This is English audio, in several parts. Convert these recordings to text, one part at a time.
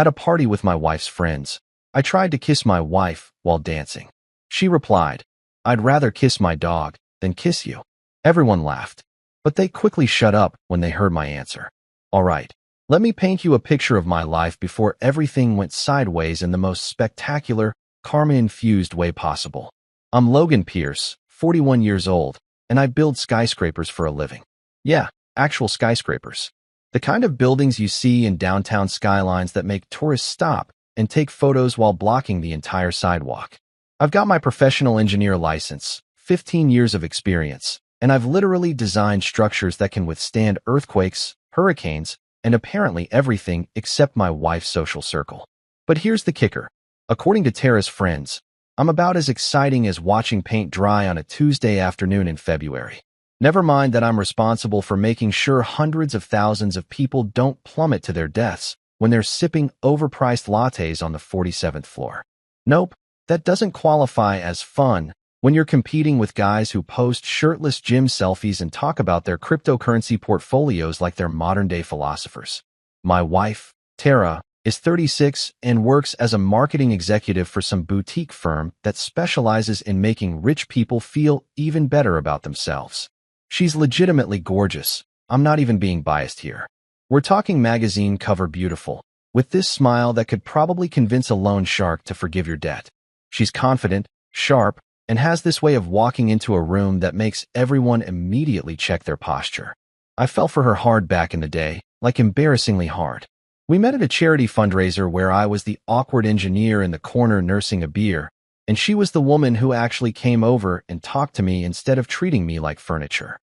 At a party with my wife's friends, I tried to kiss my wife while dancing. She replied, "I'd rather kiss my dog than kiss you." Everyone laughed, but they quickly shut up when they heard my answer. All right, let me paint you a picture of my life before everything went sideways in the most spectacular, karma-infused way possible. I'm Logan Pierce, 41 years old, and I build skyscrapers for a living. Yeah, actual skyscrapers. The kind of buildings you see in downtown skylines that make tourists stop and take photos while blocking the entire sidewalk. I've got my professional engineer license, 15 years of experience, and I've literally designed structures that can withstand earthquakes, hurricanes, and apparently everything except my wife's social circle. But here's the kicker. According to Tara's friends, I'm about as exciting as watching paint dry on a Tuesday afternoon in February. Never mind that I'm responsible for making sure hundreds of thousands of people don't plummet to their deaths when they're sipping overpriced lattes on the 47th floor. Nope, that doesn't qualify as fun when you're competing with guys who post shirtless gym selfies and talk about their cryptocurrency portfolios like they're modern-day philosophers. My wife, Tara, is 36 and works as a marketing executive for some boutique firm that specializes in making rich people feel even better about themselves. She's legitimately gorgeous. I'm not even being biased here. We're talking magazine cover beautiful, with this smile that could probably convince a loan shark to forgive your debt. She's confident, sharp, and has this way of walking into a room that makes everyone immediately check their posture. I fell for her hard back in the day, like embarrassingly hard. We met at a charity fundraiser where I was the awkward engineer in the corner nursing a beer, and she was the woman who actually came over and talked to me instead of treating me like furniture.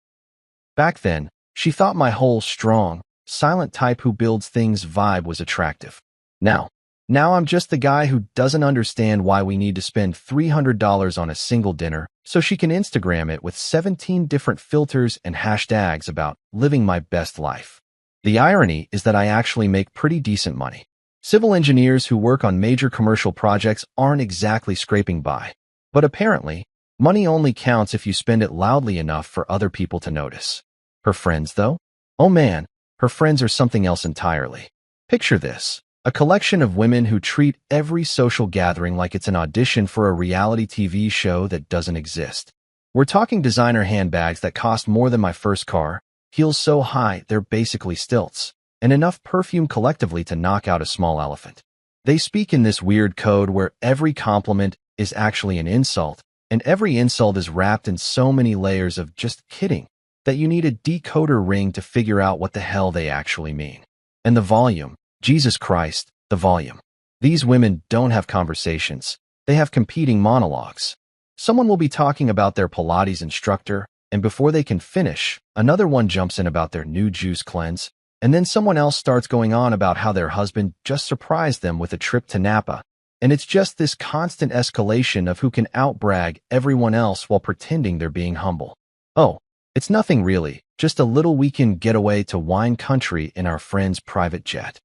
Back then, she thought my whole strong, silent type who builds things vibe was attractive. Now I'm just the guy who doesn't understand why we need to spend $300 on a single dinner so she can Instagram it with 17 different filters and hashtags about living my best life. The irony is that I actually make pretty decent money. Civil engineers who work on major commercial projects aren't exactly scraping by. But apparently, money only counts if you spend it loudly enough for other people to notice. Her friends, though? Oh man, her friends are something else entirely. Picture this. A collection of women who treat every social gathering like it's an audition for a reality TV show that doesn't exist. We're talking designer handbags that cost more than my first car, heels so high they're basically stilts, and enough perfume collectively to knock out a small elephant. They speak in this weird code where every compliment is actually an insult, and every insult is wrapped in so many layers of just kidding that you need a decoder ring to figure out what the hell they actually mean. And the volume. Jesus Christ, the volume. These women don't have conversations. They have competing monologues. Someone will be talking about their Pilates instructor, and before they can finish, another one jumps in about their new juice cleanse, and then someone else starts going on about how their husband just surprised them with a trip to Napa. And it's just this constant escalation of who can outbrag everyone else while pretending they're being humble. Oh, it's nothing really, just a little weekend getaway to wine country in our friend's private jet.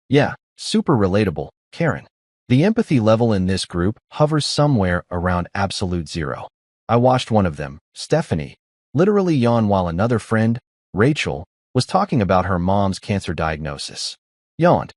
Yeah, super relatable, Karen. The empathy level in this group hovers somewhere around absolute zero. I watched one of them, Stephanie, literally yawn while another friend, Rachel, was talking about her mom's cancer diagnosis. Yawned.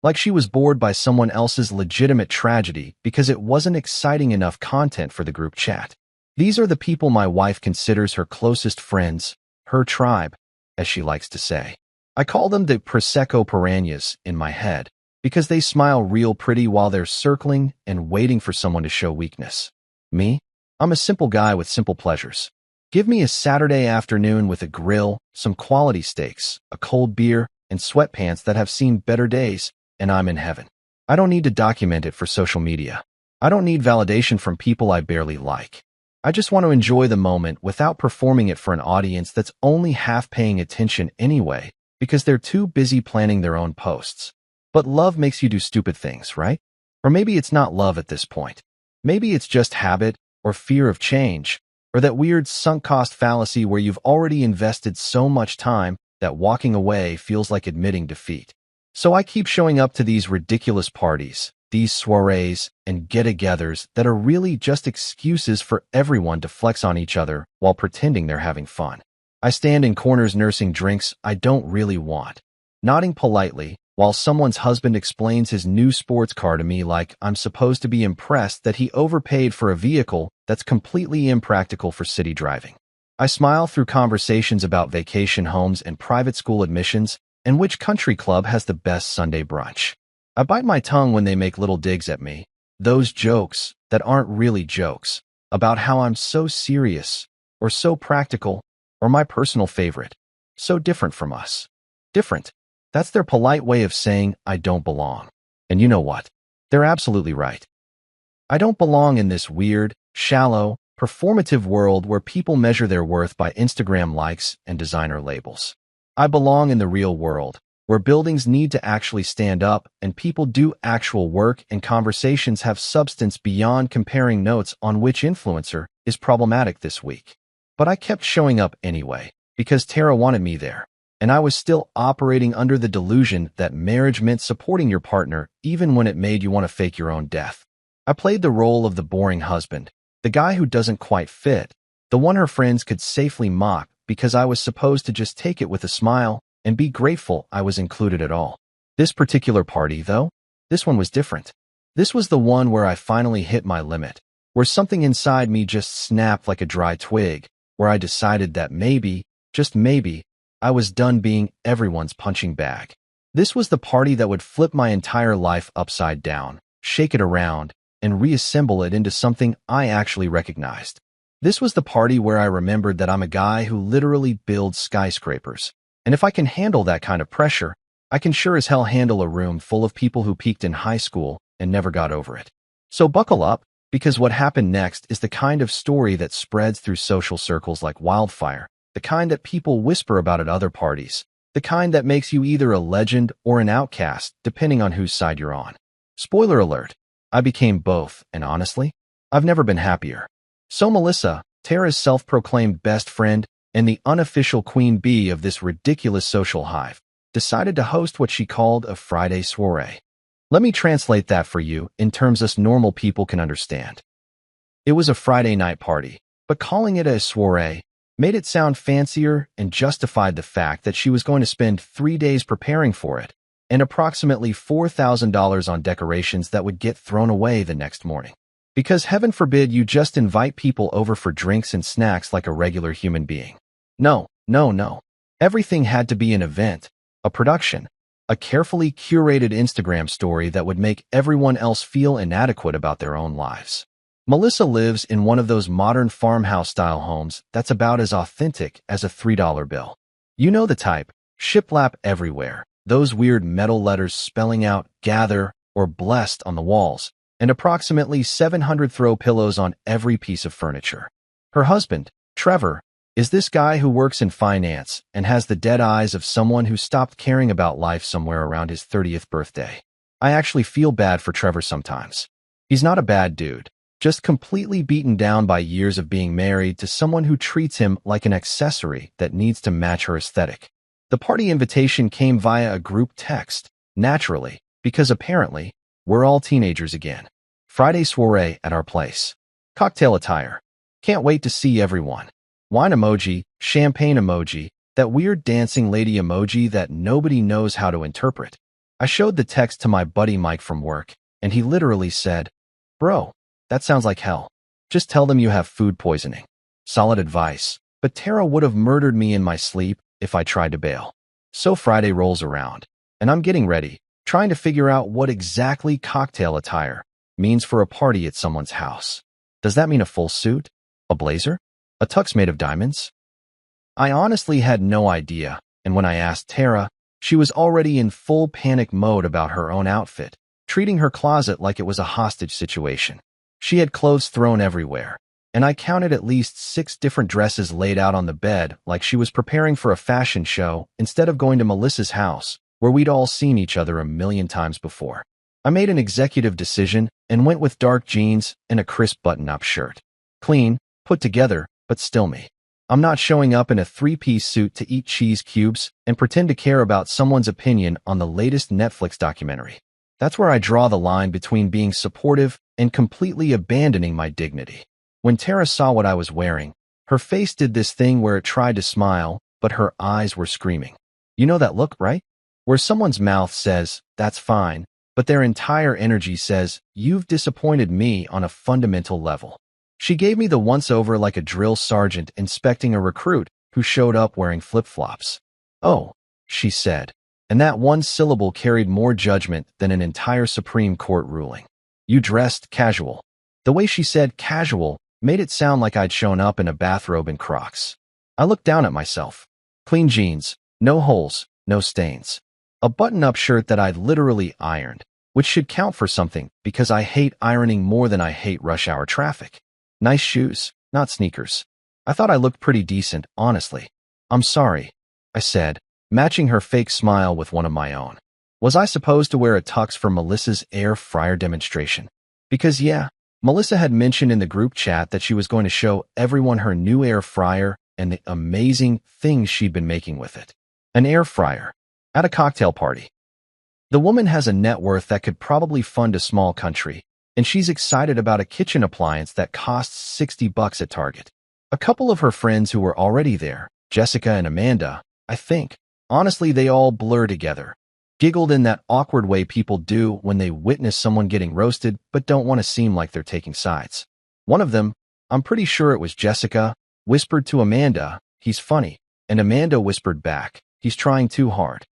Like she was bored by someone else's legitimate tragedy because it wasn't exciting enough content for the group chat. These are the people my wife considers her closest friends, her tribe, as she likes to say. I call them the Prosecco piranhas in my head because they smile real pretty while they're circling and waiting for someone to show weakness. Me? I'm a simple guy with simple pleasures. Give me a Saturday afternoon with a grill, some quality steaks, a cold beer, and sweatpants that have seen better days, and I'm in heaven. I don't need to document it for social media. I don't need validation from people I barely like. I just want to enjoy the moment without performing it for an audience that's only half paying attention anyway, because they're too busy planning their own posts. But love makes you do stupid things, right? Or maybe it's not love at this point. Maybe it's just habit or fear of change, or that weird sunk cost fallacy where you've already invested so much time that walking away feels like admitting defeat. So I keep showing up to these ridiculous parties, these soirees and get-togethers that are really just excuses for everyone to flex on each other while pretending they're having fun. I stand in corners nursing drinks I don't really want, nodding politely while someone's husband explains his new sports car to me like I'm supposed to be impressed that he overpaid for a vehicle that's completely impractical for city driving. I smile through conversations about vacation homes and private school admissions and which country club has the best Sunday brunch. I bite my tongue when they make little digs at me, those jokes that aren't really jokes, about how I'm so serious, or so practical, or my personal favorite, so different from us. Different. That's their polite way of saying I don't belong. And you know what? They're absolutely right. I don't belong in this weird, shallow, performative world where people measure their worth by Instagram likes and designer labels. I belong in the real world, where buildings need to actually stand up and people do actual work and conversations have substance beyond comparing notes on which influencer is problematic this week. But I kept showing up anyway, because Tara wanted me there, and I was still operating under the delusion that marriage meant supporting your partner even when it made you want to fake your own death. I played the role of the boring husband, the guy who doesn't quite fit, the one her friends could safely mock because I was supposed to just take it with a smile and be grateful I was included at all. This particular party, though, this one was different. This was the one where I finally hit my limit, where something inside me just snapped like a dry twig, where I decided that maybe, just maybe, I was done being everyone's punching bag. This was the party that would flip my entire life upside down, shake it around, and reassemble it into something I actually recognized. This was the party where I remembered that I'm a guy who literally builds skyscrapers. And if I can handle that kind of pressure, I can sure as hell handle a room full of people who peaked in high school and never got over it. So buckle up, because what happened next is the kind of story that spreads through social circles like wildfire, the kind that people whisper about at other parties, the kind that makes you either a legend or an outcast, depending on whose side you're on. Spoiler alert, I became both, and honestly, I've never been happier. So Melissa, Tara's self-proclaimed best friend and the unofficial queen bee of this ridiculous social hive, decided to host what she called a Friday soiree. Let me translate that for you in terms us normal people can understand. It was a Friday night party, but calling it a soiree made it sound fancier and justified the fact that she was going to spend 3 days preparing for it and approximately $4,000 on decorations that would get thrown away the next morning. Because heaven forbid you just invite people over for drinks and snacks like a regular human being. No. Everything had to be an event, a production, a carefully curated Instagram story that would make everyone else feel inadequate about their own lives. Melissa lives in one of those modern farmhouse-style homes that's about as authentic as a $3 bill. You know the type, shiplap everywhere, those weird metal letters spelling out gather or blessed on the walls, and approximately 700 throw pillows on every piece of furniture. Her husband, Trevor, is this guy who works in finance and has the dead eyes of someone who stopped caring about life somewhere around his 30th birthday. I actually feel bad for Trevor sometimes. He's not a bad dude, just completely beaten down by years of being married to someone who treats him like an accessory that needs to match her aesthetic. The party invitation came via a group text, naturally, because apparently, we're all teenagers again. Friday soiree at our place. Cocktail attire. Can't wait to see everyone. Wine emoji, champagne emoji, that weird dancing lady emoji that nobody knows how to interpret. I showed the text to my buddy Mike from work, and he literally said, "Bro, that sounds like hell. Just tell them you have food poisoning." Solid advice, but Tara would have murdered me in my sleep if I tried to bail. So Friday rolls around, and I'm getting ready, trying to figure out what exactly cocktail attire means for a party at someone's house. Does that mean a full suit? A blazer? A tux made of diamonds? I honestly had no idea, and when I asked Tara, she was already in full panic mode about her own outfit, treating her closet like it was a hostage situation. She had clothes thrown everywhere, and I counted at least 6 different dresses laid out on the bed like she was preparing for a fashion show instead of going to Melissa's house, where we'd all seen each other a million times before. I made an executive decision and went with dark jeans and a crisp button-up shirt. Clean, put together, but still me. I'm not showing up in a 3-piece suit to eat cheese cubes and pretend to care about someone's opinion on the latest Netflix documentary. That's where I draw the line between being supportive and completely abandoning my dignity. When Tara saw what I was wearing, her face did this thing where it tried to smile, but her eyes were screaming. You know that look, right? where someone's mouth says, that's fine, but their entire energy says, you've disappointed me on a fundamental level. She gave me the once-over like a drill sergeant inspecting a recruit who showed up wearing flip-flops. Oh, she said, and that one syllable carried more judgment than an entire Supreme Court ruling. You dressed casual. The way she said casual made it sound like I'd shown up in a bathrobe and Crocs. I looked down at myself. Clean jeans, no holes, no stains. A button-up shirt that I'd literally ironed, which should count for something because I hate ironing more than I hate rush hour traffic. Nice shoes, not sneakers. I thought I looked pretty decent, honestly. I'm sorry, I said, matching her fake smile with one of my own. Was I supposed to wear a tux for Melissa's air fryer demonstration? Because yeah, Melissa had mentioned in the group chat that she was going to show everyone her new air fryer and the amazing things she'd been making with it. An air fryer. At a cocktail party. The woman has a net worth that could probably fund a small country, and she's excited about a kitchen appliance that costs $60 at Target. A couple of her friends who were already there, Jessica and Amanda, I think, honestly they all blur together, giggled in that awkward way people do when they witness someone getting roasted but don't want to seem like they're taking sides. One of them, I'm pretty sure it was Jessica, whispered to Amanda, he's funny, and Amanda whispered back, he's trying too hard.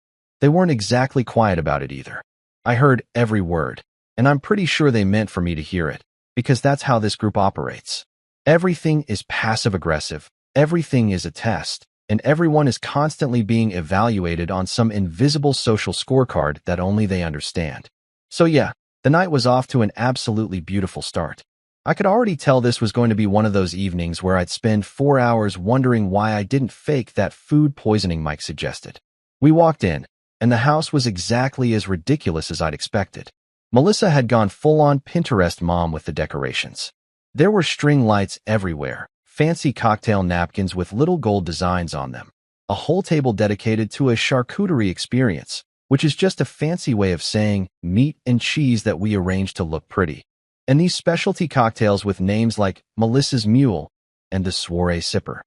They weren't exactly quiet about it either. I heard every word, and I'm pretty sure they meant for me to hear it, because that's how this group operates. Everything is passive-aggressive, everything is a test, and everyone is constantly being evaluated on some invisible social scorecard that only they understand. So yeah, the night was off to an absolutely beautiful start. I could already tell this was going to be one of those evenings where I'd spend 4 hours wondering why I didn't fake that food poisoning Mike suggested. We walked in, and the house was exactly as ridiculous as I'd expected. Melissa had gone full-on Pinterest mom with the decorations. There were string lights everywhere, fancy cocktail napkins with little gold designs on them, a whole table dedicated to a charcuterie experience, which is just a fancy way of saying meat and cheese that we arranged to look pretty, and these specialty cocktails with names like Melissa's Mule and the Soiree Sipper.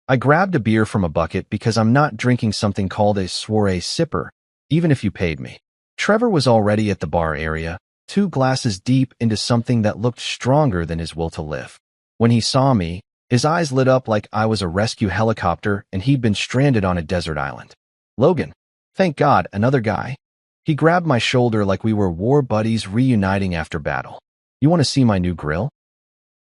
I grabbed a beer from a bucket because I'm not drinking something called a Soiree Sipper, even if you paid me. Trevor was already at the bar area, 2 glasses deep into something that looked stronger than his will to live. When he saw me, his eyes lit up like I was a rescue helicopter and he'd been stranded on a desert island. Logan. Thank God, another guy. He grabbed my shoulder like we were war buddies reuniting after battle. You want to see my new grill?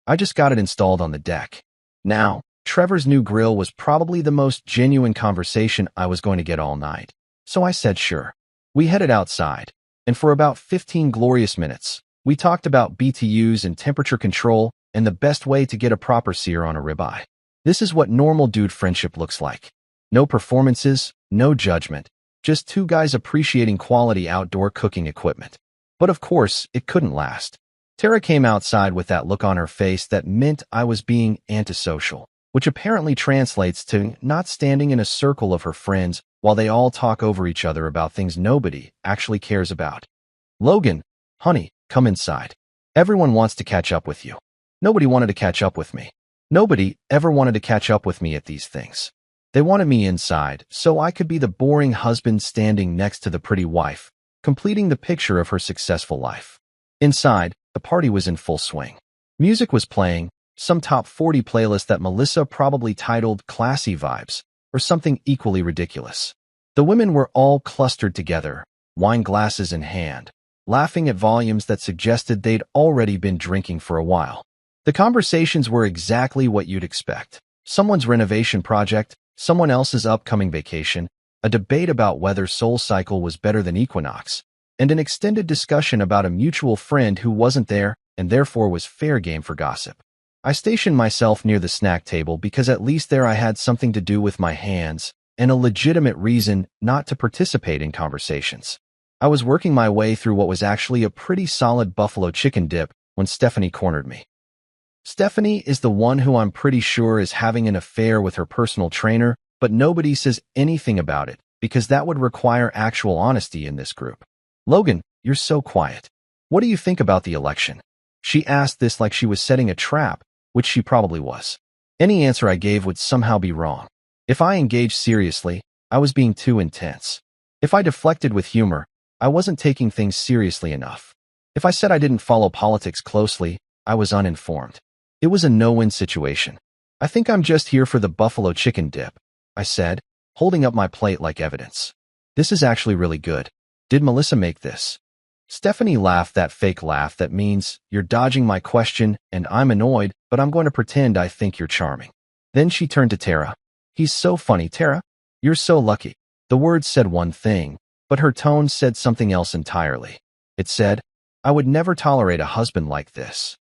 I just got it installed on the deck. Now, Trevor's new grill was probably the most genuine conversation I was going to get all night. So I said sure. We headed outside, and for about 15 glorious minutes, we talked about BTUs and temperature control and the best way to get a proper sear on a ribeye. This is what normal dude friendship looks like. No performances, no judgment, just 2 guys appreciating quality outdoor cooking equipment. But of course, it couldn't last. Tara came outside with that look on her face that meant I was being antisocial, which apparently translates to not standing in a circle of her friends while they all talk over each other about things nobody actually cares about. Logan, honey, come inside. Everyone wants to catch up with you. Nobody wanted to catch up with me. Nobody ever wanted to catch up with me at these things. They wanted me inside so I could be the boring husband standing next to the pretty wife, completing the picture of her successful life. Inside, the party was in full swing. Music was playing, some top 40 playlist that Melissa probably titled Classy Vibes, or something equally ridiculous. The women were all clustered together, wine glasses in hand, laughing at volumes that suggested they'd already been drinking for a while. The conversations were exactly what you'd expect. Someone's renovation project, someone else's upcoming vacation, a debate about whether SoulCycle was better than Equinox, and an extended discussion about a mutual friend who wasn't there and therefore was fair game for gossip. I stationed myself near the snack table because at least there I had something to do with my hands and a legitimate reason not to participate in conversations. I was working my way through what was actually a pretty solid buffalo chicken dip when Stephanie cornered me. Stephanie is the one who I'm pretty sure is having an affair with her personal trainer, but nobody says anything about it because that would require actual honesty in this group. Logan, you're so quiet. What do you think about the election? She asked this like she was setting a trap, which she probably was. Any answer I gave would somehow be wrong. If I engaged seriously, I was being too intense. If I deflected with humor, I wasn't taking things seriously enough. If I said I didn't follow politics closely, I was uninformed. It was a no-win situation. I think I'm just here for the buffalo chicken dip, I said, holding up my plate like evidence. This is actually really good. Did Melissa make this? Stephanie laughed that fake laugh that means you're dodging my question and I'm annoyed, but I'm going to pretend I think you're charming. Then she turned to Tara. He's so funny, Tara. You're so lucky. The words said one thing, but her tone said something else entirely. It said, I would never tolerate a husband like this.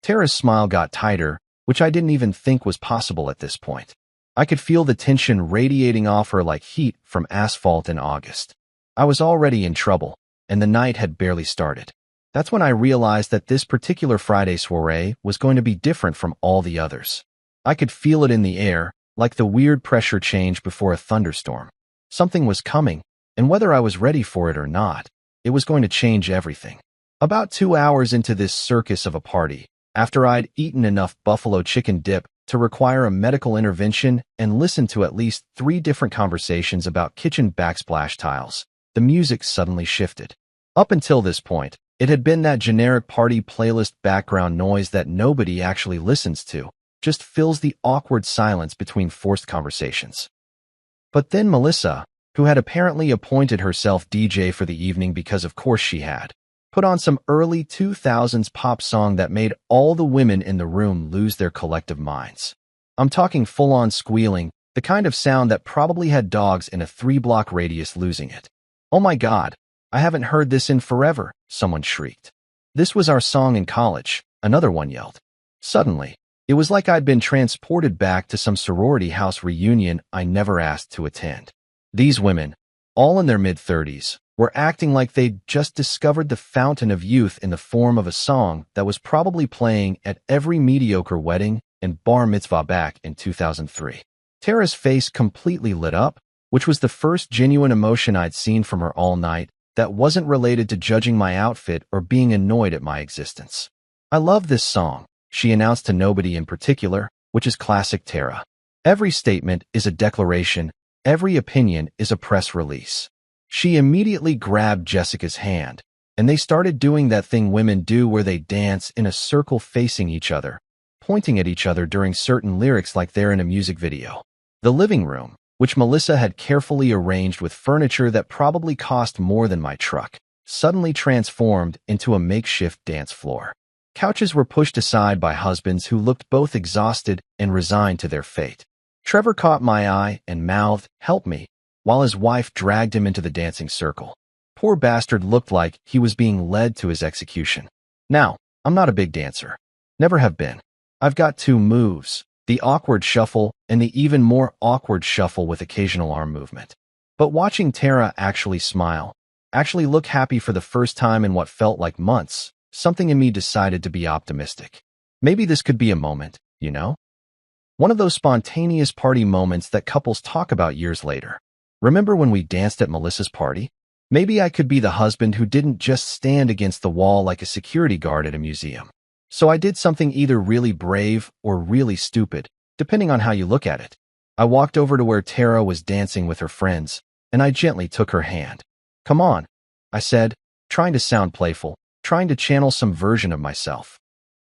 Tara's smile got tighter, which I didn't even think was possible at this point. I could feel the tension radiating off her like heat from asphalt in August. I was already in trouble, and the night had barely started. That's when I realized that this particular Friday soiree was going to be different from all the others. I could feel it in the air, like the weird pressure change before a thunderstorm. Something was coming, and whether I was ready for it or not, it was going to change everything. About 2 hours into this circus of a party, after I'd eaten enough buffalo chicken dip to require a medical intervention and listened to at least 3 different conversations about kitchen backsplash tiles, the music suddenly shifted. Up until this point, it had been that generic party playlist background noise that nobody actually listens to, just fills the awkward silence between forced conversations. But then Melissa, who had apparently appointed herself DJ for the evening because of course she had, put on some early 2000s pop song that made all the women in the room lose their collective minds. I'm talking full-on squealing, the kind of sound that probably had dogs in a 3-block radius losing it. Oh my God, I haven't heard this in forever, someone shrieked. This was our song in college, another one yelled. Suddenly, it was like I'd been transported back to some sorority house reunion I never asked to attend. These women, all in their mid-30s, were acting like they'd just discovered the fountain of youth in the form of a song that was probably playing at every mediocre wedding and bar mitzvah back in 2003. Tara's face completely lit up, which was the first genuine emotion I'd seen from her all night that wasn't related to judging my outfit or being annoyed at my existence. I love this song, she announced to nobody in particular, which is classic Tara. Every statement is a declaration, every opinion is a press release. She immediately grabbed Jessica's hand, and they started doing that thing women do where they dance in a circle facing each other, pointing at each other during certain lyrics like they're in a music video. The living room, which Melissa had carefully arranged with furniture that probably cost more than my truck, suddenly transformed into a makeshift dance floor. Couches were pushed aside by husbands who looked both exhausted and resigned to their fate. Trevor caught my eye and mouthed, "Help me," while his wife dragged him into the dancing circle. Poor bastard looked like he was being led to his execution. Now, I'm not a big dancer. Never have been. I've got 2 moves, the awkward shuffle and the even more awkward shuffle with occasional arm movement. But watching Tara actually smile, actually look happy for the first time in what felt like months, something in me decided to be optimistic. Maybe this could be a moment, you know? One of those spontaneous party moments that couples talk about years later. Remember when we danced at Melissa's party? Maybe I could be the husband who didn't just stand against the wall like a security guard at a museum. So I did something either really brave or really stupid, depending on how you look at it. I walked over to where Tara was dancing with her friends, and I gently took her hand. "Come on," I said, trying to sound playful, trying to channel some version of myself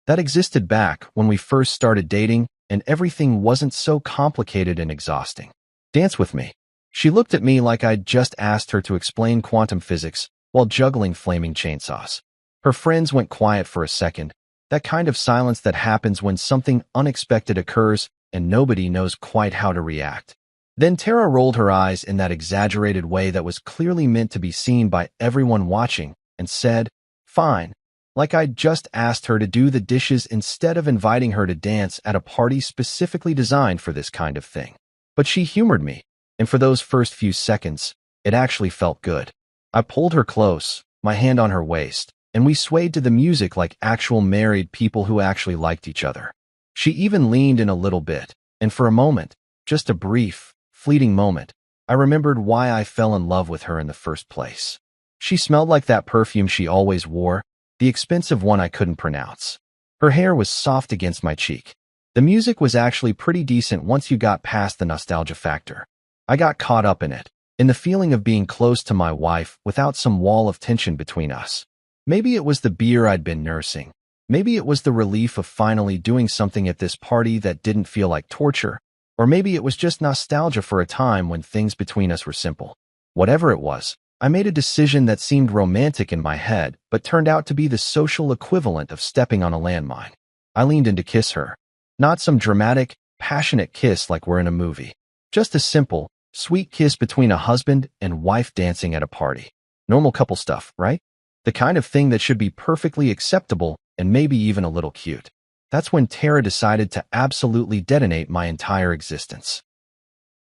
that existed back when we first started dating and everything wasn't so complicated and exhausting. "Dance with me." She looked at me like I'd just asked her to explain quantum physics while juggling flaming chainsaws. Her friends went quiet for a second, that kind of silence that happens when something unexpected occurs and nobody knows quite how to react. Then Tara rolled her eyes in that exaggerated way that was clearly meant to be seen by everyone watching and said, "Fine," like I'd just asked her to do the dishes instead of inviting her to dance at a party specifically designed for this kind of thing. But she humored me. And for those first few seconds, it actually felt good. I pulled her close, my hand on her waist, and we swayed to the music like actual married people who actually liked each other. She even leaned in a little bit, and for a moment, just a brief, fleeting moment, I remembered why I fell in love with her in the first place. She smelled like that perfume she always wore, the expensive one I couldn't pronounce. Her hair was soft against my cheek. The music was actually pretty decent once you got past the nostalgia factor. I got caught up in it, in the feeling of being close to my wife without some wall of tension between us. Maybe it was the beer I'd been nursing. Maybe it was the relief of finally doing something at this party that didn't feel like torture. Or maybe it was just nostalgia for a time when things between us were simple. Whatever it was, I made a decision that seemed romantic in my head, but turned out to be the social equivalent of stepping on a landmine. I leaned in to kiss her. Not some dramatic, passionate kiss like we're in a movie. Just a simple, sweet kiss between a husband and wife dancing at a party. Normal couple stuff, right? The kind of thing that should be perfectly acceptable and maybe even a little cute. That's when Tara decided to absolutely detonate my entire existence.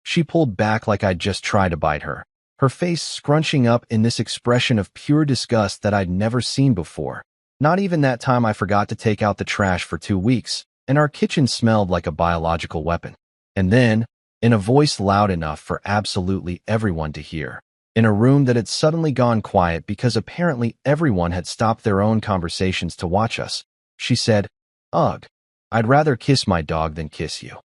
She pulled back like I'd just tried to bite her, her face scrunching up in this expression of pure disgust that I'd never seen before. Not even that time I forgot to take out the trash for 2 weeks, and our kitchen smelled like a biological weapon. And then, in a voice loud enough for absolutely everyone to hear, in a room that had suddenly gone quiet because apparently everyone had stopped their own conversations to watch us, she said, "Ugh, I'd rather kiss my dog than kiss you."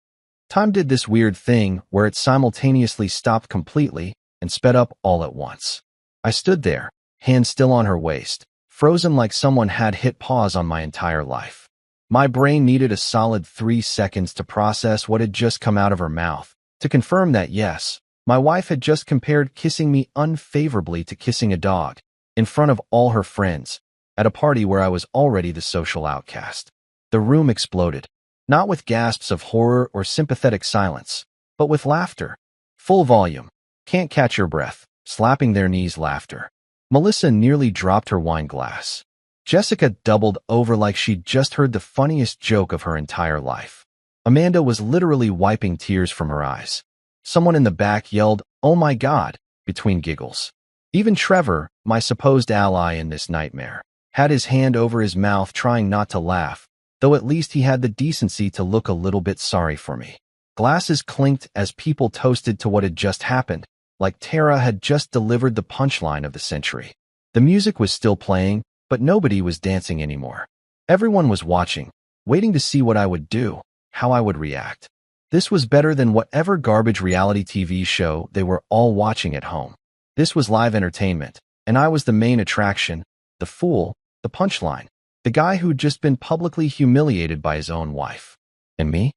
Time did this weird thing where it simultaneously stopped completely and sped up all at once. I stood there, hand still on her waist, frozen like someone had hit pause on my entire life. My brain needed a solid 3 seconds to process what had just come out of her mouth, to confirm that yes, my wife had just compared kissing me unfavorably to kissing a dog, in front of all her friends, at a party where I was already the social outcast. The room exploded, not with gasps of horror or sympathetic silence, but with laughter. Full volume, can't catch your breath, slapping their knees laughter. Melissa nearly dropped her wine glass. Jessica doubled over like she'd just heard the funniest joke of her entire life. Amanda was literally wiping tears from her eyes. Someone in the back yelled, "Oh my God," between giggles. Even Trevor, my supposed ally in this nightmare, had his hand over his mouth trying not to laugh, though at least he had the decency to look a little bit sorry for me. Glasses clinked as people toasted to what had just happened, like Tara had just delivered the punchline of the century. The music was still playing, but nobody was dancing anymore. Everyone was watching, waiting to see what I would do, how I would react. This was better than whatever garbage reality TV show they were all watching at home. This was live entertainment, and I was the main attraction, the fool, the punchline, the guy who'd just been publicly humiliated by his own wife. And me?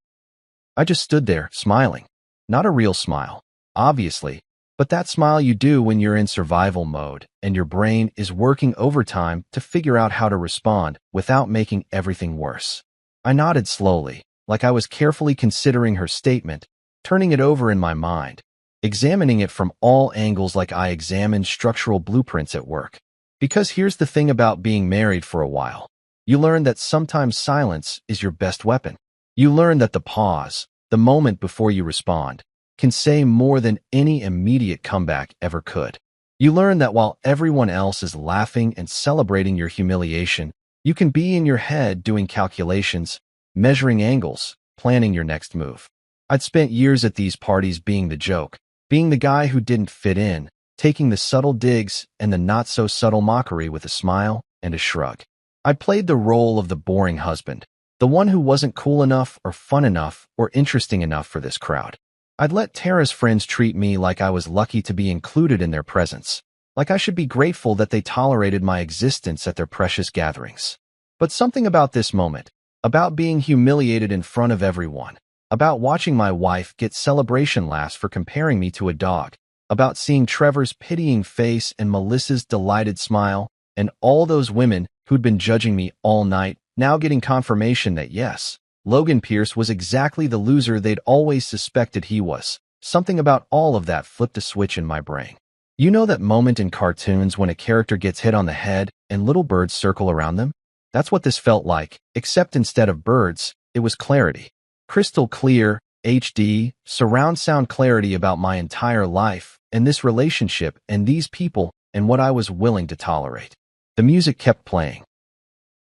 I just stood there, smiling. Not a real smile, obviously, but that smile you do when you're in survival mode and your brain is working overtime to figure out how to respond without making everything worse. I nodded slowly, like I was carefully considering her statement, turning it over in my mind, examining it from all angles like I examined structural blueprints at work. Because here's the thing about being married for a while. You learn that sometimes silence is your best weapon. You learn that the pause, the moment before you respond, can say more than any immediate comeback ever could. You learn that while everyone else is laughing and celebrating your humiliation, you can be in your head doing calculations, measuring angles, planning your next move. I'd spent years at these parties being the joke, being the guy who didn't fit in, taking the subtle digs and the not-so-subtle mockery with a smile and a shrug. I played the role of the boring husband, the one who wasn't cool enough or fun enough or interesting enough for this crowd. I'd let Tara's friends treat me like I was lucky to be included in their presence, like I should be grateful that they tolerated my existence at their precious gatherings. But something about this moment, about being humiliated in front of everyone, about watching my wife get celebration laughs for comparing me to a dog, about seeing Trevor's pitying face and Melissa's delighted smile, and all those women who'd been judging me all night, now getting confirmation that yes, Logan Pierce was exactly the loser they'd always suspected he was. Something about all of that flipped a switch in my brain. You know that moment in cartoons when a character gets hit on the head and little birds circle around them? That's what this felt like, except instead of birds, it was clarity. Crystal clear, HD, surround sound clarity about my entire life, and this relationship, and these people, and what I was willing to tolerate. The music kept playing.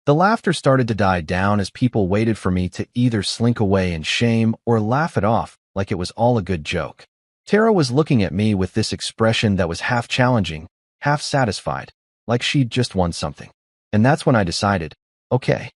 The laughter started to die down as people waited for me to either slink away in shame or laugh it off like it was all a good joke. Tara was looking at me with this expression that was half challenging, half satisfied, like she'd just won something. And that's when I decided, okay,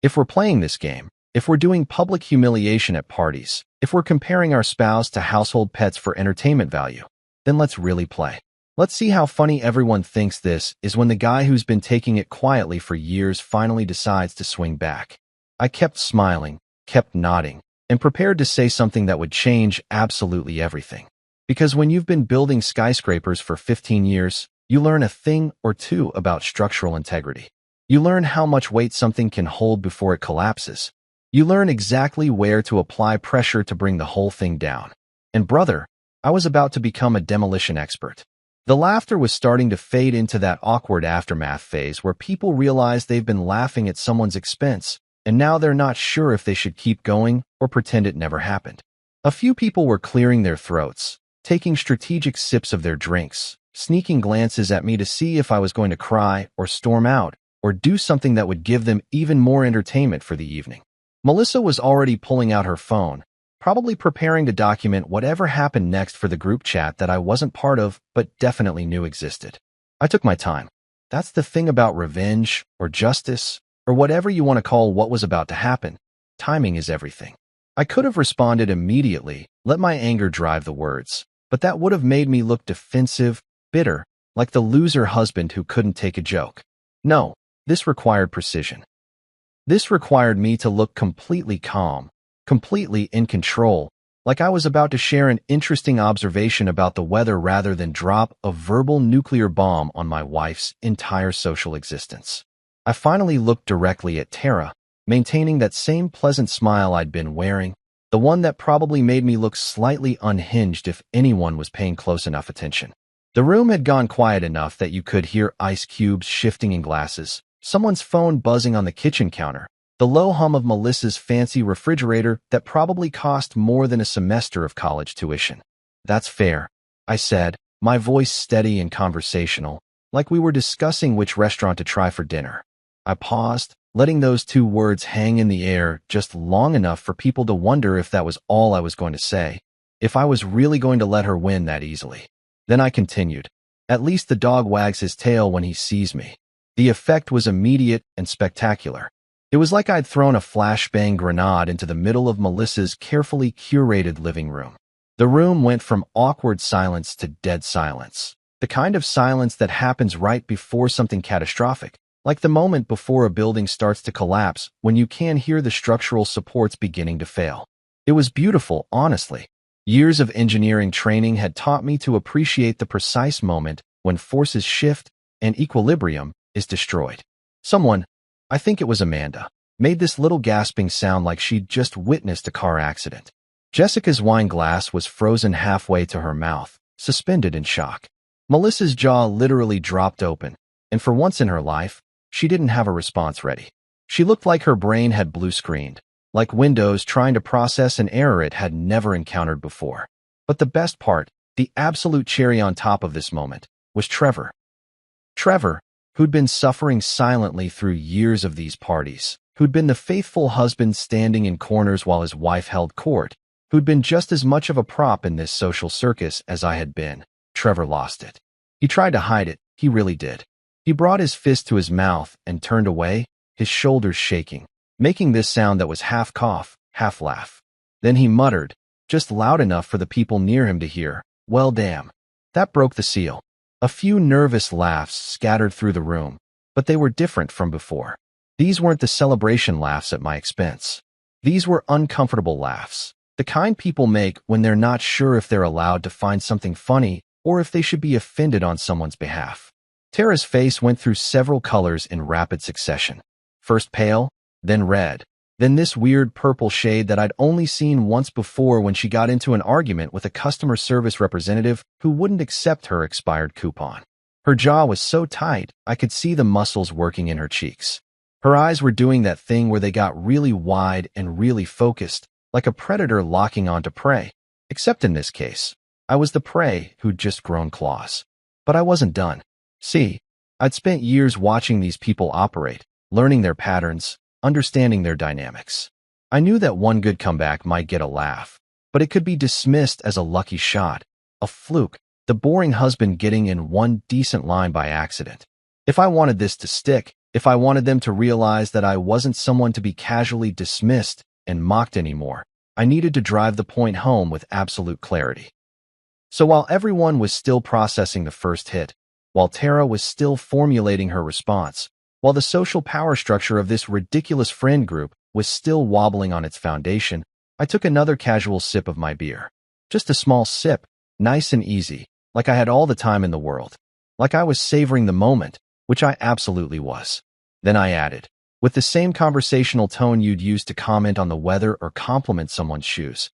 if we're playing this game, if we're doing public humiliation at parties, if we're comparing our spouse to household pets for entertainment value, Then let's really play. Let's see how funny everyone thinks this is when the guy who's been taking it quietly for years finally decides to swing back. I kept smiling, kept nodding, and prepared to say something that would change absolutely everything. Because when you've been building skyscrapers for 15 years, you learn a thing or two about structural integrity. You learn how much weight something can hold before it collapses. You learn exactly where to apply pressure to bring the whole thing down. And brother, I was about to become a demolition expert. The laughter was starting to fade into that awkward aftermath phase where people realize they've been laughing at someone's expense, and now they're not sure if they should keep going or pretend it never happened. A few people were clearing their throats, taking strategic sips of their drinks, sneaking glances at me to see if I was going to cry or storm out or do something that would give them even more entertainment for the evening. Melissa was already pulling out her phone, probably preparing to document whatever happened next for the group chat that I wasn't part of but definitely knew existed. I took my time. That's the thing about revenge or justice or whatever you want to call what was about to happen. Timing is everything. I could have responded immediately, let my anger drive the words, but that would have made me look defensive, bitter, like the loser husband who couldn't take a joke. No, this required precision. This required me to look completely calm, completely in control, like I was about to share an interesting observation about the weather rather than drop a verbal nuclear bomb on my wife's entire social existence. I finally looked directly at Tara, maintaining that same pleasant smile I'd been wearing, the one that probably made me look slightly unhinged if anyone was paying close enough attention. The room had gone quiet enough that you could hear ice cubes shifting in glasses, someone's phone buzzing on the kitchen counter, the low hum of Melissa's fancy refrigerator that probably cost more than a semester of college tuition. That's fair, I said, my voice steady and conversational, like we were discussing which restaurant to try for dinner. I paused, letting those two words hang in the air just long enough for people to wonder if that was all I was going to say, if I was really going to let her win that easily. Then I continued. At least the dog wags his tail when he sees me. The effect was immediate and spectacular. It was like I'd thrown a flashbang grenade into the middle of Melissa's carefully curated living room. The room went from awkward silence to dead silence, the kind of silence that happens right before something catastrophic, like the moment before a building starts to collapse when you can hear the structural supports beginning to fail. It was beautiful, honestly. Years of engineering training had taught me to appreciate the precise moment when forces shift and equilibrium is destroyed. Someone, I think it was Amanda, made this little gasping sound like she'd just witnessed a car accident. Jessica's wine glass was frozen halfway to her mouth, suspended in shock. Melissa's jaw literally dropped open, and for once in her life, she didn't have a response ready. She looked like her brain had blue-screened, like Windows trying to process an error it had never encountered before. But the best part, the absolute cherry on top of this moment, was Trevor. Trevor, who'd been suffering silently through years of these parties, who'd been the faithful husband standing in corners while his wife held court, who'd been just as much of a prop in this social circus as I had been. Trevor lost it. He tried to hide it, he really did. He brought his fist to his mouth and turned away, his shoulders shaking, making this sound that was half cough, half laugh. Then he muttered, just loud enough for the people near him to hear, "Well, damn." That broke the seal. A few nervous laughs scattered through the room, but they were different from before. These weren't the celebration laughs at my expense. These were uncomfortable laughs, the kind people make when they're not sure if they're allowed to find something funny or if they should be offended on someone's behalf. Tara's face went through several colors in rapid succession. First pale, then red, then this weird purple shade that I'd only seen once before when she got into an argument with a customer service representative who wouldn't accept her expired coupon. Her jaw was so tight, I could see the muscles working in her cheeks. Her eyes were doing that thing where they got really wide and really focused, like a predator locking onto prey. Except in this case, I was the prey who'd just grown claws. But I wasn't done. See, I'd spent years watching these people operate, learning their patterns, understanding their dynamics. I knew that one good comeback might get a laugh, but it could be dismissed as a lucky shot, a fluke, the boring husband getting in one decent line by accident. If I wanted this to stick, if I wanted them to realize that I wasn't someone to be casually dismissed and mocked anymore, I needed to drive the point home with absolute clarity. So while everyone was still processing the first hit, while Tara was still formulating her response, while the social power structure of this ridiculous friend group was still wobbling on its foundation, I took another casual sip of my beer. Just a small sip, nice and easy, like I had all the time in the world. Like I was savoring the moment, which I absolutely was. Then I added, with the same conversational tone you'd use to comment on the weather or compliment someone's shoes.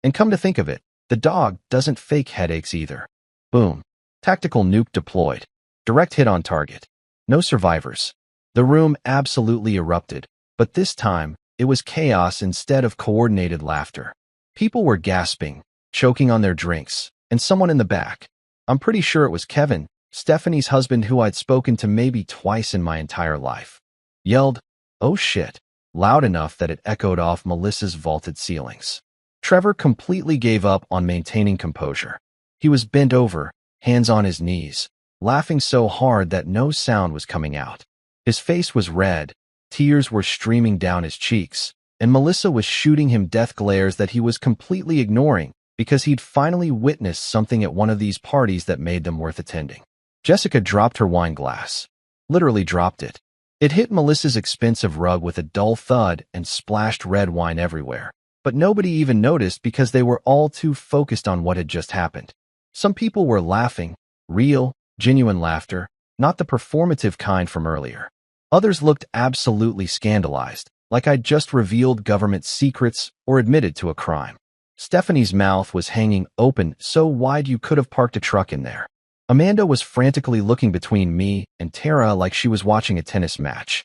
And come to think of it, the dog doesn't fake headaches either. Boom. Tactical nuke deployed. Direct hit on target. No survivors. The room absolutely erupted, but this time, it was chaos instead of coordinated laughter. People were gasping, choking on their drinks, and someone in the back, I'm pretty sure it was Kevin, Stephanie's husband who I'd spoken to maybe twice in my entire life, yelled, "Oh shit," loud enough that it echoed off Melissa's vaulted ceilings. Trevor completely gave up on maintaining composure. He was bent over, hands on his knees, laughing so hard that no sound was coming out. His face was red, tears were streaming down his cheeks, and Melissa was shooting him death glares that he was completely ignoring because he'd finally witnessed something at one of these parties that made them worth attending. Jessica dropped her wine glass. Literally dropped it. It hit Melissa's expensive rug with a dull thud and splashed red wine everywhere. But nobody even noticed because they were all too focused on what had just happened. Some people were laughing, real, genuine laughter, not the performative kind from earlier. Others looked absolutely scandalized, like I'd just revealed government secrets or admitted to a crime. Stephanie's mouth was hanging open so wide you could have parked a truck in there. Amanda was frantically looking between me and Tara like she was watching a tennis match.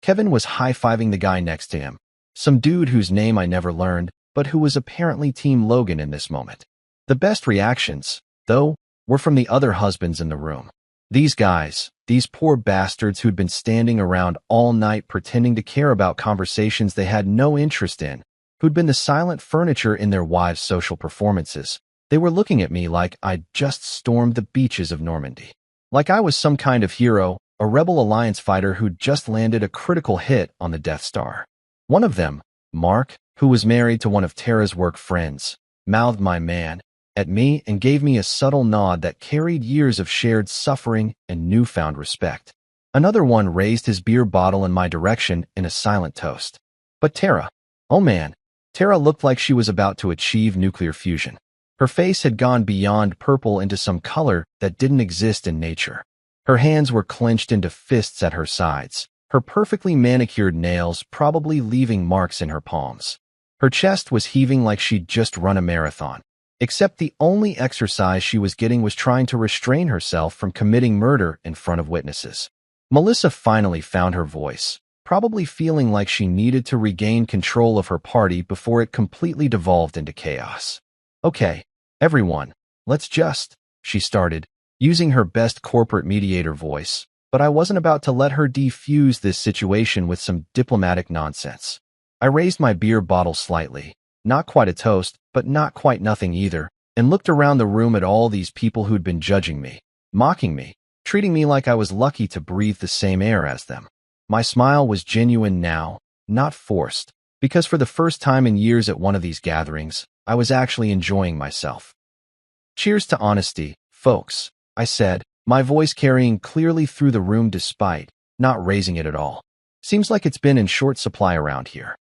Kevin was high-fiving the guy next to him, some dude whose name I never learned, but who was apparently Team Logan in this moment. The best reactions, though, were from the other husbands in the room. These guys, these poor bastards who'd been standing around all night pretending to care about conversations they had no interest in, who'd been the silent furniture in their wives' social performances. They were looking at me like I'd just stormed the beaches of Normandy. Like I was some kind of hero, a Rebel Alliance fighter who'd just landed a critical hit on the Death Star. One of them, Mark, who was married to one of Tara's work friends, mouthed "my man" at me and gave me a subtle nod that carried years of shared suffering and newfound respect. Another one raised his beer bottle in my direction in a silent toast. But Tara, oh man, Tara looked like she was about to achieve nuclear fusion. Her face had gone beyond purple into some color that didn't exist in nature. Her hands were clenched into fists at her sides, her perfectly manicured nails probably leaving marks in her palms. Her chest was heaving like she'd just run a marathon, except the only exercise she was getting was trying to restrain herself from committing murder in front of witnesses. Melissa finally found her voice, probably feeling like she needed to regain control of her party before it completely devolved into chaos. "Okay, everyone, let's just," she started, using her best corporate mediator voice, but I wasn't about to let her defuse this situation with some diplomatic nonsense. I raised my beer bottle slightly, not quite a toast, but not quite nothing either, and looked around the room at all these people who'd been judging me, mocking me, treating me like I was lucky to breathe the same air as them. My smile was genuine now, not forced, because for the first time in years at one of these gatherings, I was actually enjoying myself. "Cheers to honesty, folks," I said, my voice carrying clearly through the room despite not raising it at all. Seems like it's been in short supply around here.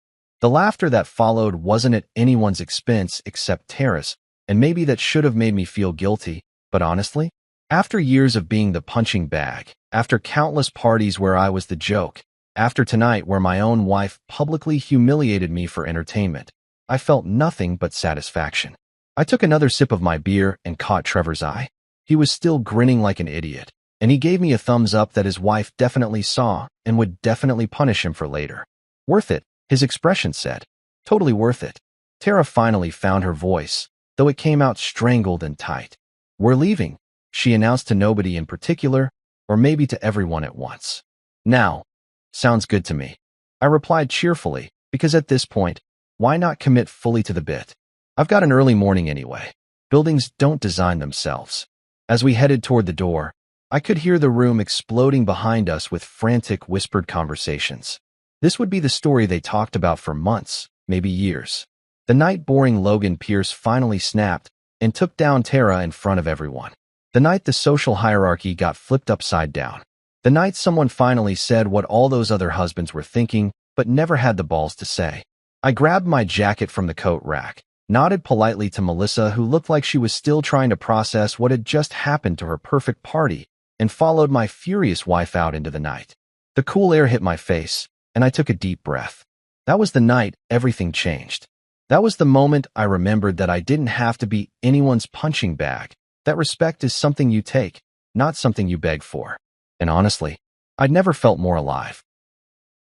The laughter that followed wasn't at anyone's expense except Tara's, and maybe that should have made me feel guilty, but honestly, after years of being the punching bag, after countless parties where I was the joke, after tonight where my own wife publicly humiliated me for entertainment, I felt nothing but satisfaction. I took another sip of my beer and caught Trevor's eye. He was still grinning like an idiot, and he gave me a thumbs up that his wife definitely saw and would definitely punish him for later. "Worth it," his expression said. "Totally worth it." Tara finally found her voice, though it came out strangled and tight. "We're leaving," she announced to nobody in particular, or maybe to everyone at once. "Now." "Sounds good to me," I replied cheerfully, because at this point, why not commit fully to the bit? I've got an early morning anyway. Buildings don't design themselves. As we headed toward the door, I could hear the room exploding behind us with frantic whispered conversations. This would be the story they talked about for months, maybe years. The night boring Logan Pierce finally snapped, and took down Tara in front of everyone. The night the social hierarchy got flipped upside down. The night someone finally said what all those other husbands were thinking, but never had the balls to say. I grabbed my jacket from the coat rack, nodded politely to Melissa, who looked like she was still trying to process what had just happened to her perfect party, and followed my furious wife out into the night. The cool air hit my face, and I took a deep breath. That was the night everything changed. That was the moment I remembered that I didn't have to be anyone's punching bag, that respect is something you take, not something you beg for. And honestly, I'd never felt more alive.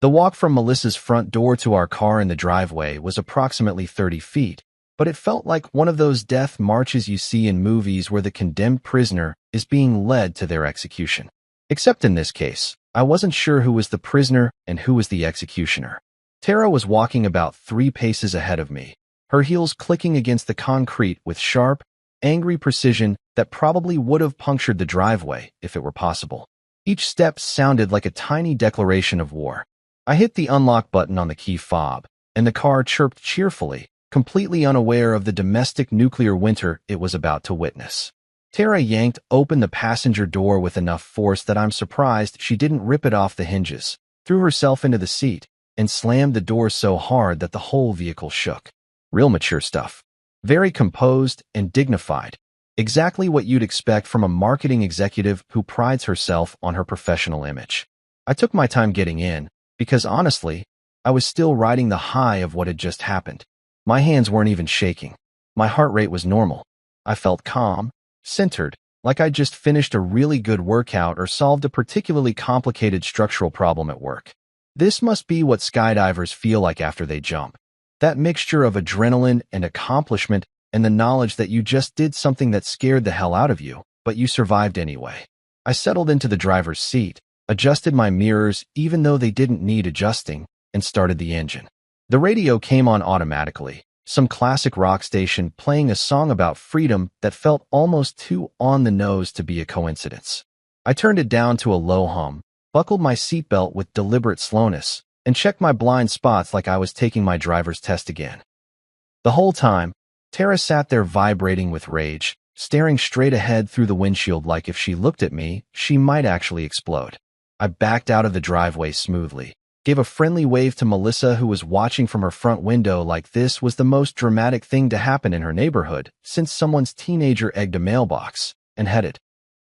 The walk from Melissa's front door to our car in the driveway was approximately 30 feet, but it felt like one of those death marches you see in movies where the condemned prisoner is being led to their execution. Except in this case, I wasn't sure who was the prisoner and who was the executioner. Tara was walking about 3 paces ahead of me, her heels clicking against the concrete with sharp, angry precision that probably would have punctured the driveway if it were possible. Each step sounded like a tiny declaration of war. I hit the unlock button on the key fob, and the car chirped cheerfully, completely unaware of the domestic nuclear winter it was about to witness. Tara yanked open the passenger door with enough force that I'm surprised she didn't rip it off the hinges, threw herself into the seat, and slammed the door so hard that the whole vehicle shook. Real mature stuff. Very composed and dignified. Exactly what you'd expect from a marketing executive who prides herself on her professional image. I took my time getting in, because honestly, I was still riding the high of what had just happened. My hands weren't even shaking. My heart rate was normal. I felt calm, centered, like I'd just finished a really good workout or solved a particularly complicated structural problem at work. This must be what skydivers feel like after they jump. That mixture of adrenaline and accomplishment and the knowledge that you just did something that scared the hell out of you, but you survived anyway. I settled into the driver's seat, adjusted my mirrors even though they didn't need adjusting, and started the engine. The radio came on automatically, some classic rock station playing a song about freedom that felt almost too on the nose to be a coincidence. I turned it down to a low hum, buckled my seatbelt with deliberate slowness, and checked my blind spots like I was taking my driver's test again. The whole time, Tara sat there vibrating with rage, staring straight ahead through the windshield like if she looked at me, she might actually explode. I backed out of the driveway smoothly, gave a friendly wave to Melissa, who was watching from her front window like this was the most dramatic thing to happen in her neighborhood since someone's teenager egged a mailbox, and headed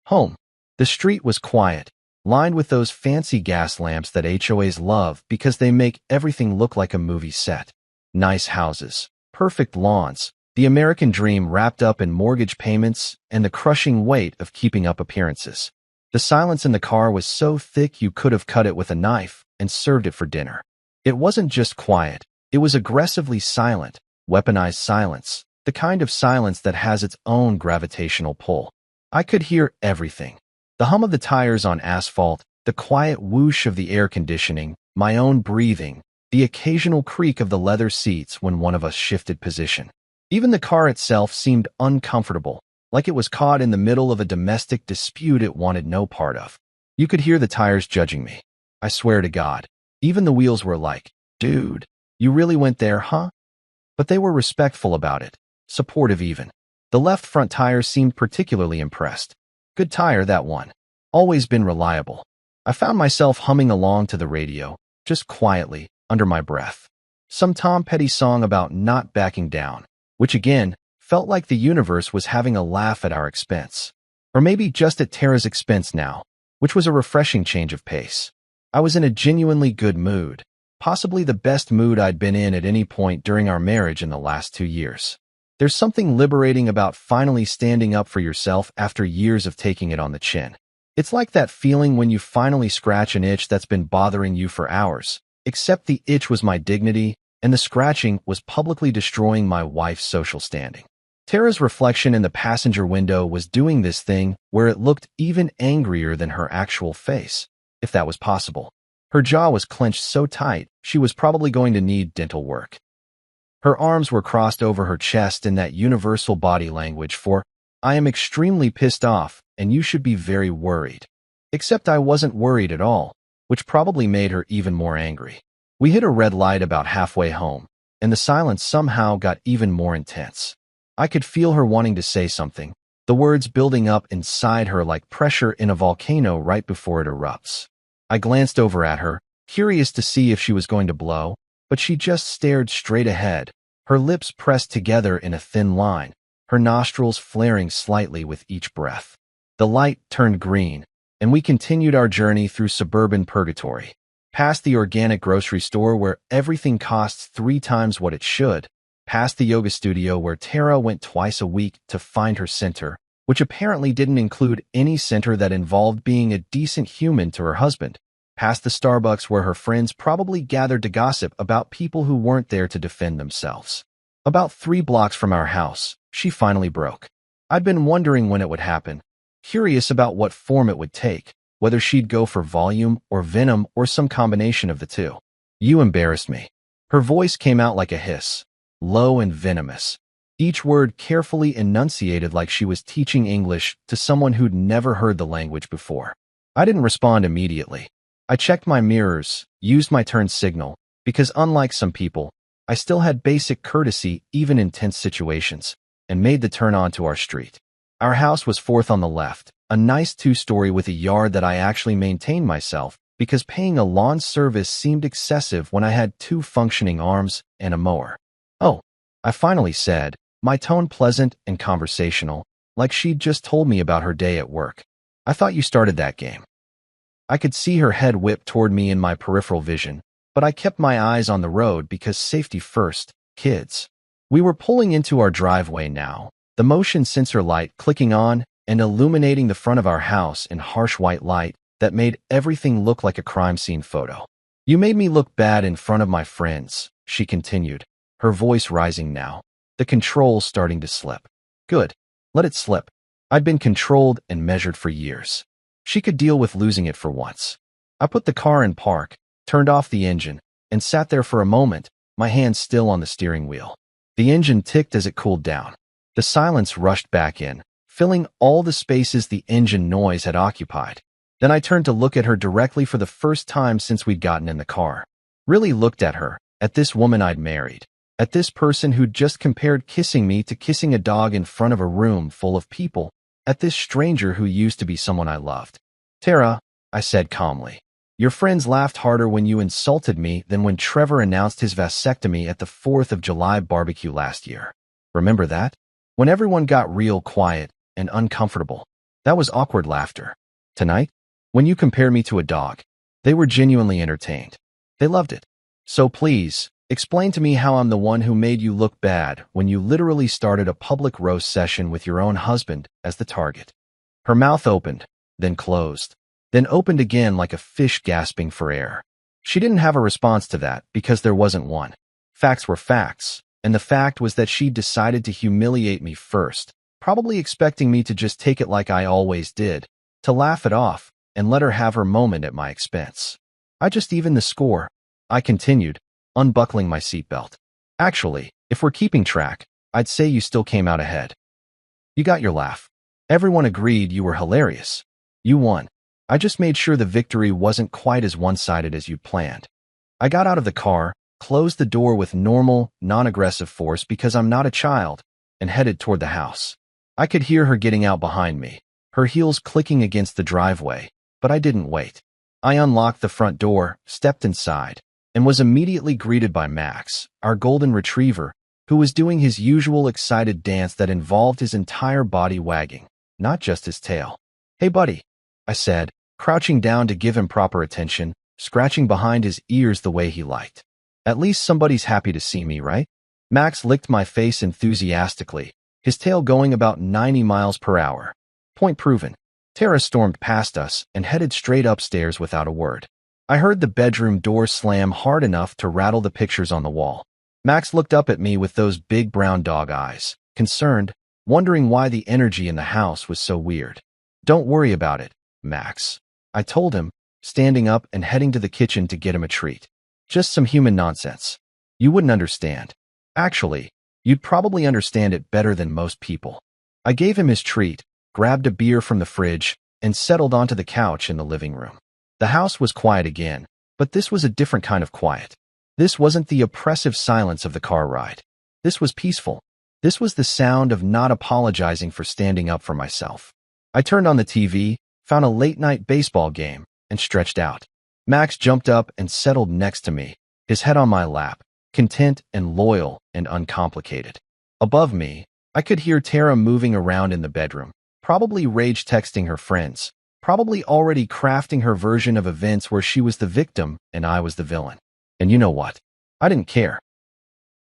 home. The street was quiet, lined with those fancy gas lamps that HOAs love because they make everything look like a movie set. Nice houses, perfect lawns, the American dream wrapped up in mortgage payments and the crushing weight of keeping up appearances. The silence in the car was so thick you could have cut it with a knife and served it for dinner. It wasn't just quiet, it was aggressively silent, weaponized silence, the kind of silence that has its own gravitational pull. I could hear everything. The hum of the tires on asphalt, the quiet whoosh of the air conditioning, my own breathing, the occasional creak of the leather seats when one of us shifted position. Even the car itself seemed uncomfortable, like it was caught in the middle of a domestic dispute it wanted no part of. You could hear the tires judging me. I swear to God. Even the wheels were like, "Dude, you really went there, huh?" But they were respectful about it, supportive even. The left front tire seemed particularly impressed. Good tire, that one. Always been reliable. I found myself humming along to the radio, just quietly, under my breath. Some Tom Petty song about not backing down, which again, felt like the universe was having a laugh at our expense. Or maybe just at Tara's expense now, which was a refreshing change of pace. I was in a genuinely good mood, possibly the best mood I'd been in at any point during our marriage in the last 2 years. There's something liberating about finally standing up for yourself after years of taking it on the chin. It's like that feeling when you finally scratch an itch that's been bothering you for hours, except the itch was my dignity, and the scratching was publicly destroying my wife's social standing. Tara's reflection in the passenger window was doing this thing where it looked even angrier than her actual face, if that was possible. Her jaw was clenched so tight, she was probably going to need dental work. Her arms were crossed over her chest in that universal body language for, "I am extremely pissed off, and you should be very worried." Except I wasn't worried at all, which probably made her even more angry. We hit a red light about halfway home, and the silence somehow got even more intense. I could feel her wanting to say something, the words building up inside her like pressure in a volcano right before it erupts. I glanced over at her, curious to see if she was going to blow, but she just stared straight ahead, her lips pressed together in a thin line, her nostrils flaring slightly with each breath. The light turned green, and we continued our journey through suburban purgatory, past the organic grocery store where everything costs 3 times what it should, past the yoga studio where Tara went twice a week to find her center, which apparently didn't include any center that involved being a decent human to her husband, past the Starbucks where her friends probably gathered to gossip about people who weren't there to defend themselves. About 3 blocks from our house, she finally broke. I'd been wondering when it would happen, curious about what form it would take, whether she'd go for volume or venom or some combination of the two. "You embarrassed me." Her voice came out like a hiss, low and venomous, each word carefully enunciated like she was teaching English to someone who'd never heard the language before. I didn't respond immediately. I checked my mirrors, used my turn signal, because unlike some people, I still had basic courtesy even in tense situations, and made the turn onto our street. Our house was 4th on the left, a nice 2-story with a yard that I actually maintained myself because paying a lawn service seemed excessive when I had 2 functioning arms and a mower. "Oh," I finally said, my tone pleasant and conversational, like she'd just told me about her day at work. "I thought you started that game." I could see her head whip toward me in my peripheral vision, but I kept my eyes on the road because safety first, kids. We were pulling into our driveway now, the motion sensor light clicking on and illuminating the front of our house in harsh white light that made everything look like a crime scene photo. "You made me look bad in front of my friends," she continued, her voice rising now, the control starting to slip. "Good. Let it slip." I'd been controlled and measured for years. She could deal with losing it for once. I put the car in park, turned off the engine, and sat there for a moment, my hands still on the steering wheel. The engine ticked as it cooled down. The silence rushed back in, filling all the spaces the engine noise had occupied. Then I turned to look at her directly for the first time since we'd gotten in the car. Really looked at her, at this woman I'd married, at this person who'd just compared kissing me to kissing a dog in front of a room full of people, at this stranger who used to be someone I loved. "Tara," I said calmly, "your friends laughed harder when you insulted me than when Trevor announced his vasectomy at the 4th of July barbecue last year. Remember that? When everyone got real quiet and uncomfortable. That was awkward laughter. Tonight, when you compared me to a dog, they were genuinely entertained. They loved it. So please, explain to me how I'm the one who made you look bad when you literally started a public roast session with your own husband as the target." Her mouth opened, then closed, then opened again like a fish gasping for air. She didn't have a response to that because there wasn't one. Facts were facts, and the fact was that she decided to humiliate me first, probably expecting me to just take it like I always did, to laugh it off, and let her have her moment at my expense. "I just evened the score," I continued, unbuckling my seatbelt. "Actually, if we're keeping track, I'd say you still came out ahead. You got your laugh. Everyone agreed you were hilarious. You won. I just made sure the victory wasn't quite as one-sided as you'd planned." I got out of the car, closed the door with normal, non-aggressive force because I'm not a child, and headed toward the house. I could hear her getting out behind me, her heels clicking against the driveway, but I didn't wait. I unlocked the front door, stepped inside, and was immediately greeted by Max, our golden retriever, who was doing his usual excited dance that involved his entire body wagging, not just his tail. "Hey buddy," I said, crouching down to give him proper attention, scratching behind his ears the way he liked. "At least somebody's happy to see me, right?" Max licked my face enthusiastically, his tail going about 90 miles per hour. Point proven. Tara stormed past us and headed straight upstairs without a word. I heard the bedroom door slam hard enough to rattle the pictures on the wall. Max looked up at me with those big brown dog eyes, concerned, wondering why the energy in the house was so weird. "Don't worry about it, Max," I told him, standing up and heading to the kitchen to get him a treat. "Just some human nonsense. You wouldn't understand. Actually, you'd probably understand it better than most people." I gave him his treat, grabbed a beer from the fridge, and settled onto the couch in the living room. The house was quiet again, but this was a different kind of quiet. This wasn't the oppressive silence of the car ride. This was peaceful. This was the sound of not apologizing for standing up for myself. I turned on the TV, found a late-night baseball game, and stretched out. Max jumped up and settled next to me, his head on my lap, content and loyal and uncomplicated. Above me, I could hear Tara moving around in the bedroom, probably rage texting her friends, probably already crafting her version of events where she was the victim and I was the villain. And you know what? I didn't care.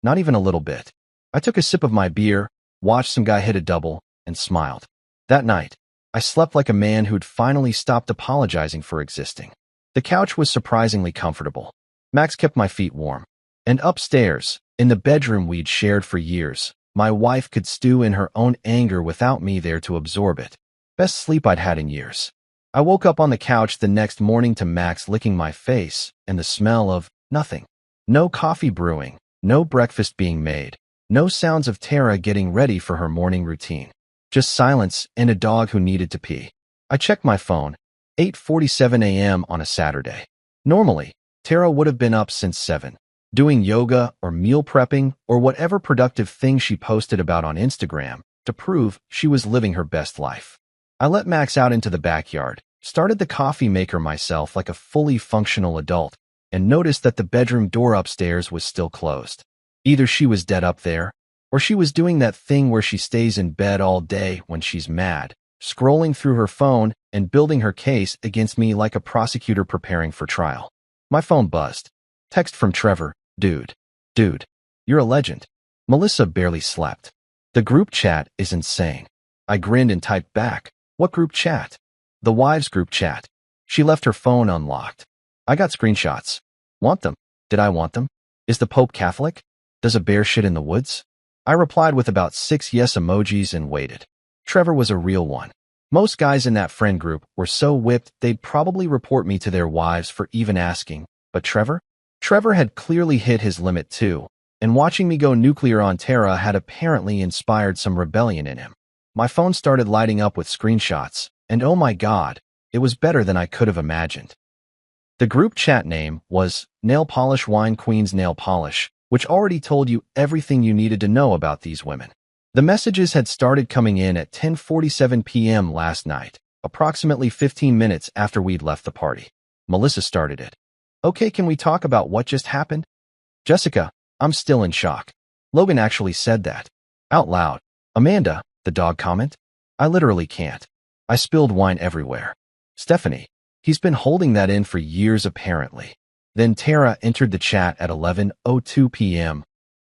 Not even a little bit. I took a sip of my beer, watched some guy hit a double, and smiled. That night, I slept like a man who'd finally stopped apologizing for existing. The couch was surprisingly comfortable. Max kept my feet warm. And upstairs, in the bedroom we'd shared for years, my wife could stew in her own anger without me there to absorb it. Best sleep I'd had in years. I woke up on the couch the next morning to Max licking my face and the smell of nothing. No coffee brewing, no breakfast being made, no sounds of Tara getting ready for her morning routine. Just silence and a dog who needed to pee. I checked my phone, 8:47 a.m. on a Saturday. Normally, Tara would have been up since 7, doing yoga or meal prepping or whatever productive thing she posted about on Instagram to prove she was living her best life. I let Max out into the backyard, started the coffee maker myself like a fully functional adult, and noticed that the bedroom door upstairs was still closed. Either she was dead up there, or she was doing that thing where she stays in bed all day when she's mad, scrolling through her phone and building her case against me like a prosecutor preparing for trial. My phone buzzed. Text from Trevor, Dude, you're a legend. Melissa barely slept. The group chat is insane. I grinned and typed back, what group chat? The wives group chat. She left her phone unlocked. I got screenshots. Want them? Did I want them? Is the Pope Catholic? Does a bear shit in the woods? I replied with about 6 yes emojis and waited. Trevor was a real one. Most guys in that friend group were so whipped they'd probably report me to their wives for even asking. But Trevor had clearly hit his limit too, and watching me go nuclear on Tara had apparently inspired some rebellion in him. My phone started lighting up with screenshots, and oh my god, it was better than I could have imagined. The group chat name was Nail Polish Wine Queen's Nail Polish, which already told you everything you needed to know about these women. The messages had started coming in at 10:47 p.m. last night, approximately 15 minutes after we'd left the party. Melissa started it. Okay, can we talk about what just happened? Jessica, I'm still in shock. Logan actually said that. Out loud. Amanda, the dog comment? I literally can't. I spilled wine everywhere. Stephanie, he's been holding that in for years apparently. Then Tara entered the chat at 11:02 p.m.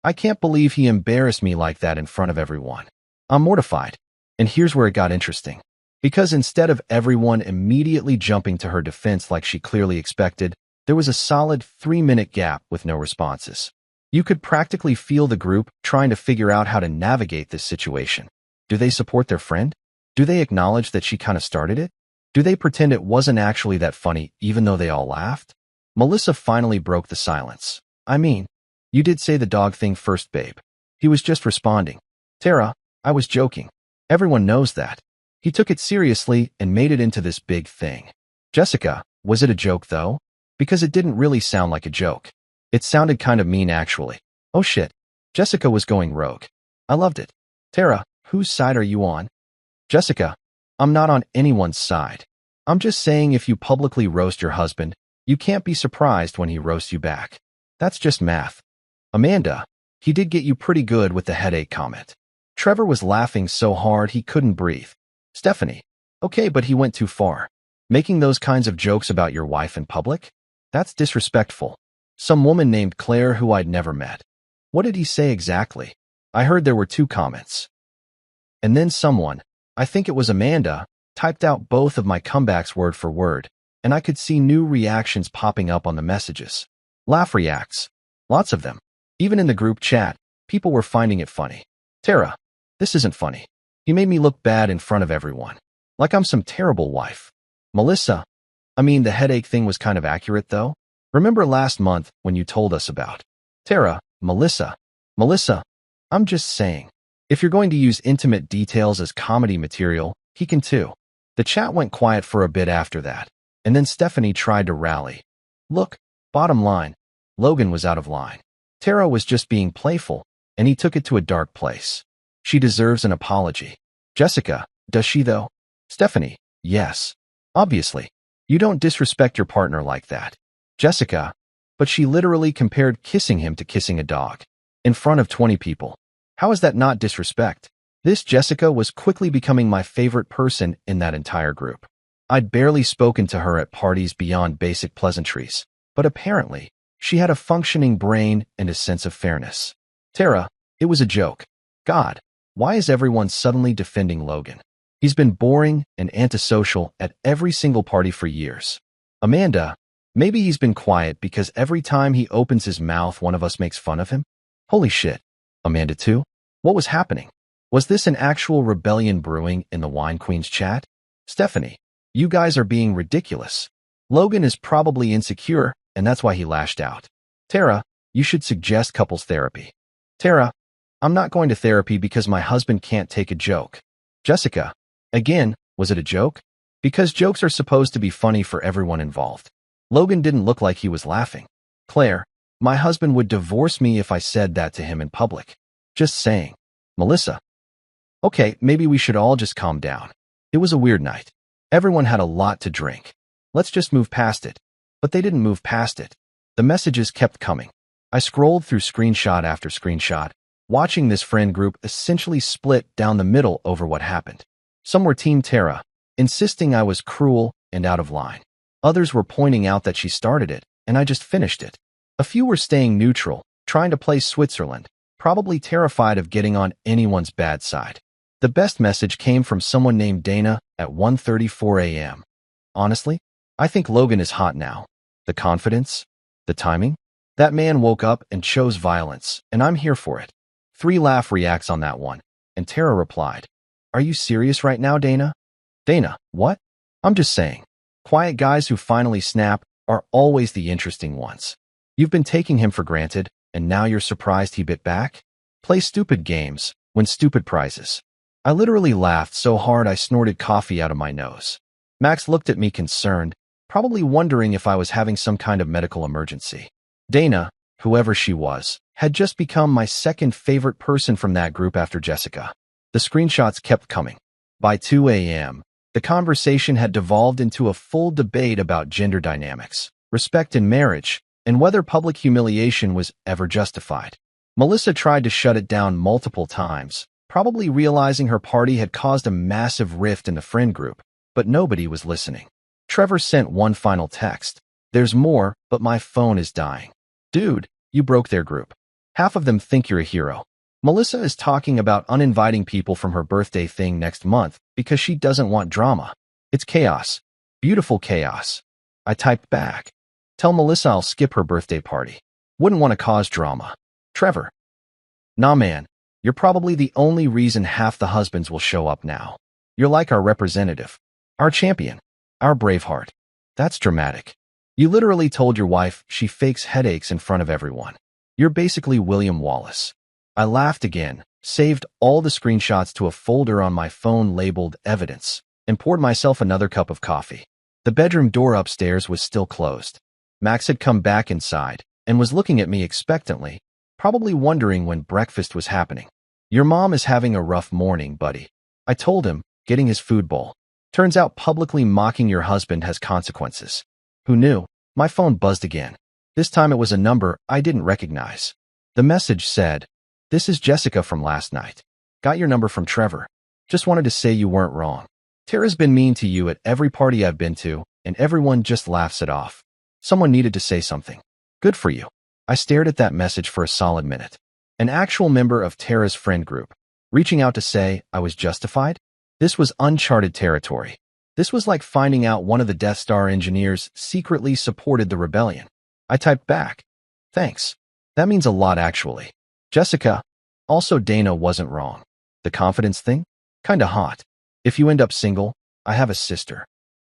I can't believe he embarrassed me like that in front of everyone. I'm mortified. And here's where it got interesting. Because instead of everyone immediately jumping to her defense like she clearly expected, there was a solid 3-minute gap with no responses. You could practically feel the group trying to figure out how to navigate this situation. Do they support their friend? Do they acknowledge that she kind of started it? Do they pretend it wasn't actually that funny even though they all laughed? Melissa finally broke the silence. I mean, you did say the dog thing first, babe. He was just responding. Tara, I was joking. Everyone knows that. He took it seriously and made it into this big thing. Jessica, was it a joke though? Because it didn't really sound like a joke. It sounded kind of mean actually. Oh shit. Jessica was going rogue. I loved it. Tara, whose side are you on? Jessica, I'm not on anyone's side. I'm just saying if you publicly roast your husband, you can't be surprised when he roasts you back. That's just math. Amanda, he did get you pretty good with the headache comment. Trevor was laughing so hard he couldn't breathe. Stephanie, okay, but he went too far. Making those kinds of jokes about your wife in public? That's disrespectful. Some woman named Claire who I'd never met. What did he say exactly? I heard there were 2 comments. And then someone, I think it was Amanda, typed out both of my comebacks word for word, and I could see new reactions popping up on the messages. Laugh reacts. Lots of them. Even in the group chat, people were finding it funny. Tara, this isn't funny. He made me look bad in front of everyone. Like I'm some terrible wife. Melissa, I mean, the headache thing was kind of accurate though. Remember last month when you told us about Tara, Melissa, I'm just saying. If you're going to use intimate details as comedy material, he can too. The chat went quiet for a bit after that, and then Stephanie tried to rally. Look, bottom line, Logan was out of line. Tara was just being playful, and he took it to a dark place. She deserves an apology. Jessica, does she though? Stephanie, yes. Obviously. You don't disrespect your partner like that. Jessica, but she literally compared kissing him to kissing a dog. In front of 20 people. How is that not disrespect? This Jessica was quickly becoming my favorite person in that entire group. I'd barely spoken to her at parties beyond basic pleasantries, but apparently, she had a functioning brain and a sense of fairness. Tara, it was a joke. God, why is everyone suddenly defending Logan? He's been boring and antisocial at every single party for years. Amanda, maybe he's been quiet because every time he opens his mouth one of us makes fun of him? Holy shit. Amanda too? What was happening? Was this an actual rebellion brewing in the Wine Queen's chat? Stephanie, you guys are being ridiculous. Logan is probably insecure, and that's why he lashed out. Tara, you should suggest couples therapy. Tara, I'm not going to therapy because my husband can't take a joke. Jessica, again, was it a joke? Because jokes are supposed to be funny for everyone involved. Logan didn't look like he was laughing. Claire, my husband would divorce me if I said that to him in public. Just saying. Melissa. Okay, maybe we should all just calm down. It was a weird night. Everyone had a lot to drink. Let's just move past it. But they didn't move past it. The messages kept coming. I scrolled through screenshot after screenshot, watching this friend group essentially split down the middle over what happened. Some were Team Tara, insisting I was cruel and out of line. Others were pointing out that she started it, and I just finished it. A few were staying neutral, trying to play Switzerland, probably terrified of getting on anyone's bad side. The best message came from someone named Dana at 1:34 a.m. Honestly, I think Logan is hot now. The confidence? The timing? That man woke up and chose violence, and I'm here for it. 3 laugh reacts on that one, and Tara replied, Are you serious right now, Dana? Dana, what? I'm just saying. Quiet guys who finally snap are always the interesting ones. You've been taking him for granted, and now you're surprised he bit back? Play stupid games, win stupid prizes. I literally laughed so hard I snorted coffee out of my nose. Max looked at me concerned, probably wondering if I was having some kind of medical emergency. Dana, whoever she was, had just become my second favorite person from that group after Jessica. The screenshots kept coming. By 2 a.m., the conversation had devolved into a full debate about gender dynamics, respect in marriage, and whether public humiliation was ever justified. Melissa tried to shut it down multiple times, probably realizing her party had caused a massive rift in the friend group, but nobody was listening. Trevor sent one final text. There's more, but my phone is dying. Dude, you broke their group. Half of them think you're a hero. Melissa is talking about uninviting people from her birthday thing next month because she doesn't want drama. It's chaos. Beautiful chaos. I typed back. Tell Melissa I'll skip her birthday party. Wouldn't want to cause drama. Trevor. Nah man, you're probably the only reason half the husbands will show up now. You're like our representative. Our champion. Our Braveheart. That's dramatic. You literally told your wife she fakes headaches in front of everyone. You're basically William Wallace. I laughed again, saved all the screenshots to a folder on my phone labeled Evidence, and poured myself another cup of coffee. The bedroom door upstairs was still closed. Max had come back inside and was looking at me expectantly, probably wondering when breakfast was happening. Your mom is having a rough morning, buddy. I told him, getting his food bowl. Turns out publicly mocking your husband has consequences. Who knew? My phone buzzed again. This time it was a number I didn't recognize. The message said, This is Jessica from last night. Got your number from Trevor. Just wanted to say you weren't wrong. Tara's been mean to you at every party I've been to, and everyone just laughs it off. Someone needed to say something. Good for you. I stared at that message for a solid minute. An actual member of Tara's friend group, reaching out to say I was justified? This was uncharted territory. This was like finding out one of the Death Star engineers secretly supported the rebellion. I typed back. Thanks. That means a lot actually. Jessica. Also Dana wasn't wrong. The confidence thing? Kinda hot. If you end up single, I have a sister.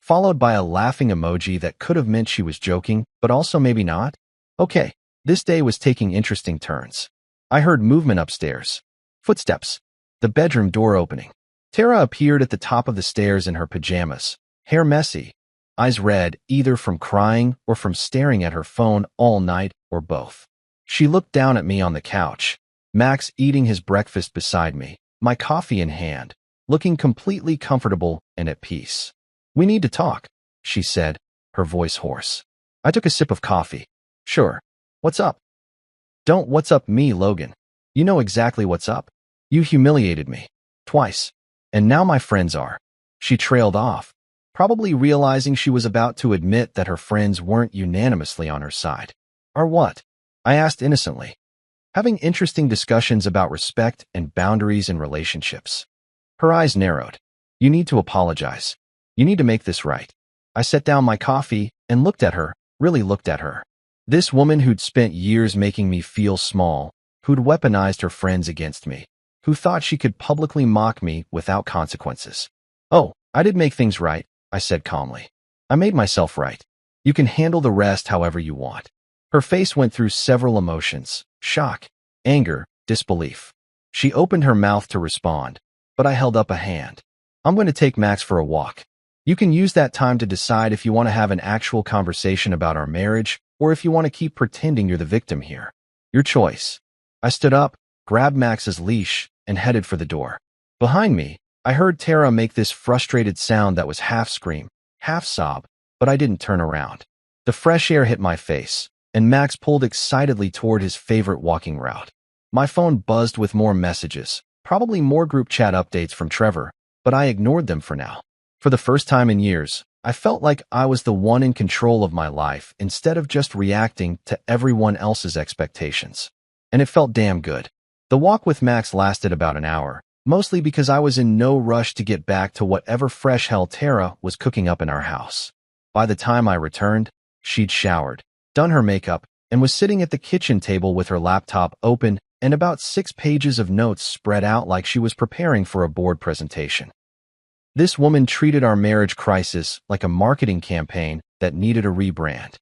Followed by a laughing emoji that could have meant she was joking, but also maybe not. Okay, this day was taking interesting turns. I heard movement upstairs. Footsteps. The bedroom door opening. Tara appeared at the top of the stairs in her pajamas, hair messy, eyes red either from crying or from staring at her phone all night or both. She looked down at me on the couch, Max eating his breakfast beside me, my coffee in hand, looking completely comfortable and at peace. "We need to talk," she said, her voice hoarse. I took a sip of coffee. "Sure. What's up?" "Don't what's up me, Logan. You know exactly what's up. You humiliated me. Twice. And now my friends are." She trailed off, probably realizing she was about to admit that her friends weren't unanimously on her side. "Or what?" I asked innocently. "Having interesting discussions about respect and boundaries in relationships." Her eyes narrowed. "You need to apologize. You need to make this right." I set down my coffee and looked at her, really looked at her. This woman who'd spent years making me feel small, who'd weaponized her friends against me, who thought she could publicly mock me without consequences. "Oh, I did make things right," I said calmly. "I made myself right. You can handle the rest however you want." Her face went through several emotions: shock, anger, disbelief. She opened her mouth to respond, but I held up a hand. "I'm going to take Max for a walk. You can use that time to decide if you want to have an actual conversation about our marriage or if you want to keep pretending you're the victim here. Your choice." I stood up, grabbed Max's leash, and headed for the door. Behind me, I heard Tara make this frustrated sound that was half scream, half sob, but I didn't turn around. The fresh air hit my face, and Max pulled excitedly toward his favorite walking route. My phone buzzed with more messages, probably more group chat updates from Trevor, but I ignored them for now. For the first time in years, I felt like I was the one in control of my life instead of just reacting to everyone else's expectations. And it felt damn good. The walk with Max lasted about an hour, mostly because I was in no rush to get back to whatever fresh hell Tara was cooking up in our house. By the time I returned, she'd showered, done her makeup, and was sitting at the kitchen table with her laptop open and about 6 pages of notes spread out like she was preparing for a board presentation. This woman treated our marriage crisis like a marketing campaign that needed a rebrand.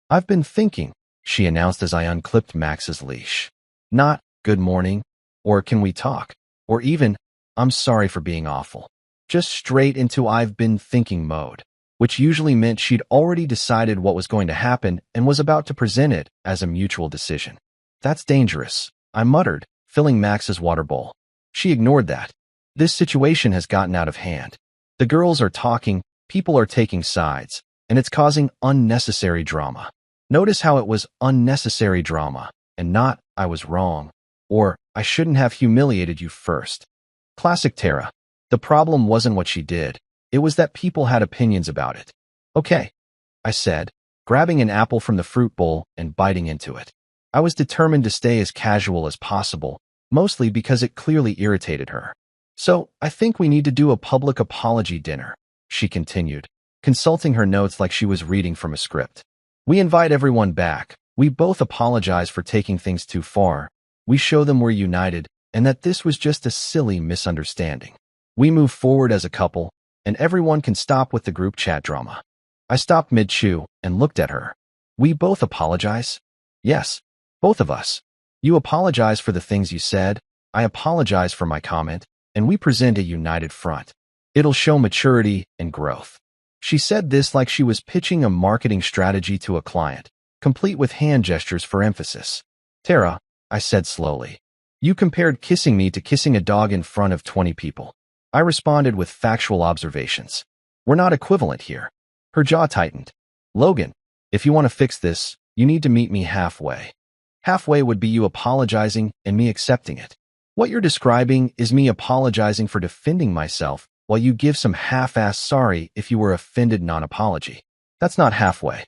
"I've been thinking," she announced as I unclipped Max's leash. Not, "Good morning," or "Can we talk?" or even, "I'm sorry for being awful." Just straight into "I've been thinking" mode, which usually meant she'd already decided what was going to happen and was about to present it as a mutual decision. "That's dangerous," I muttered, filling Max's water bowl. She ignored that. "This situation has gotten out of hand. The girls are talking, people are taking sides, and it's causing unnecessary drama." Notice how it was unnecessary drama, and not "I was wrong," or "I shouldn't have humiliated you first." Classic Tara. The problem wasn't what she did. It was that people had opinions about it. "Okay," I said, grabbing an apple from the fruit bowl and biting into it. I was determined to stay as casual as possible, mostly because it clearly irritated her. "So, I think we need to do a public apology dinner," she continued, consulting her notes like she was reading from a script. "We invite everyone back. We both apologize for taking things too far. We show them we're united and that this was just a silly misunderstanding. We move forward as a couple, and everyone can stop with the group chat drama." I stopped mid-chew and looked at her. "We both apologize?" "Yes, both of us. You apologize for the things you said, I apologize for my comment, and we present a united front. It'll show maturity and growth." She said this like she was pitching a marketing strategy to a client, complete with hand gestures for emphasis. "Tara," I said slowly, "you compared kissing me to kissing a dog in front of 20 people. I responded with factual observations. We're not equivalent here." Her jaw tightened. "Logan, if you want to fix this, you need to meet me halfway." Halfway would be you apologizing and me accepting it. What you're describing is me apologizing for defending myself while you give some half-assed sorry if you were offended non-apology. That's not halfway.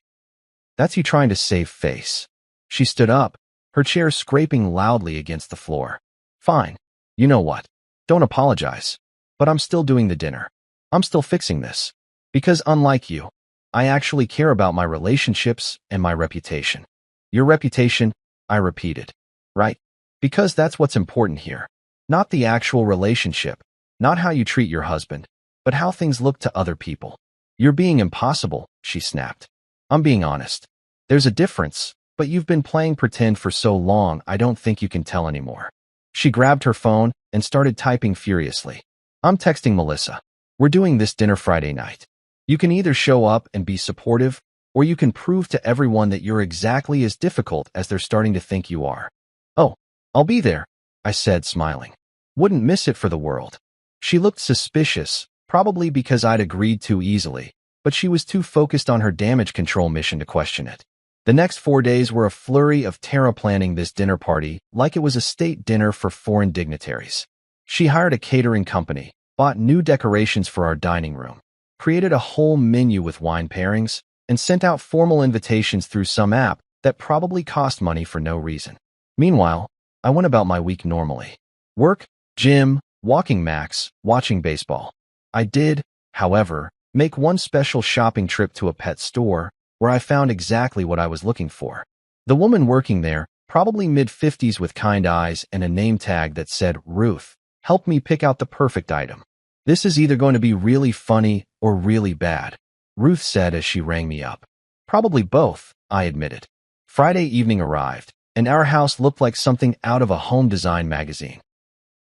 That's you trying to save face. She stood up, her chair scraping loudly against the floor. "Fine. You know what? Don't apologize. But I'm still doing the dinner. I'm still fixing this. Because unlike you, I actually care about my relationships and my reputation." "Your reputation," I repeated. "Right? Because that's what's important here. Not the actual relationship, not how you treat your husband, but how things look to other people." "You're being impossible," she snapped. "I'm being honest. There's a difference, but you've been playing pretend for so long I don't think you can tell anymore." She grabbed her phone and started typing furiously. "I'm texting Melissa. We're doing this dinner Friday night. You can either show up and be supportive, or you can prove to everyone that you're exactly as difficult as they're starting to think you are." "Oh, I'll be there," I said, smiling. Wouldn't miss it for the world. She looked suspicious, probably because I'd agreed too easily, but she was too focused on her damage control mission to question it. The next 4 days were a flurry of Tara planning this dinner party like it was a state dinner for foreign dignitaries. She hired a catering company, bought new decorations for our dining room, created a whole menu with wine pairings, and sent out formal invitations through some app that probably cost money for no reason. Meanwhile, I went about my week normally. Work, gym, walking Max, watching baseball. I did, however, make one special shopping trip to a pet store where I found exactly what I was looking for. The woman working there, probably mid-50s with kind eyes and a name tag that said Ruth, helped me pick out the perfect item. This is either going to be really funny or really bad, Ruth said as she rang me up. Probably both, I admitted. Friday evening arrived, and our house looked like something out of a home design magazine.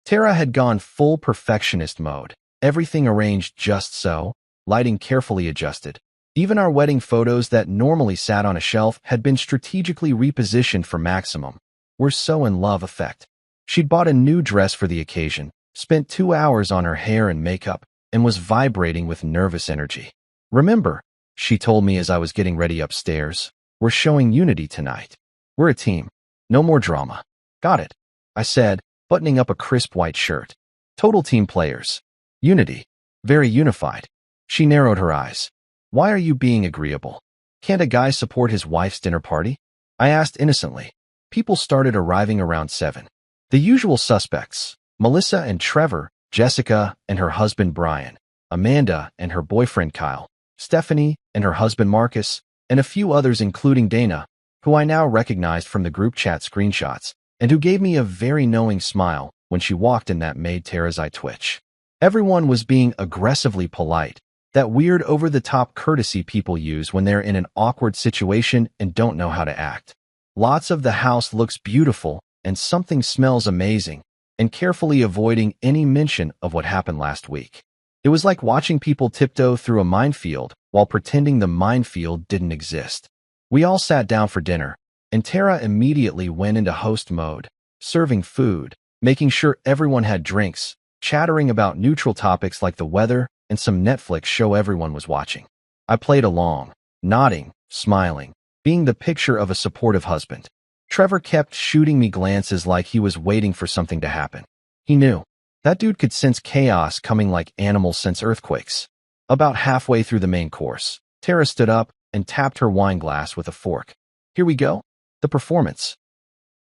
Tara had gone full perfectionist mode, everything arranged just so, lighting carefully adjusted. Even our wedding photos that normally sat on a shelf had been strategically repositioned for maximum. We're so in love effect. She'd bought a new dress for the occasion, spent 2 hours on her hair and makeup, and was vibrating with nervous energy. Remember, she told me as I was getting ready upstairs, we're showing unity tonight. We're a team. No more drama. Got it, I said, buttoning up a crisp white shirt. Total team players. Unity. Very unified. She narrowed her eyes. Why are you being agreeable? Can't a guy support his wife's dinner party? I asked innocently. People started arriving around 7. The usual suspects, Melissa and Trevor, Jessica and her husband Brian, Amanda and her boyfriend Kyle, Stephanie and her husband Marcus, and a few others including Dana, who I now recognized from the group chat screenshots, and who gave me a very knowing smile when she walked in that made Tara's eye twitch. Everyone was being aggressively polite, that weird over-the-top courtesy people use when they're in an awkward situation and don't know how to act. Lots of the house looks beautiful and something smells amazing, and carefully avoiding any mention of what happened last week. It was like watching people tiptoe through a minefield while pretending the minefield didn't exist. We all sat down for dinner, and Tara immediately went into host mode, serving food, making sure everyone had drinks, chattering about neutral topics like the weather and some Netflix show everyone was watching. I played along, nodding, smiling, being the picture of a supportive husband. Trevor kept shooting me glances like he was waiting for something to happen. He knew. That dude could sense chaos coming like animals sense earthquakes. About halfway through the main course, Tara stood up and tapped her wine glass with a fork. Here we go. The performance.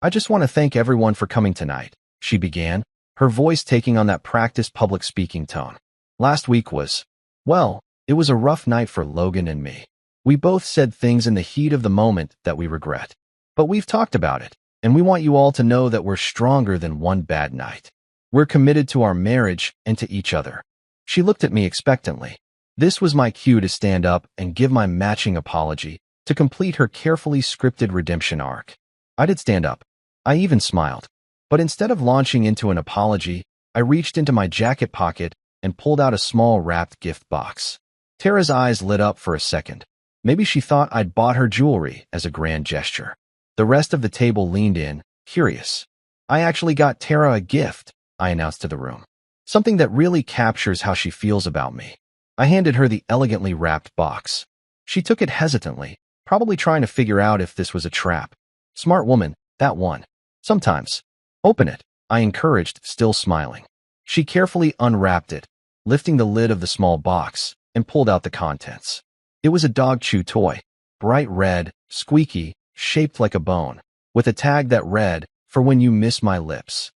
I just want to thank everyone for coming tonight, she began, her voice taking on that practiced public speaking tone. Last week was, well, it was a rough night for Logan and me. We both said things in the heat of the moment that we regret. But we've talked about it, and we want you all to know that we're stronger than one bad night. We're committed to our marriage and to each other. She looked at me expectantly. This was my cue to stand up and give my matching apology to complete her carefully scripted redemption arc. I did stand up. I even smiled. But instead of launching into an apology, I reached into my jacket pocket and pulled out a small wrapped gift box. Tara's eyes lit up for a second. Maybe she thought I'd bought her jewelry as a grand gesture. The rest of the table leaned in, curious. I actually got Tara a gift, I announced to the room. Something that really captures how she feels about me. I handed her the elegantly wrapped box. She took it hesitantly, probably trying to figure out if this was a trap. Smart woman, that one. Sometimes. Open it, I encouraged, still smiling. She carefully unwrapped it, lifting the lid of the small box, and pulled out the contents. It was a dog chew toy, bright red, squeaky, shaped like a bone, with a tag that read, "For when you miss my lips."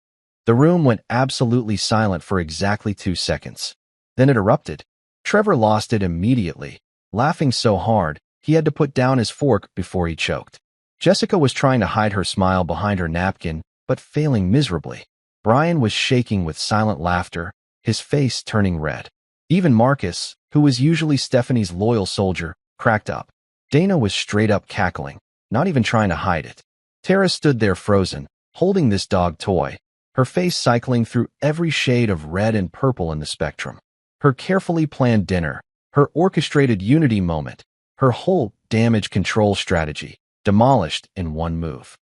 The room went absolutely silent for exactly 2 seconds. Then it erupted. Trevor lost it immediately, laughing so hard he had to put down his fork before he choked. Jessica was trying to hide her smile behind her napkin, but failing miserably. Brian was shaking with silent laughter, his face turning red. Even Marcus, who was usually Stephanie's loyal soldier, cracked up. Dana was straight up cackling, not even trying to hide it. Tara stood there frozen, holding this dog toy, her face cycling through every shade of red and purple in the spectrum. Her carefully planned dinner, her orchestrated unity moment, her whole damage control strategy, demolished in one move.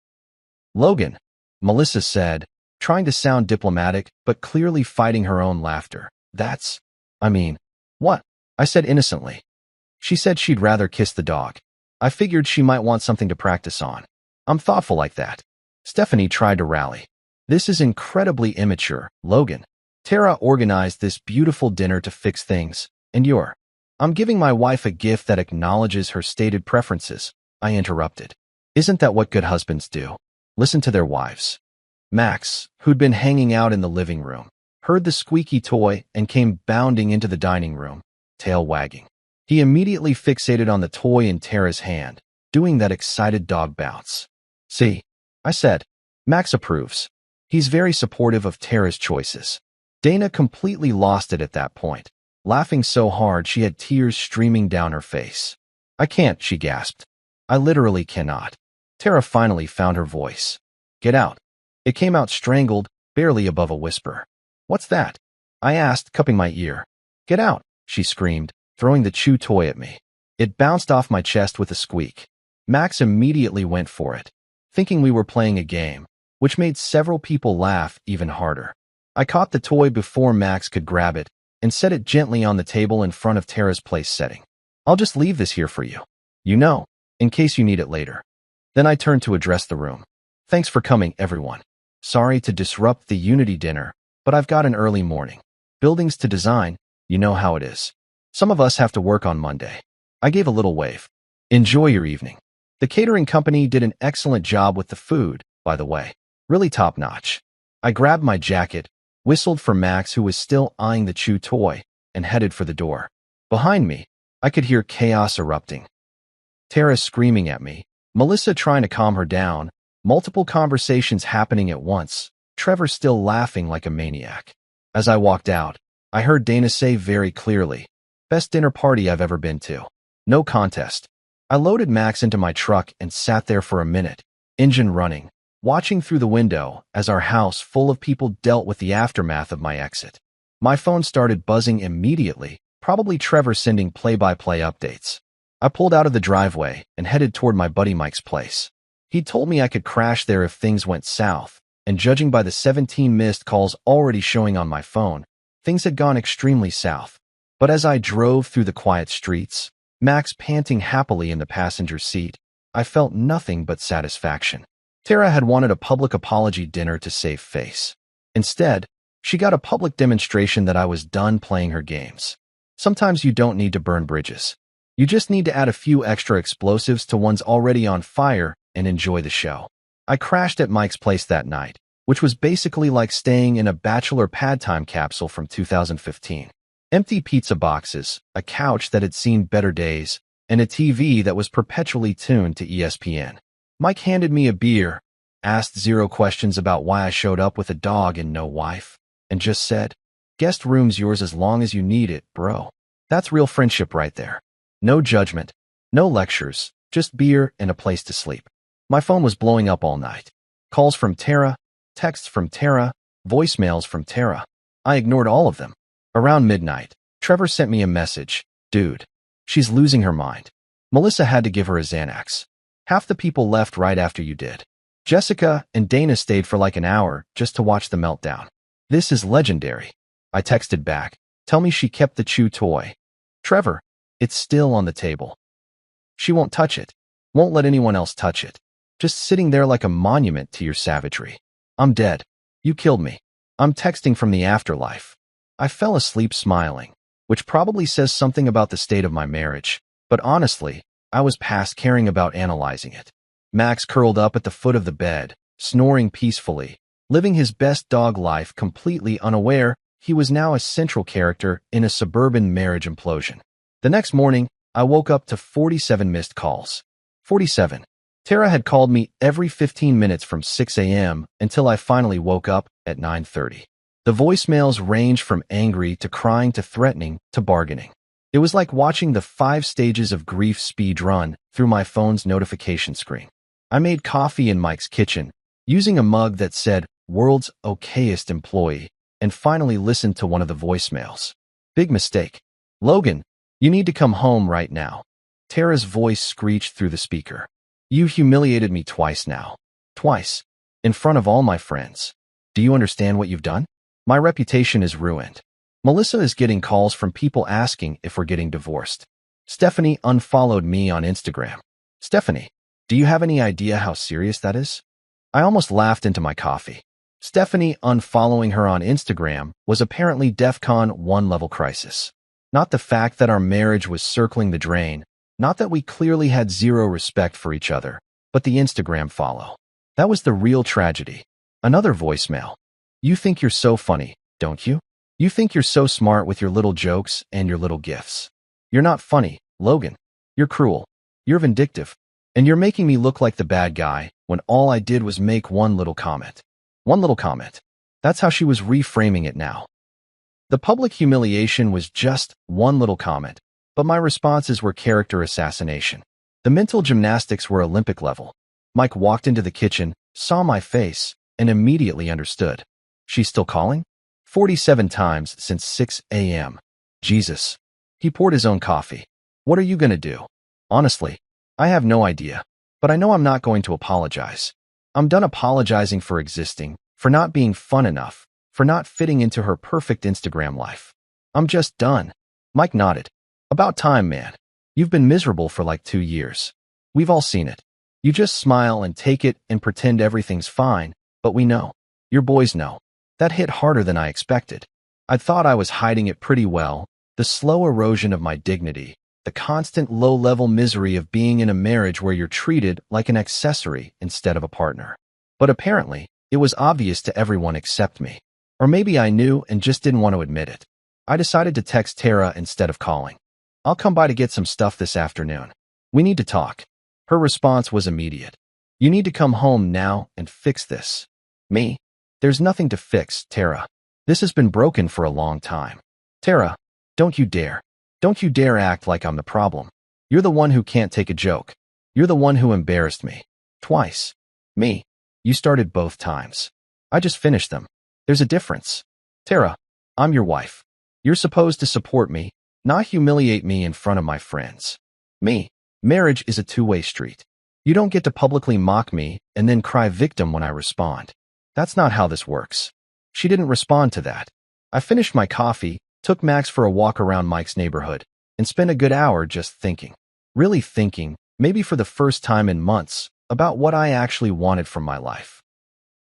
Logan, Melissa said, trying to sound diplomatic, but clearly fighting her own laughter. What? I said innocently. She said she'd rather kiss the dog. I figured she might want something to practice on. I'm thoughtful like that. Stephanie tried to rally. This is incredibly immature, Logan. Tara organized this beautiful dinner to fix things, and I'm giving my wife a gift that acknowledges her stated preferences, I interrupted. Isn't that what good husbands do? Listen to their wives. Max, who'd been hanging out in the living room, heard the squeaky toy and came bounding into the dining room, tail wagging. He immediately fixated on the toy in Tara's hand, doing that excited dog bounce. See, I said. Max approves. He's very supportive of Tara's choices. Dana completely lost it at that point, laughing so hard she had tears streaming down her face. I can't, she gasped. I literally cannot. Tara finally found her voice. Get out. It came out strangled, barely above a whisper. What's that? I asked, cupping my ear. Get out, she screamed, throwing the chew toy at me. It bounced off my chest with a squeak. Max immediately went for it, thinking we were playing a game, which made several people laugh even harder. I caught the toy before Max could grab it and set it gently on the table in front of Tara's place setting. I'll just leave this here for you. In case you need it later. Then I turned to address the room. Thanks for coming, everyone. Sorry to disrupt the Unity dinner, but I've got an early morning. Buildings to design, you know how it is. Some of us have to work on Monday. I gave a little wave. Enjoy your evening. The catering company did an excellent job with the food, by the way. Really top-notch. I grabbed my jacket, whistled for Max, who was still eyeing the chew toy, and headed for the door. Behind me, I could hear chaos erupting. Tara screaming at me, Melissa trying to calm her down, multiple conversations happening at once, Trevor still laughing like a maniac. As I walked out, I heard Dana say very clearly, best dinner party I've ever been to. No contest. I loaded Max into my truck and sat there for a minute, engine running, watching through the window as our house full of people dealt with the aftermath of my exit. My phone started buzzing immediately, probably Trevor sending play-by-play updates. I pulled out of the driveway and headed toward my buddy Mike's place. He told me I could crash there if things went south, and judging by the 17 missed calls already showing on my phone, things had gone extremely south. But as I drove through the quiet streets, Max panting happily in the passenger seat, I felt nothing but satisfaction. Tara had wanted a public apology dinner to save face. Instead, she got a public demonstration that I was done playing her games. Sometimes you don't need to burn bridges. You just need to add a few extra explosives to one's already on fire and enjoy the show. I crashed at Mike's place that night, which was basically like staying in a bachelor pad time capsule from 2015. Empty pizza boxes, a couch that had seen better days, and a TV that was perpetually tuned to ESPN. Mike handed me a beer, asked 0 questions about why I showed up with a dog and no wife, and just said, guest room's yours as long as you need it, bro. That's real friendship right there. No judgment, no lectures, just beer and a place to sleep. My phone was blowing up all night. Calls from Tara, texts from Tara, voicemails from Tara. I ignored all of them. Around midnight, Trevor sent me a message. Dude, she's losing her mind. Melissa had to give her a Xanax. Half the people left right after you did. Jessica and Dana stayed for like an hour just to watch the meltdown. This is legendary. I texted back. Tell me she kept the chew toy. Trevor, it's still on the table. She won't touch it. Won't let anyone else touch it. Just sitting there like a monument to your savagery. I'm dead. You killed me. I'm texting from the afterlife. I fell asleep smiling, which probably says something about the state of my marriage, but honestly, I was past caring about analyzing it. Max curled up at the foot of the bed, snoring peacefully, living his best dog life completely unaware he was now a central character in a suburban marriage implosion. The next morning, I woke up to 47 missed calls. 47. Tara had called me every 15 minutes from 6 a.m. until I finally woke up at 9:30. The voicemails ranged from angry to crying to threatening to bargaining. It was like watching the 5 stages of grief speed run through my phone's notification screen. I made coffee in Mike's kitchen, using a mug that said, "World's okayest employee," and finally listened to one of the voicemails. Big mistake. Logan, you need to come home right now. Tara's voice screeched through the speaker. You humiliated me twice now. Twice. In front of all my friends. Do you understand what you've done? My reputation is ruined. Melissa is getting calls from people asking if we're getting divorced. Stephanie unfollowed me on Instagram. Stephanie, do you have any idea how serious that is? I almost laughed into my coffee. Stephanie unfollowing her on Instagram was apparently DEFCON 1 level crisis. Not the fact that our marriage was circling the drain, not that we clearly had zero respect for each other, but the Instagram follow. That was the real tragedy. Another voicemail. You think you're so funny, don't you? You think you're so smart with your little jokes and your little gifts. You're not funny, Logan. You're cruel. You're vindictive. And you're making me look like the bad guy when all I did was make one little comment. One little comment. That's how she was reframing it now. The public humiliation was just one little comment, but my responses were character assassination. The mental gymnastics were Olympic level. Mike walked into the kitchen, saw my face, and immediately understood. She's still calling? 47 times since 6 a.m. Jesus. He poured his own coffee. What are you gonna do? Honestly, I have no idea, but I know I'm not going to apologize. I'm done apologizing for existing, for not being fun enough, for not fitting into her perfect Instagram life. I'm just done. Mike nodded. About time, man. You've been miserable for like 2 years. We've all seen it. You just smile and take it and pretend everything's fine, but we know. Your boys know. That hit harder than I expected. I thought I was hiding it pretty well, the slow erosion of my dignity, the constant low-level misery of being in a marriage where you're treated like an accessory instead of a partner. But apparently, it was obvious to everyone except me. Or maybe I knew and just didn't want to admit it. I decided to text Tara instead of calling. I'll come by to get some stuff this afternoon. We need to talk. Her response was immediate. You need to come home now and fix this. Me? There's nothing to fix, Tara. This has been broken for a long time. Tara, don't you dare. Don't you dare act like I'm the problem. You're the one who can't take a joke. You're the one who embarrassed me. Twice. Me. You started both times. I just finished them. There's a difference. Tara, I'm your wife. You're supposed to support me, not humiliate me in front of my friends. Me. Marriage is a two-way street. You don't get to publicly mock me and then cry victim when I respond. That's not how this works. She didn't respond to that. I finished my coffee, took Max for a walk around Mike's neighborhood, and spent a good hour just thinking. Really thinking, maybe for the first time in months, about what I actually wanted from my life.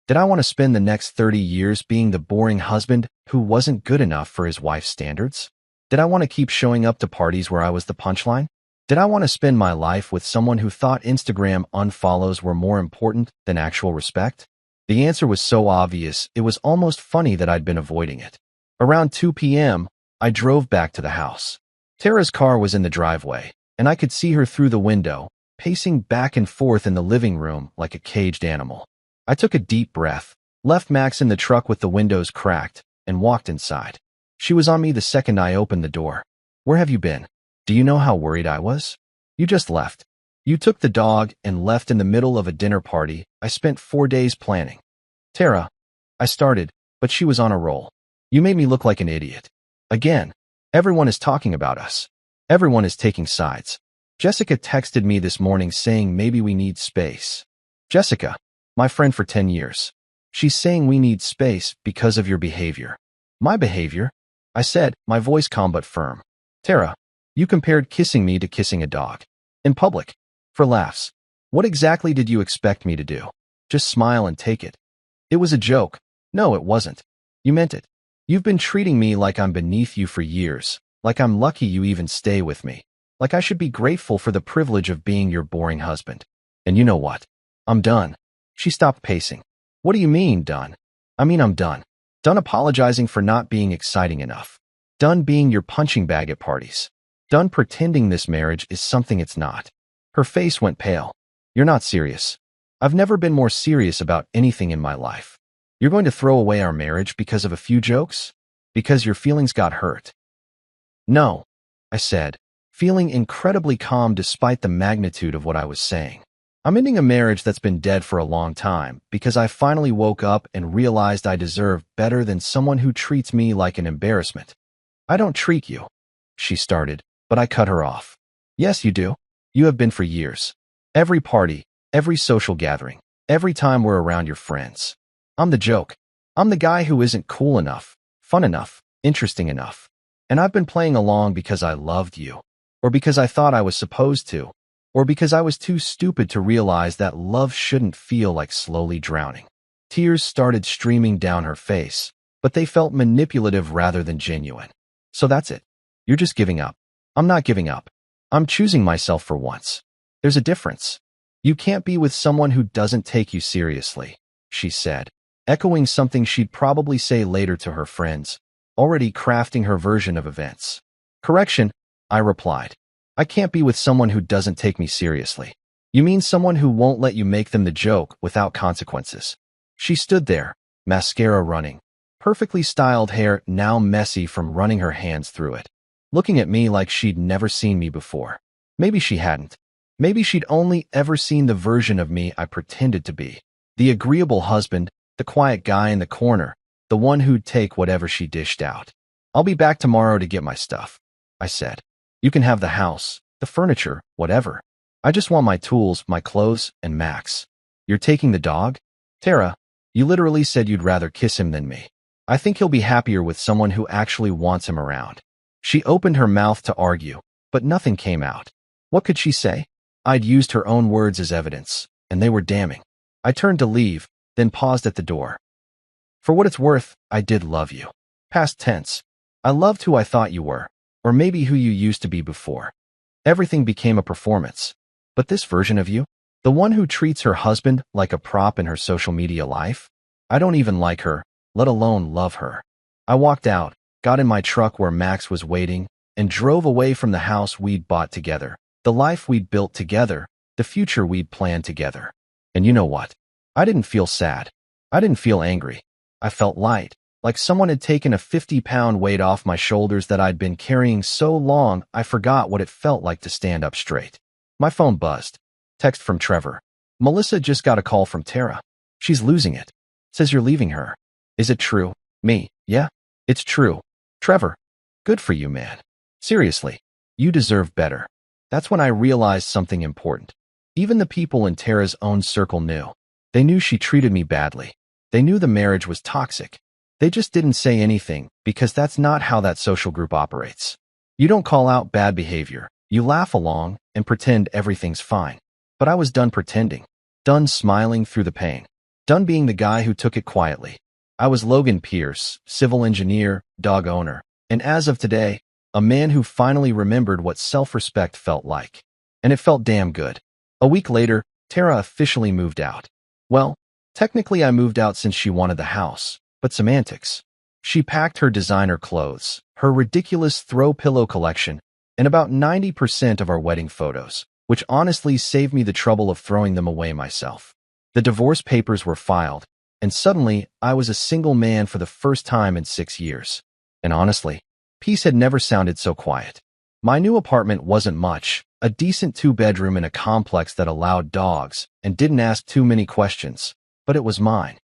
Did I want to spend the next 30 years being the boring husband who wasn't good enough for his wife's standards? Did I want to keep showing up to parties where I was the punchline? Did I want to spend my life with someone who thought Instagram unfollows were more important than actual respect? The answer was so obvious, it was almost funny that I'd been avoiding it. Around 2 p.m., I drove back to the house. Tara's car was in the driveway, and I could see her through the window, pacing back and forth in the living room like a caged animal. I took a deep breath, left Max in the truck with the windows cracked, and walked inside. She was on me the second I opened the door. Where have you been? Do you know how worried I was? You just left. You took the dog and left in the middle of a dinner party I spent 4 days planning. Tara, I started, but she was on a roll. You made me look like an idiot. Again, everyone is talking about us. Everyone is taking sides. Jessica texted me this morning saying maybe we need space. Jessica, my friend for 10 years. She's saying we need space because of your behavior. My behavior? I said, my voice calm but firm. Tara, you compared kissing me to kissing a dog. In public. For laughs. What exactly did you expect me to do? Just smile and take it. It was a joke. No, it wasn't. You meant it. You've been treating me like I'm beneath you for years, like I'm lucky you even stay with me, like I should be grateful for the privilege of being your boring husband. And you know what? I'm done. She stopped pacing. What do you mean, done? I mean, I'm done. Done apologizing for not being exciting enough. Done being your punching bag at parties. Done pretending this marriage is something it's not. Her face went pale. You're not serious. I've never been more serious about anything in my life. You're going to throw away our marriage because of a few jokes? Because your feelings got hurt? No, I said, feeling incredibly calm despite the magnitude of what I was saying. I'm ending a marriage that's been dead for a long time because I finally woke up and realized I deserve better than someone who treats me like an embarrassment. I don't treat you, she started, but I cut her off. Yes, you do. You have been for years. Every party, every social gathering, every time we're around your friends. I'm the joke. I'm the guy who isn't cool enough, fun enough, interesting enough. And I've been playing along because I loved you, or because I thought I was supposed to, or because I was too stupid to realize that love shouldn't feel like slowly drowning. Tears started streaming down her face, but they felt manipulative rather than genuine. So that's it. You're just giving up. I'm not giving up. I'm choosing myself for once. There's a difference. You can't be with someone who doesn't take you seriously, she said, echoing something she'd probably say later to her friends, already crafting her version of events. Correction, I replied. I can't be with someone who doesn't take me seriously. You mean someone who won't let you make them the joke without consequences. She stood there, mascara running, perfectly styled hair now messy from running her hands through it, looking at me like she'd never seen me before. Maybe she hadn't. Maybe she'd only ever seen the version of me I pretended to be. The agreeable husband, the quiet guy in the corner, the one who'd take whatever she dished out. I'll be back tomorrow to get my stuff, I said. You can have the house, the furniture, whatever. I just want my tools, my clothes, and Max. You're taking the dog? Tara, you literally said you'd rather kiss him than me. I think he'll be happier with someone who actually wants him around. She opened her mouth to argue, but nothing came out. What could she say? I'd used her own words as evidence, and they were damning. I turned to leave, then paused at the door. For what it's worth, I did love you. Past tense. I loved who I thought you were, or maybe who you used to be before. Everything became a performance. But this version of you, the one who treats her husband like a prop in her social media life, I don't even like her, let alone love her. I walked out, got in my truck where Max was waiting, and drove away from the house we'd bought together, the life we'd built together, the future we'd planned together. And you know what? I didn't feel sad. I didn't feel angry. I felt light, like someone had taken a 50-pound weight off my shoulders that I'd been carrying so long I forgot what it felt like to stand up straight. My phone buzzed. Text from Trevor. Melissa just got a call from Tara. She's losing it. Says you're leaving her. Is it true? Me. Yeah, it's true. Trevor. Good for you, man. Seriously, you deserve better. That's when I realized something important. Even the people in Tara's own circle knew. They knew she treated me badly. They knew the marriage was toxic. They just didn't say anything because that's not how that social group operates. You don't call out bad behavior. You laugh along and pretend everything's fine. But I was done pretending. Done smiling through the pain. Done being the guy who took it quietly. I was Logan Pierce, civil engineer, dog owner, and as of today, a man who finally remembered what self-respect felt like. And it felt damn good. A week later, Tara officially moved out. Well, technically I moved out since she wanted the house, but semantics. She packed her designer clothes, her ridiculous throw pillow collection, and about 90% of our wedding photos, which honestly saved me the trouble of throwing them away myself. The divorce papers were filed, and suddenly I was a single man for the first time in 6 years. And honestly, peace had never sounded so quiet. My new apartment wasn't much, a decent 2-bedroom in a complex that allowed dogs and didn't ask too many questions, but it was mine.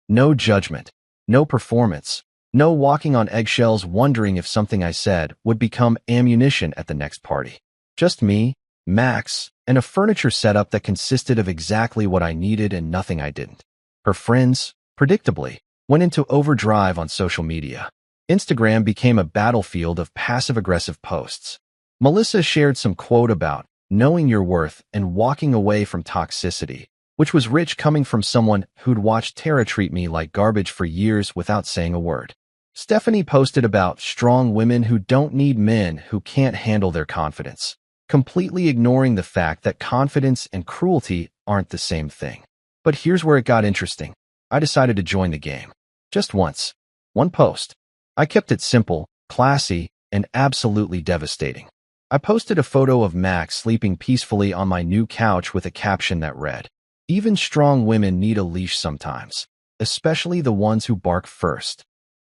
No judgment, no performance, no walking on eggshells wondering if something I said would become ammunition at the next party. Just me, Max, and a furniture setup that consisted of exactly what I needed and nothing I didn't. Her friends, predictably, went into overdrive on social media. Instagram became a battlefield of passive-aggressive posts. Melissa shared some quote about knowing your worth and walking away from toxicity, which was rich coming from someone who'd watched Tara treat me like garbage for years without saying a word. Stephanie posted about strong women who don't need men who can't handle their confidence, completely ignoring the fact that confidence and cruelty aren't the same thing. But here's where it got interesting. I decided to join the game. Just once. One post. I kept it simple, classy, and absolutely devastating. I posted a photo of Max sleeping peacefully on my new couch with a caption that read, "Even strong women need a leash sometimes, especially the ones who bark first."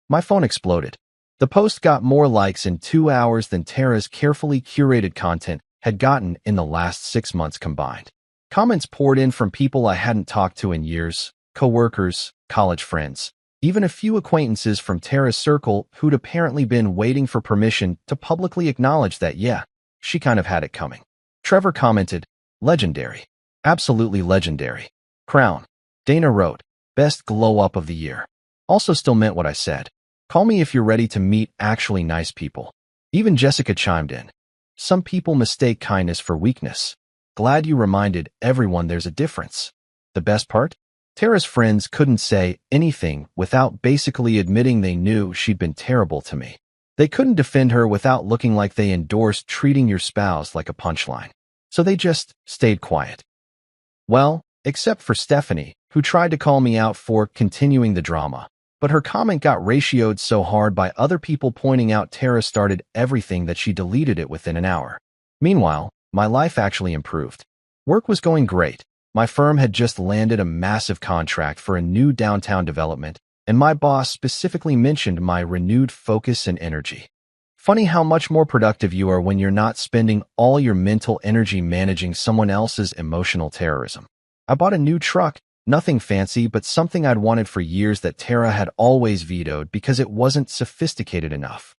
My phone exploded. The post got more likes in 2 hours than Tara's carefully curated content had gotten in the last 6 months combined. Comments poured in from people I hadn't talked to in years, coworkers, college friends, even a few acquaintances from Tara's circle who'd apparently been waiting for permission to publicly acknowledge that, yeah, she kind of had it coming. Trevor commented, "Legendary. Absolutely legendary. Crown." Dana wrote, "Best glow up of the year." also still meant what I said. Call me if you're ready to meet actually nice people. Even Jessica chimed in. Some people mistake kindness for weakness. Glad you reminded everyone there's a difference. The best part? Tara's friends couldn't say anything without basically admitting they knew she'd been terrible to me. They couldn't defend her without looking like they endorsed treating your spouse like a punchline. So they just stayed quiet. Well, except for Stephanie, who tried to call me out for continuing the drama. But her comment got ratioed so hard by other people pointing out Tara started everything that she deleted it within an hour. Meanwhile, my life actually improved. Work was going great. My firm had just landed a massive contract for a new downtown development, and my boss specifically mentioned my renewed focus and energy. Funny how much more productive you are when you're not spending all your mental energy managing someone else's emotional terrorism. I bought a new truck, nothing fancy but something I'd wanted for years that Tara had always vetoed because it wasn't sophisticated enough.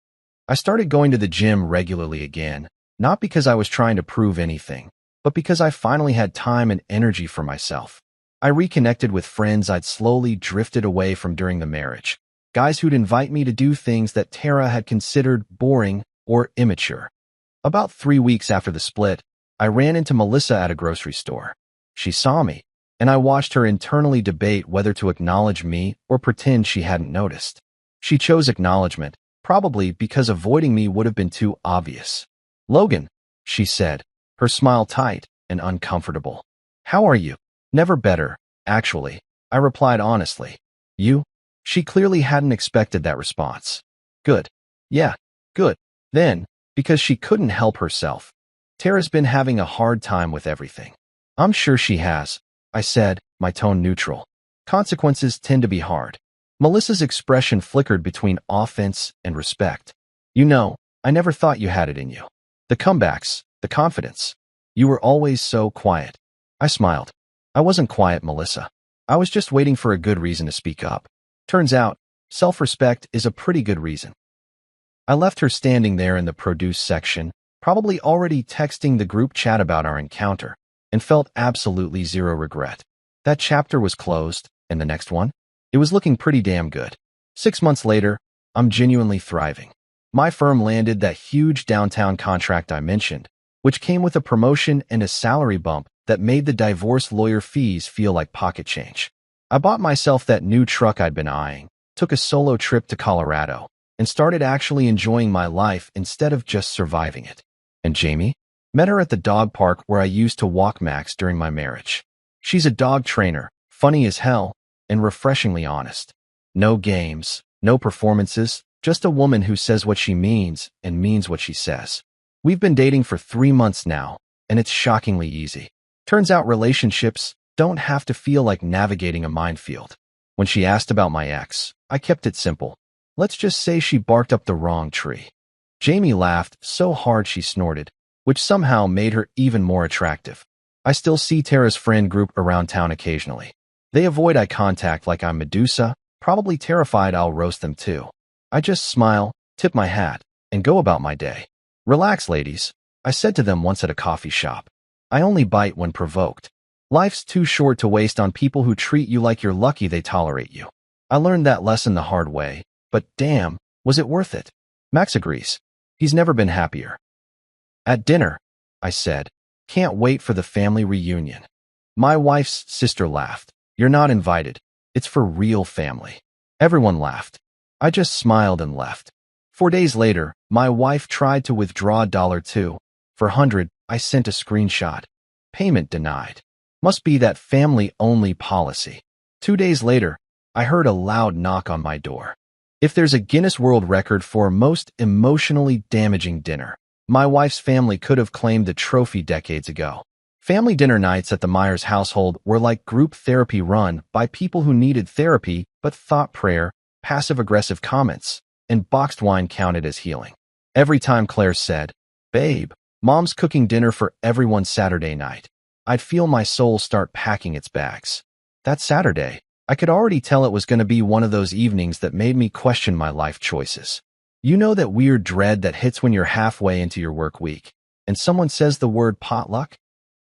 I started going to the gym regularly again, not because I was trying to prove anything, but because I finally had time and energy for myself. I reconnected with friends I'd slowly drifted away from during the marriage, guys who'd invite me to do things that Tara had considered boring or immature. About 3 weeks after the split, I ran into Melissa at a grocery store. She saw me, and I watched her internally debate whether to acknowledge me or pretend she hadn't noticed. She chose acknowledgement, probably because avoiding me would have been too obvious. Logan, she said, her smile tight and uncomfortable. How are you? Never better, actually, I replied honestly. You? She clearly hadn't expected that response. Good. Yeah, good. Then, because she couldn't help herself, Tara's been having a hard time with everything. I'm sure she has, I said, my tone neutral. Consequences tend to be hard. Melissa's expression flickered between offense and respect. You know, I never thought you had it in you. The comebacks, the confidence. You were always so quiet. I smiled. I wasn't quiet, Melissa. I was just waiting for a good reason to speak up. Turns out, self-respect is a pretty good reason. I left her standing there in the produce section, probably already texting the group chat about our encounter, and felt absolutely zero regret. That chapter was closed, and the next one? It was looking pretty damn good. 6 months later, I'm genuinely thriving. My firm landed that huge downtown contract I mentioned, which came with a promotion and a salary bump that made the divorce lawyer fees feel like pocket change. I bought myself that new truck I'd been eyeing, took a solo trip to Colorado, and started actually enjoying my life instead of just surviving it. And Jamie? Met her at the dog park where I used to walk Max during my marriage. She's a dog trainer, funny as hell, and refreshingly honest. No games, no performances, just a woman who says what she means and means what she says. We've been dating for 3 months now, and it's shockingly easy. Turns out relationships don't have to feel like navigating a minefield. When she asked about my ex, I kept it simple. Let's just say she barked up the wrong tree. Jamie laughed so hard she snorted, which somehow made her even more attractive. I still see Tara's friend group around town occasionally. They avoid eye contact like I'm Medusa, probably terrified I'll roast them too. I just smile, tip my hat, and go about my day. Relax, ladies, I said to them once at a coffee shop. I only bite when provoked. Life's too short to waste on people who treat you like you're lucky they tolerate you. I learned that lesson the hard way, but damn, was it worth it? Max agrees. He's never been happier. At dinner, I said, can't wait for the family reunion. My wife's sister laughed. You're not invited. It's for real family. Everyone laughed. I just smiled and left. 4 days later, my wife tried to withdraw $2. For 100, I sent a screenshot. Payment denied. Must be that family-only policy. 2 days later, I heard a loud knock on my door. If there's a Guinness World Record for most emotionally damaging dinner, my wife's family could have claimed the trophy decades ago. Family dinner nights at the Myers household were like group therapy run by people who needed therapy but thought prayer, passive-aggressive comments, and boxed wine counted as healing. Every time Claire said, "Babe, Mom's cooking dinner for everyone Saturday night," I'd feel my soul start packing its bags. That Saturday, I could already tell it was going to be one of those evenings that made me question my life choices. You know that weird dread that hits when you're halfway into your work week, and someone says the word potluck?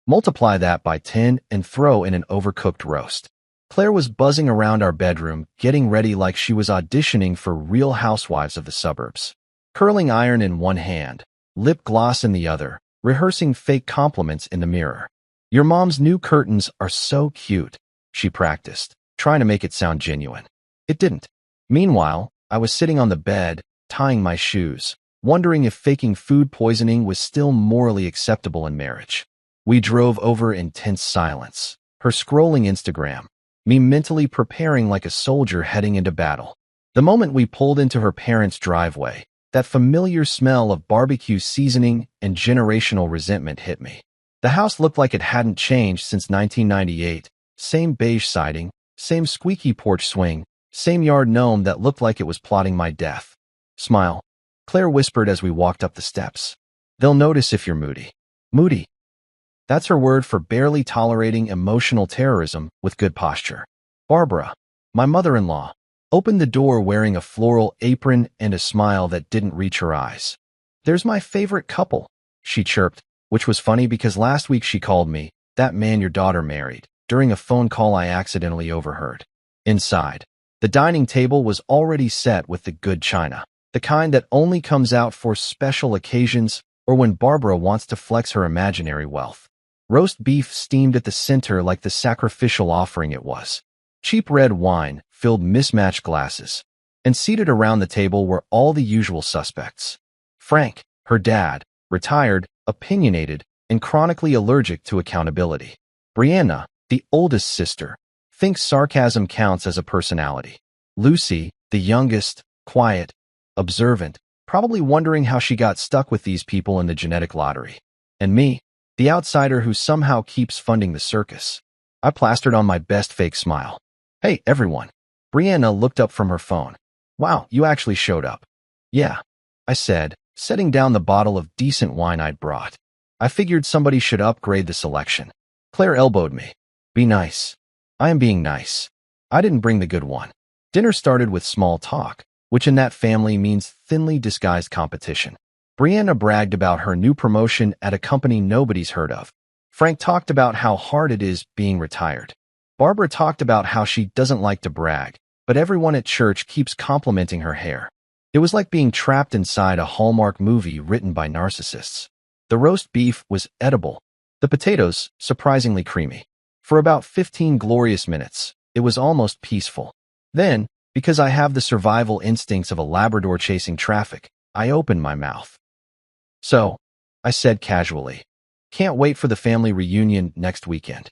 Multiply that by 10 and throw in an overcooked roast. Claire was buzzing around our bedroom, getting ready like she was auditioning for Real Housewives of the Suburbs. Curling iron in one hand, lip gloss in the other, rehearsing fake compliments in the mirror. "Your mom's new curtains are so cute," she practiced, trying to make it sound genuine. It didn't. Meanwhile, I was sitting on the bed, tying my shoes, wondering if faking food poisoning was still morally acceptable in marriage. We drove over in tense silence, her scrolling Instagram, me mentally preparing like a soldier heading into battle. The moment we pulled into her parents' driveway, that familiar smell of barbecue seasoning and generational resentment hit me. The house looked like it hadn't changed since 1998. Same beige siding, same squeaky porch swing, same yard gnome that looked like it was plotting my death. "Smile," Claire whispered as we walked up the steps. "They'll notice if you're moody." Moody. That's her word for barely tolerating emotional terrorism with good posture. Barbara, my mother-in-law, opened the door wearing a floral apron and a smile that didn't reach her eyes. "There's my favorite couple," she chirped, which was funny because last week she called me, "that man your daughter married," during a phone call I accidentally overheard. Inside, the dining table was already set with the good china, the kind that only comes out for special occasions or when Barbara wants to flex her imaginary wealth. Roast beef steamed at the center like the sacrificial offering it was. Cheap red wine filled mismatched glasses. And seated around the table were all the usual suspects. Frank, her dad, retired, opinionated, and chronically allergic to accountability. Brianna, the oldest sister, thinks sarcasm counts as a personality. Lucy, the youngest, quiet, observant, probably wondering how she got stuck with these people in the genetic lottery. And me, the outsider who somehow keeps funding the circus. I plastered on my best fake smile. "Hey, everyone." Brianna looked up from her phone. "Wow, you actually showed up." "Yeah," I said, setting down the bottle of decent wine I'd brought. "I figured somebody should upgrade the selection." Claire elbowed me. "Be nice." "I am being nice. I didn't bring the good one." Dinner started with small talk, which in that family means thinly disguised competition. Brianna bragged about her new promotion at a company nobody's heard of. Frank talked about how hard it is being retired. Barbara talked about how she doesn't like to brag, but everyone at church keeps complimenting her hair. It was like being trapped inside a Hallmark movie written by narcissists. The roast beef was edible. The potatoes, surprisingly creamy. For about 15 glorious minutes, it was almost peaceful. Then, because I have the survival instincts of a Labrador chasing traffic, I opened my mouth. "So," I said casually, "can't wait for the family reunion next weekend."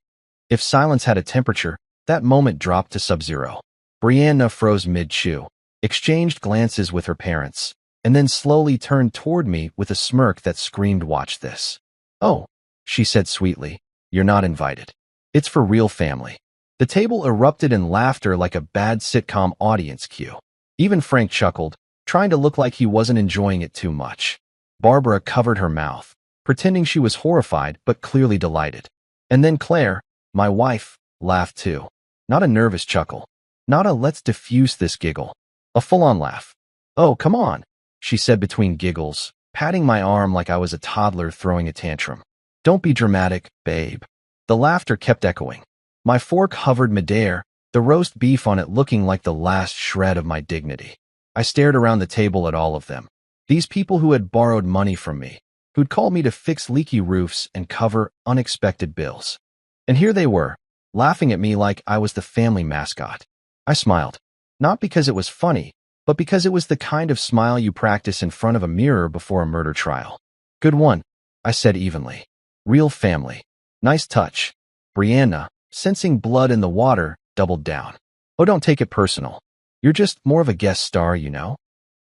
If silence had a temperature, that moment dropped to sub-zero. Brianna froze mid-chew, exchanged glances with her parents, and then slowly turned toward me with a smirk that screamed, "Watch this." "Oh," she said sweetly, "you're not invited. It's for real family." The table erupted in laughter like a bad sitcom audience cue. Even Frank chuckled, trying to look like he wasn't enjoying it too much. Barbara covered her mouth, pretending she was horrified but clearly delighted. And then Claire, my wife, laughed too. Not a nervous chuckle. Not a "let's diffuse this" giggle. A full-on laugh. "Oh, come on," she said between giggles, patting my arm like I was a toddler throwing a tantrum. "Don't be dramatic, babe." The laughter kept echoing. My fork hovered midair, the roast beef on it looking like the last shred of my dignity. I stared around the table at all of them. These people who had borrowed money from me, who'd called me to fix leaky roofs and cover unexpected bills. And here they were, laughing at me like I was the family mascot. I smiled. Not because it was funny, but because it was the kind of smile you practice in front of a mirror before a murder trial. "Good one," I said evenly. "Real family. Nice touch." Brianna, sensing blood in the water, doubled down. "Oh, don't take it personal. You're just more of a guest star, you know."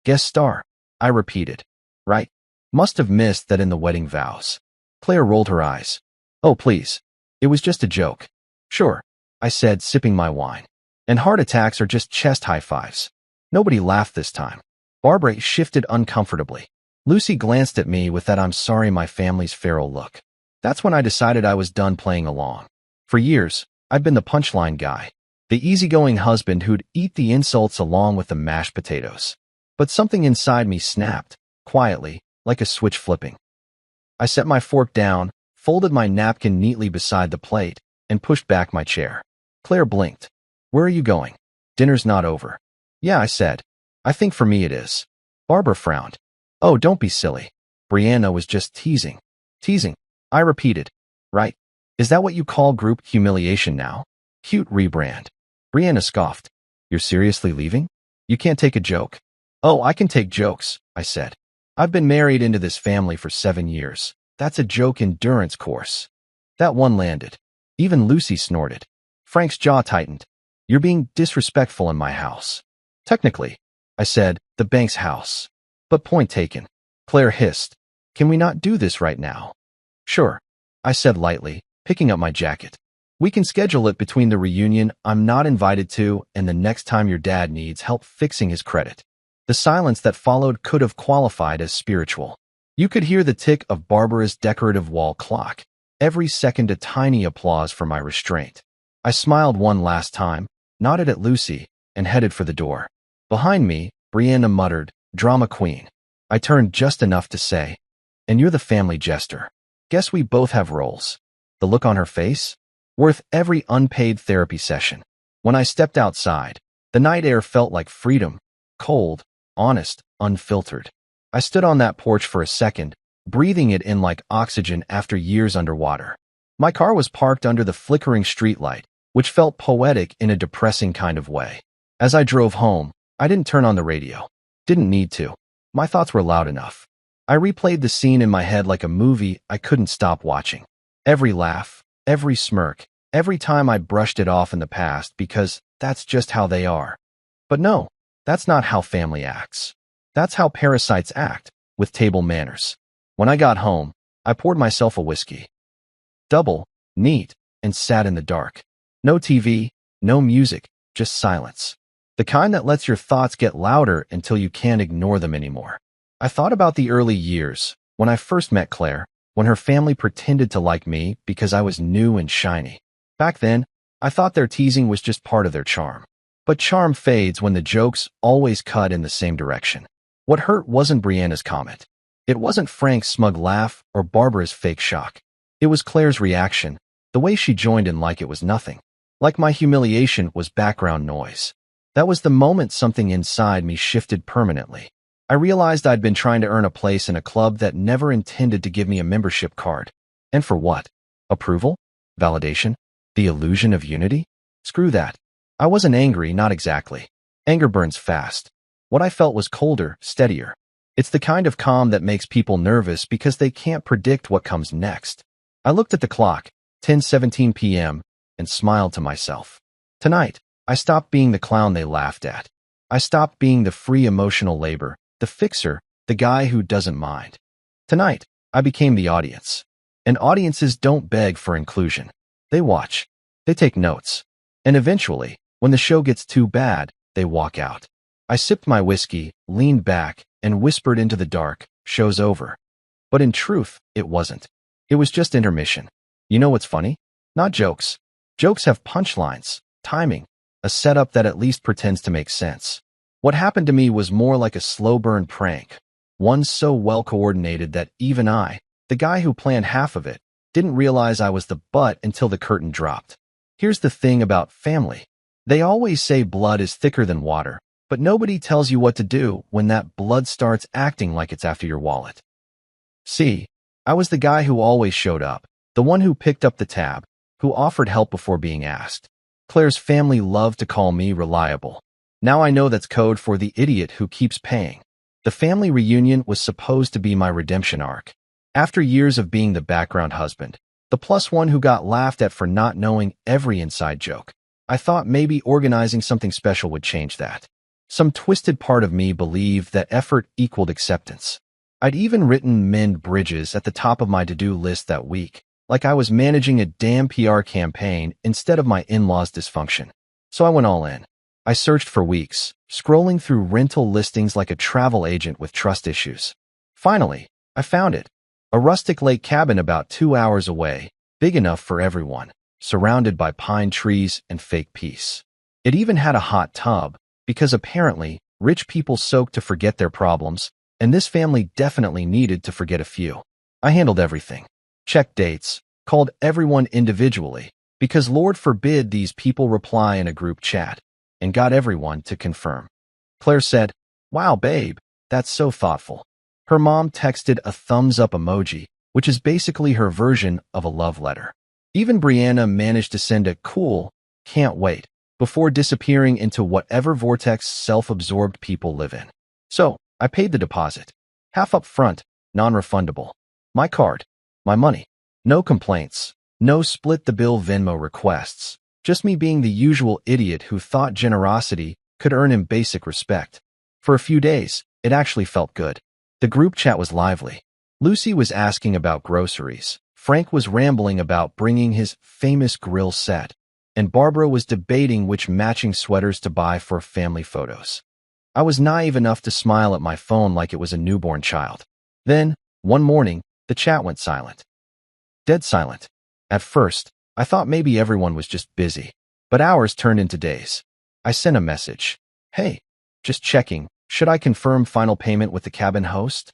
"Guest star," I repeated. "Right. Must have missed that in the wedding vows." Claire rolled her eyes. "Oh, please. It was just a joke." "Sure," I said, sipping my wine. "And heart attacks are just chest high fives." Nobody laughed this time. Barbara shifted uncomfortably. Lucy glanced at me with that "I'm sorry my family's feral" look. That's when I decided I was done playing along. For years, I'd been the punchline guy, the easygoing husband who'd eat the insults along with the mashed potatoes. But something inside me snapped, quietly, like a switch flipping. I set my fork down, folded my napkin neatly beside the plate, and pushed back my chair. Claire blinked. Where are you going? Dinner's not over. Yeah, I said. I think for me it is. Barbara frowned. Oh, don't be silly. Brianna was just teasing. Teasing, I repeated. Right? Is that what you call group humiliation now? Cute rebrand. Brianna scoffed. You're seriously leaving? You can't take a joke. Oh, I can take jokes, I said. I've been married into this family for 7 years. That's a joke endurance course. That one landed. Even Lucy snorted. Frank's jaw tightened. You're being disrespectful in my house. Technically, I said, the bank's house. But point taken. Claire hissed. Can we not do this right now? Sure, I said lightly, picking up my jacket. We can schedule it between the reunion I'm not invited to and the next time your dad needs help fixing his credit. The silence that followed could have qualified as spiritual. You could hear the tick of Barbara's decorative wall clock, every second a tiny applause for my restraint. I smiled one last time, nodded at Lucy, and headed for the door. Behind me, Brianna muttered, drama queen. I turned just enough to say, and you're the family jester. Guess we both have roles. The look on her face? Worth every unpaid therapy session. When I stepped outside, the night air felt like freedom, cold, honest, unfiltered. I stood on that porch for a second, breathing it in like oxygen after years underwater. My car was parked under the flickering streetlight, which felt poetic in a depressing kind of way. As I drove home, I didn't turn on the radio. Didn't need to. My thoughts were loud enough. I replayed the scene in my head like a movie I couldn't stop watching. Every laugh, every smirk, every time I brushed it off in the past because that's just how they are. But no, that's not how family acts. That's how parasites act, with table manners. When I got home, I poured myself a whiskey. Double, neat, and sat in the dark. No TV, no music, just silence. The kind that lets your thoughts get louder until you can't ignore them anymore. I thought about the early years, when I first met Claire, when her family pretended to like me because I was new and shiny. Back then, I thought their teasing was just part of their charm. But charm fades when the jokes always cut in the same direction. What hurt wasn't Brianna's comment. It wasn't Frank's smug laugh or Barbara's fake shock. It was Claire's reaction, the way she joined in like it was nothing. Like my humiliation was background noise. That was the moment something inside me shifted permanently. I realized I'd been trying to earn a place in a club that never intended to give me a membership card. And for what? Approval? Validation? The illusion of unity? Screw that. I wasn't angry, not exactly. Anger burns fast. What I felt was colder, steadier. It's the kind of calm that makes people nervous because they can't predict what comes next. I looked at the clock, 10:17 p.m., and smiled to myself. Tonight, I stopped being the clown they laughed at. I stopped being the free emotional labor, the fixer, the guy who doesn't mind. Tonight, I became the audience. And audiences don't beg for inclusion. They watch. They take notes. And eventually, when the show gets too bad, they walk out. I sipped my whiskey, leaned back, and whispered into the dark, show's over. But in truth, it wasn't. It was just intermission. You know what's funny? Not jokes. Jokes have punchlines, timing, a setup that at least pretends to make sense. What happened to me was more like a slow-burn prank, one so well-coordinated that even I, the guy who planned half of it, didn't realize I was the butt until the curtain dropped. Here's the thing about family. They always say blood is thicker than water, but nobody tells you what to do when that blood starts acting like it's after your wallet. See, I was the guy who always showed up, the one who picked up the tab, who offered help before being asked. Claire's family loved to call me reliable. Now I know that's code for the idiot who keeps paying. The family reunion was supposed to be my redemption arc. After years of being the background husband, the +1 who got laughed at for not knowing every inside joke, I thought maybe organizing something special would change that. Some twisted part of me believed that effort equaled acceptance. I'd even written mend bridges at the top of my to-do list that week, like I was managing a damn PR campaign instead of my in-laws' dysfunction. So I went all in. I searched for weeks, scrolling through rental listings like a travel agent with trust issues. Finally, I found it. A rustic lake cabin about 2 hours away, big enough for everyone, surrounded by pine trees and fake peace. It even had a hot tub, because apparently, rich people soak to forget their problems, and this family definitely needed to forget a few. I handled everything. Checked dates, called everyone individually, Because Lord forbid these people reply in a group chat, and got everyone to confirm. Claire said, "Wow, babe, that's so thoughtful." Her mom texted a thumbs-up emoji, which is basically her version of a love letter. Even Brianna managed to send a cool, "can't wait," before disappearing into whatever vortex self-absorbed people live in. So, I paid the deposit. Half up front, non-refundable. My card. My money. No complaints. No split-the-bill Venmo requests. Just me being the usual idiot who thought generosity could earn him basic respect. For a few days, it actually felt good. The group chat was lively. Lucy was asking about groceries. Frank was rambling about bringing his famous grill set. And Barbara was debating which matching sweaters to buy for family photos. I was naive enough to smile at my phone like it was a newborn child. Then, one morning, the chat went silent. Dead silent. At first, I thought maybe everyone was just busy, but hours turned into days. I sent a message. "Hey, just checking, should I confirm final payment with the cabin host?"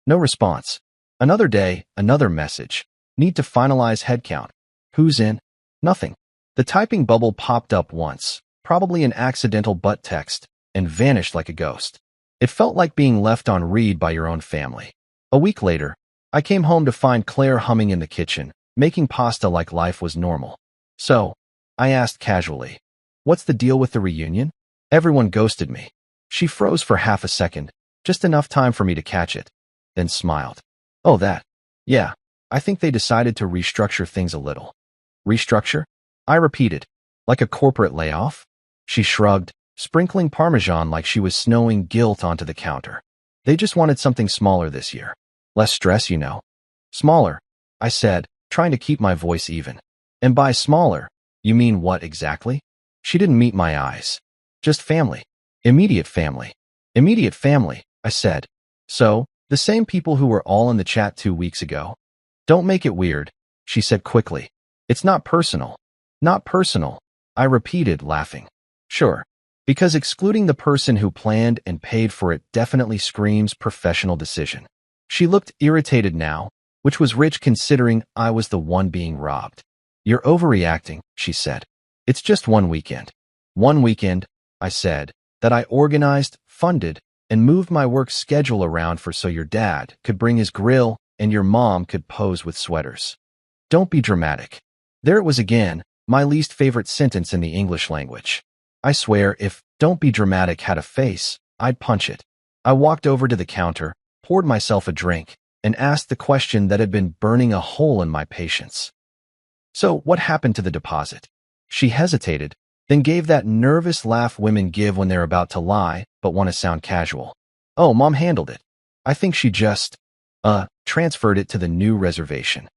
No response. Another day, another message. Need to finalize headcount. Who's in? Nothing. The typing bubble popped up once, probably an accidental butt text, and vanished like a ghost. It felt like being left on read by your own family. A week later, I came home to find Claire humming in the kitchen, making pasta like life was normal. "So," I asked casually, "what's the deal with the reunion?" Everyone ghosted me. She froze for half a second, just enough time for me to catch it, then smiled. "Oh, that. Yeah, I think they decided to restructure things a little." "Restructure?" I repeated. "Like a corporate layoff?" She shrugged, sprinkling Parmesan like she was snowing guilt onto the counter. "They just wanted something smaller this year. Less stress, you know." "Smaller," I said, trying to keep my voice even. "And by smaller, you mean what exactly?" She didn't meet my eyes. "Just family. Immediate family." "Immediate family," I said. "So, the same people who were all in the chat 2 weeks ago?" "Don't make it weird," she said quickly. "It's not personal." "Not personal," I repeated, laughing. "Sure. Because excluding the person who planned and paid for it definitely screams professional decision." She looked irritated now, which was rich considering I was the one being robbed. "You're overreacting," she said. "It's just one weekend." "One weekend," I said, "that I organized, funded, and moved my work schedule around for so your dad could bring his grill and your mom could pose with sweaters." "Don't be dramatic." There it was again, my least favorite sentence in the English language. I swear, if "don't be dramatic" had a face, I'd punch it. I walked over to the counter, poured myself a drink, and asked the question that had been burning a hole in my patience. "So, what happened to the deposit?" She hesitated, then gave that nervous laugh women give when they're about to lie but want to sound casual. "Oh, Mom handled it. I think she just, transferred it to the new reservation."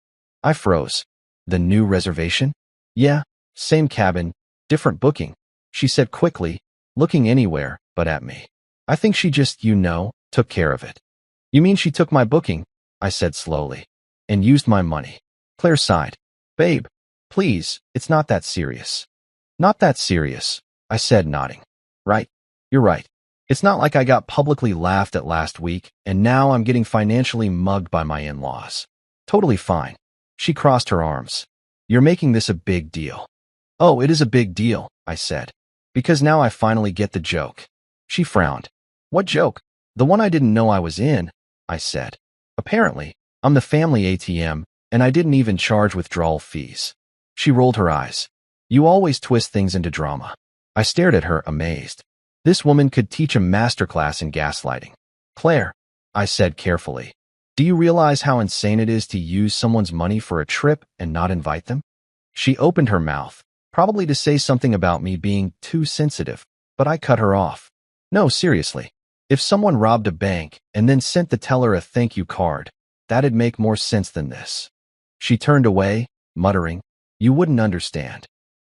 I froze. "The new reservation?" "Yeah, same cabin, different booking," she said quickly, looking anywhere but at me. "I think she just, took care of it." "You mean she took my booking?" I said slowly. "And used my money." Claire sighed. "Babe, please, it's not that serious." "Not that serious," I said, nodding. "Right. You're right. It's not like I got publicly laughed at last week, and now I'm getting financially mugged by my in-laws. Totally fine." She crossed her arms. "You're making this a big deal." "Oh, it is a big deal," I said, "because now I finally get the joke." She frowned. "What joke?" "The one I didn't know I was in," I said. "Apparently, I'm the family ATM, and I didn't even charge withdrawal fees." She rolled her eyes. "You always twist things into drama." I stared at her, amazed. This woman could teach a masterclass in gaslighting. "Claire," I said carefully, "do you realize how insane it is to use someone's money for a trip and not invite them?" She opened her mouth, probably to say something about me being too sensitive, but I cut her off. "No, seriously. If someone robbed a bank and then sent the teller a thank you card, that'd make more sense than this." She turned away, muttering, "You wouldn't understand."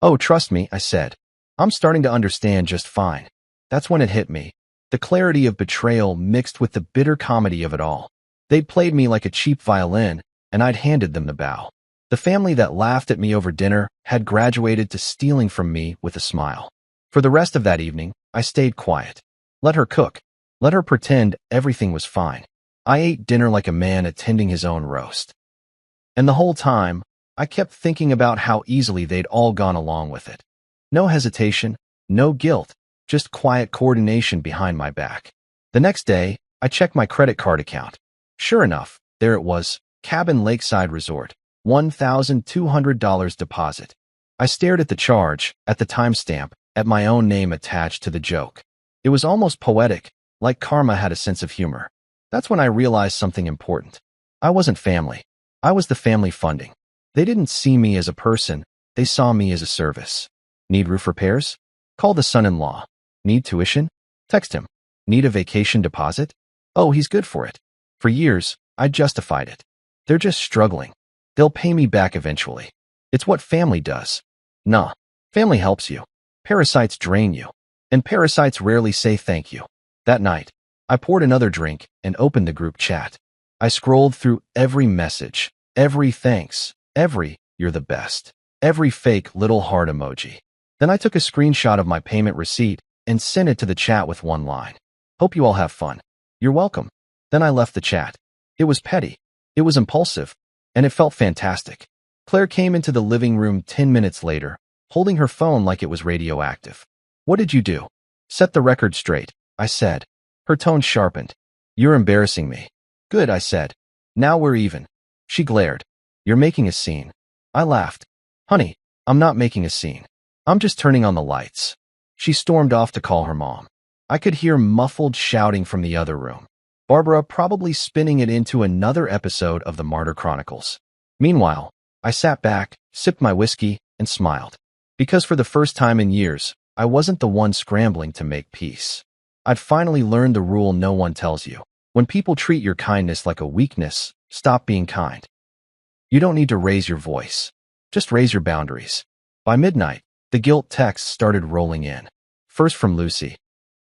"Oh, trust me," I said. "I'm starting to understand just fine." That's when it hit me. The clarity of betrayal mixed with the bitter comedy of it all. They'd played me like a cheap violin, and I'd handed them the bow. The family that laughed at me over dinner had graduated to stealing from me with a smile. For the rest of that evening, I stayed quiet. Let her cook. Let her pretend everything was fine. I ate dinner like a man attending his own roast. And the whole time, I kept thinking about how easily they'd all gone along with it. No hesitation, no guilt, just quiet coordination behind my back. The next day, I checked my credit card account. Sure enough, there it was, Cabin Lakeside Resort, $1,200 deposit. I stared at the charge, at the timestamp, at my own name attached to the joke. It was almost poetic, like karma had a sense of humor. That's when I realized something important. I wasn't family. I was the family funding. They didn't see me as a person, they saw me as a service. Need roof repairs? Call the son-in-law. Need tuition? Text him. Need a vacation deposit? Oh, he's good for it. For years, I justified it. They're just struggling. They'll pay me back eventually. It's what family does. Nah, family helps you. Parasites drain you. And parasites rarely say thank you. That night, I poured another drink and opened the group chat. I scrolled through every message, every thanks, every "you're the best," every fake little heart emoji. Then I took a screenshot of my payment receipt and sent it to the chat with one line. Hope you all have fun. You're welcome. Then I left the chat. It was petty. It was impulsive. And it felt fantastic. Claire came into the living room 10 minutes later, holding her phone like it was radioactive. What did you do? Set the record straight, I said. Her tone sharpened. You're embarrassing me. Good, I said. Now we're even. She glared. You're making a scene. I laughed. Honey, I'm not making a scene. I'm just turning on the lights. She stormed off to call her mom. I could hear muffled shouting from the other room. Barbara probably spinning it into another episode of the Martyr Chronicles. Meanwhile, I sat back, sipped my whiskey, and smiled. Because for the first time in years, I wasn't the one scrambling to make peace. I'd finally learned the rule no one tells you. When people treat your kindness like a weakness, stop being kind. You don't need to raise your voice. Just raise your boundaries. By midnight, the guilt texts started rolling in. First from Lucy.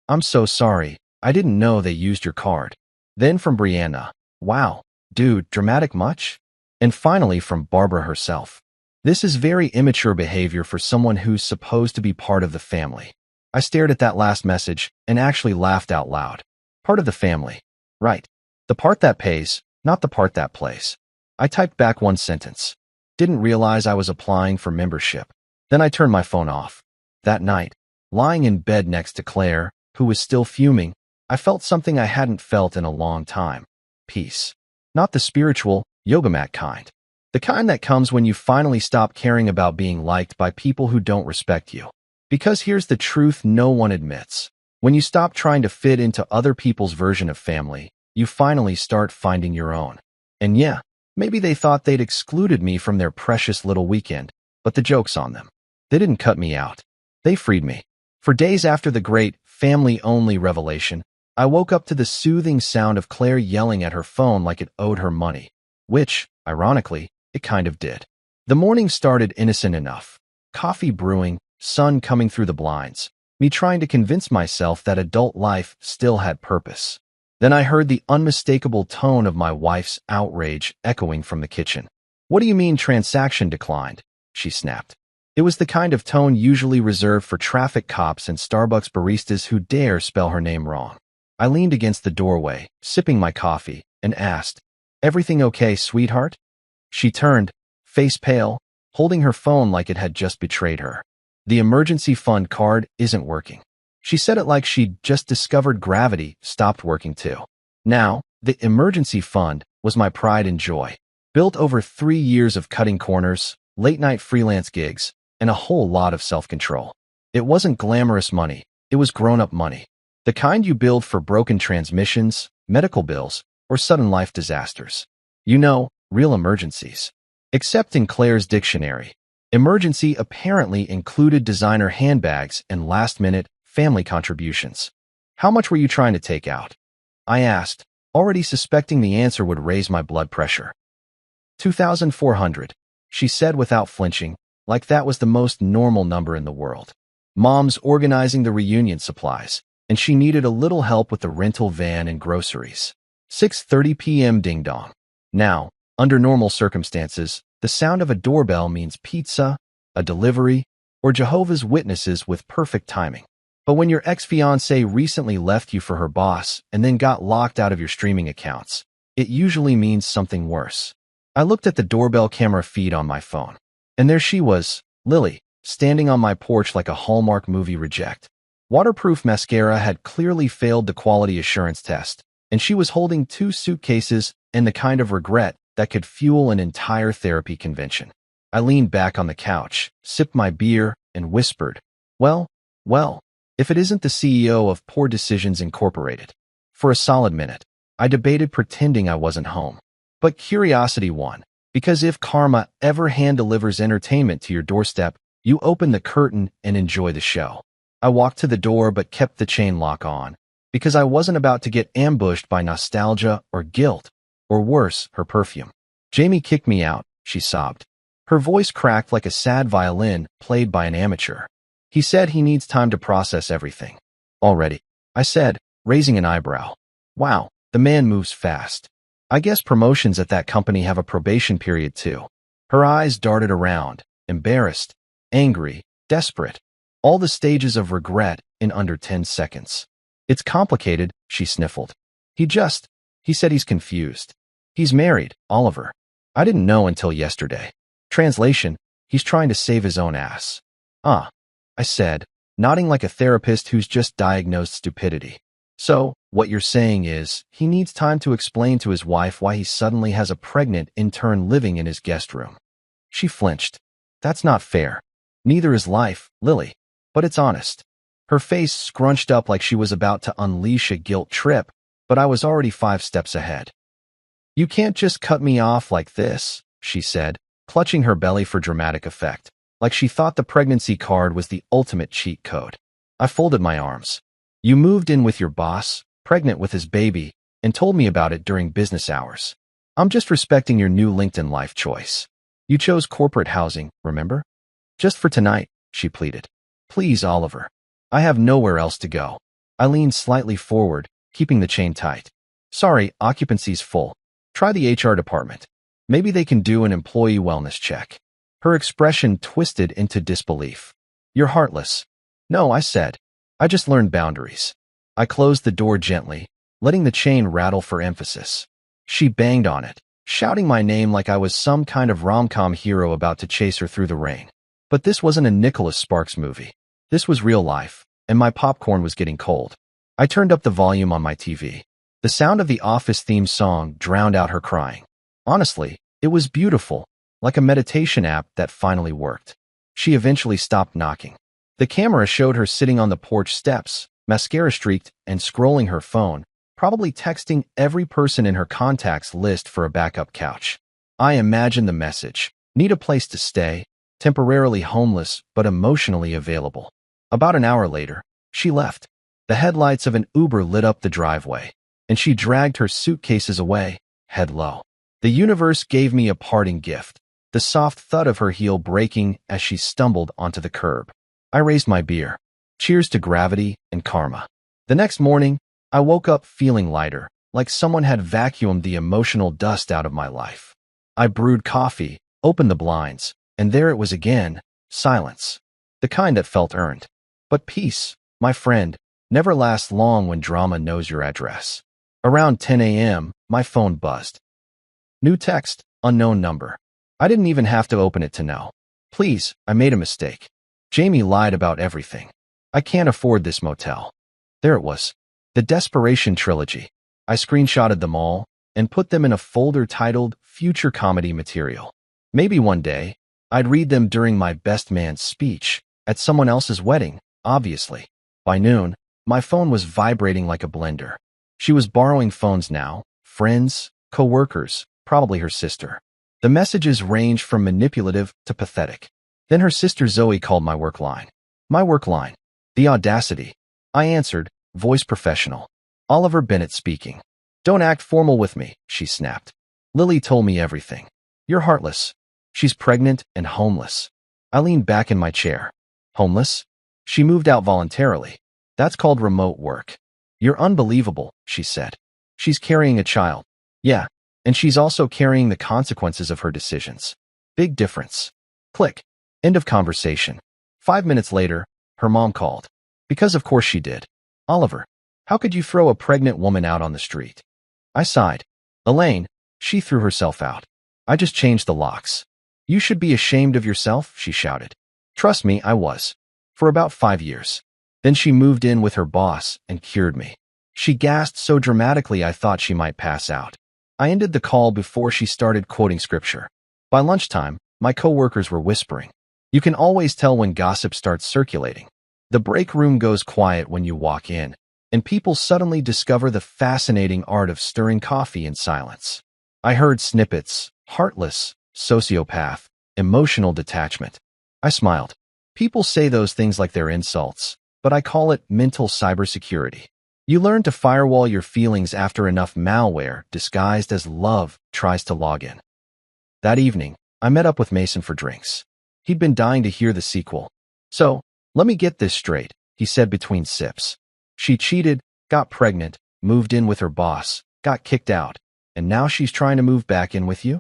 I'm so sorry, I didn't know they used your card. Then from Brianna. Wow, dude, dramatic much? And finally from Barbara herself. This is very immature behavior for someone who's supposed to be part of the family. I stared at that last message and actually laughed out loud. Part of the family. Right. The part that pays, not the part that plays. I typed back one sentence. Didn't realize I was applying for membership. Then I turned my phone off. That night, lying in bed next to Claire, who was still fuming, I felt something I hadn't felt in a long time. Peace. Not the spiritual, yoga mat kind. The kind that comes when you finally stop caring about being liked by people who don't respect you. Because here's the truth no one admits. When you stop trying to fit into other people's version of family, you finally start finding your own. And yeah, maybe they thought they'd excluded me from their precious little weekend, but the joke's on them. They didn't cut me out. They freed me. For days after the great family-only revelation, I woke up to the soothing sound of Claire yelling at her phone like it owed her money. Which, ironically, it kind of did. The morning started innocent enough. Coffee brewing, sun coming through the blinds, me trying to convince myself that adult life still had purpose. Then I heard the unmistakable tone of my wife's outrage echoing from the kitchen. What do you mean transaction declined? She snapped. It was the kind of tone usually reserved for traffic cops and Starbucks baristas who dare spell her name wrong. I leaned against the doorway, sipping my coffee, and asked, Everything okay, sweetheart? She turned, face pale, holding her phone like it had just betrayed her. The emergency fund card isn't working. She said it like she'd just discovered gravity stopped working too. Now, the emergency fund was my pride and joy. Built over 3 years of cutting corners, late-night freelance gigs, and a whole lot of self-control. It wasn't glamorous money, it was grown-up money. The kind you build for broken transmissions, medical bills, or sudden life disasters. You know, real emergencies. Except in Claire's dictionary. Emergency apparently included designer handbags and last-minute family contributions. How much were you trying to take out? I asked, already suspecting the answer would raise my blood pressure. 2,400, she said without flinching, like that was the most normal number in the world. Mom's organizing the reunion supplies, and she needed a little help with the rental van and groceries. 6:30 p.m. ding-dong. Now, under normal circumstances, the sound of a doorbell means pizza, a delivery, or Jehovah's Witnesses with perfect timing. But when your ex-fiancée recently left you for her boss and then got locked out of your streaming accounts, it usually means something worse. I looked at the doorbell camera feed on my phone. And there she was, Lily, standing on my porch like a Hallmark movie reject. Waterproof mascara had clearly failed the quality assurance test, and she was holding 2 suitcases and the kind of regret that could fuel an entire therapy convention. I leaned back on the couch, sipped my beer, and whispered, well, if it isn't the CEO of Poor Decisions Incorporated. For a solid minute, I debated pretending I wasn't home. But curiosity won, because if karma ever hand-delivers entertainment to your doorstep, you open the curtain and enjoy the show. I walked to the door but kept the chain lock on, because I wasn't about to get ambushed by nostalgia or guilt, or worse, her perfume. Jamie kicked me out, she sobbed. Her voice cracked like a sad violin played by an amateur. He said he needs time to process everything. Already, I said, raising an eyebrow. Wow, the man moves fast. I guess promotions at that company have a probation period too. Her eyes darted around, embarrassed, angry, desperate. All the stages of regret in under 10 seconds. It's complicated, she sniffled. He said he's confused. He's married, Oliver. I didn't know until yesterday. Translation, he's trying to save his own ass. I said, nodding like a therapist who's just diagnosed stupidity. So, what you're saying is, he needs time to explain to his wife why he suddenly has a pregnant intern living in his guest room. She flinched. That's not fair. Neither is life, Lily. But it's honest. Her face scrunched up like she was about to unleash a guilt trip, but I was already 5 steps ahead. You can't just cut me off like this, she said, clutching her belly for dramatic effect, like she thought the pregnancy card was the ultimate cheat code. I folded my arms. You moved in with your boss, pregnant with his baby, and told me about it during business hours. I'm just respecting your new LinkedIn life choice. You chose corporate housing, remember? Just for tonight, she pleaded. Please, Oliver. I have nowhere else to go. I leaned slightly forward, keeping the chain tight. Sorry, occupancy's full. Try the HR department. Maybe they can do an employee wellness check. Her expression twisted into disbelief. You're heartless. No, I said. I just learned boundaries. I closed the door gently, letting the chain rattle for emphasis. She banged on it, shouting my name like I was some kind of rom-com hero about to chase her through the rain. But this wasn't a Nicholas Sparks movie. This was real life, and my popcorn was getting cold. I turned up the volume on my TV. The sound of the Office theme song drowned out her crying. Honestly, it was beautiful, like a meditation app that finally worked. She eventually stopped knocking. The camera showed her sitting on the porch steps, mascara streaked, and scrolling her phone, probably texting every person in her contacts list for a backup couch. I imagined the message. Need a place to stay, temporarily homeless but emotionally available. About an hour later, she left. The headlights of an Uber lit up the driveway, and she dragged her suitcases away, head low. The universe gave me a parting gift, the soft thud of her heel breaking as she stumbled onto the curb. I raised my beer. Cheers to gravity and karma. The next morning, I woke up feeling lighter, like someone had vacuumed the emotional dust out of my life. I brewed coffee, opened the blinds, and there it was again, silence. The kind that felt earned. But peace, my friend, never lasts long when drama knows your address. Around 10 a.m., my phone buzzed. New text, unknown number. I didn't even have to open it to know. Please, I made a mistake. Jamie lied about everything. I can't afford this motel. There it was. The Desperation Trilogy. I screenshotted them all and put them in a folder titled Future Comedy Material. Maybe one day, I'd read them during my best man's speech, at someone else's wedding, obviously. By noon, my phone was vibrating like a blender. She was borrowing phones now, friends, co-workers, probably her sister. The messages ranged from manipulative to pathetic. Then her sister Zoe called my work line. My work line. The audacity. I answered, voice professional. Oliver Bennett speaking. Don't act formal with me, she snapped. Lily told me everything. You're heartless. She's pregnant and homeless. I leaned back in my chair. Homeless? She moved out voluntarily. That's called remote work. You're unbelievable, she said. She's carrying a child. Yeah, and she's also carrying the consequences of her decisions. Big difference. Click. End of conversation. 5 minutes later, her mom called. Because of course she did. Oliver, how could you throw a pregnant woman out on the street? I sighed. Elaine, she threw herself out. I just changed the locks. You should be ashamed of yourself, she shouted. Trust me, I was. For about 5 years. Then she moved in with her boss and cured me. She gasped so dramatically I thought she might pass out. I ended the call before she started quoting scripture. By lunchtime, my coworkers were whispering. You can always tell when gossip starts circulating. The break room goes quiet when you walk in, and people suddenly discover the fascinating art of stirring coffee in silence. I heard snippets: heartless, sociopath, emotional detachment. I smiled. People say those things like they're insults, but I call it mental cybersecurity. You learn to firewall your feelings after enough malware, disguised as love, tries to log in. That evening, I met up with Mason for drinks. He'd been dying to hear the sequel. So, let me get this straight, he said between sips. She cheated, got pregnant, moved in with her boss, got kicked out, and now she's trying to move back in with you?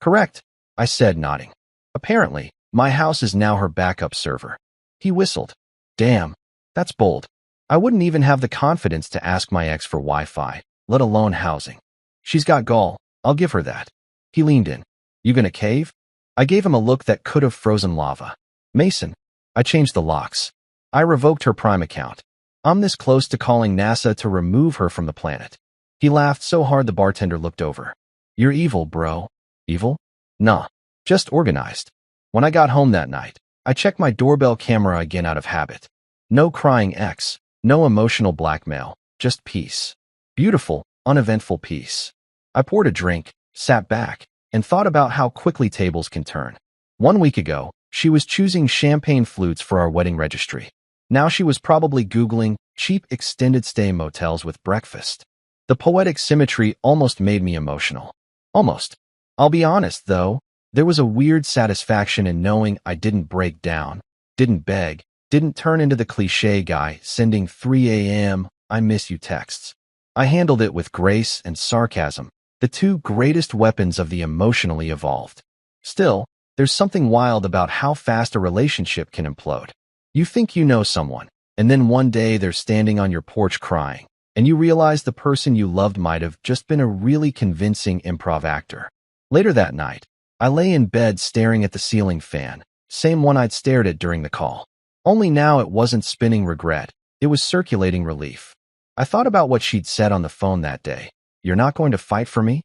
Correct, I said, nodding. Apparently, my house is now her backup server. He whistled. Damn, that's bold. I wouldn't even have the confidence to ask my ex for Wi-Fi, let alone housing. She's got gall, I'll give her that. He leaned in. You gonna cave? I gave him a look that could have frozen lava. Mason, I changed the locks. I revoked her Prime account. I'm this close to calling NASA to remove her from the planet. He laughed so hard the bartender looked over. You're evil, bro. Evil? Nah, just organized. When I got home that night, I checked my doorbell camera again out of habit. No crying ex, no emotional blackmail, just peace. Beautiful, uneventful peace. I poured a drink, sat back, and thought about how quickly tables can turn. 1 week ago, she was choosing champagne flutes for our wedding registry. Now she was probably Googling cheap extended stay motels with breakfast. The poetic symmetry almost made me emotional. Almost. I'll be honest, though, there was a weird satisfaction in knowing I didn't break down, didn't beg, didn't turn into the cliché guy sending 3 a.m. I miss you texts. I handled it with grace and sarcasm, the two greatest weapons of the emotionally evolved. Still, there's something wild about how fast a relationship can implode. You think you know someone, and then one day they're standing on your porch crying, and you realize the person you loved might have just been a really convincing improv actor. Later that night, I lay in bed staring at the ceiling fan, same one I'd stared at during the call. Only now it wasn't spinning regret, it was circulating relief. I thought about what she'd said on the phone that day. You're not going to fight for me?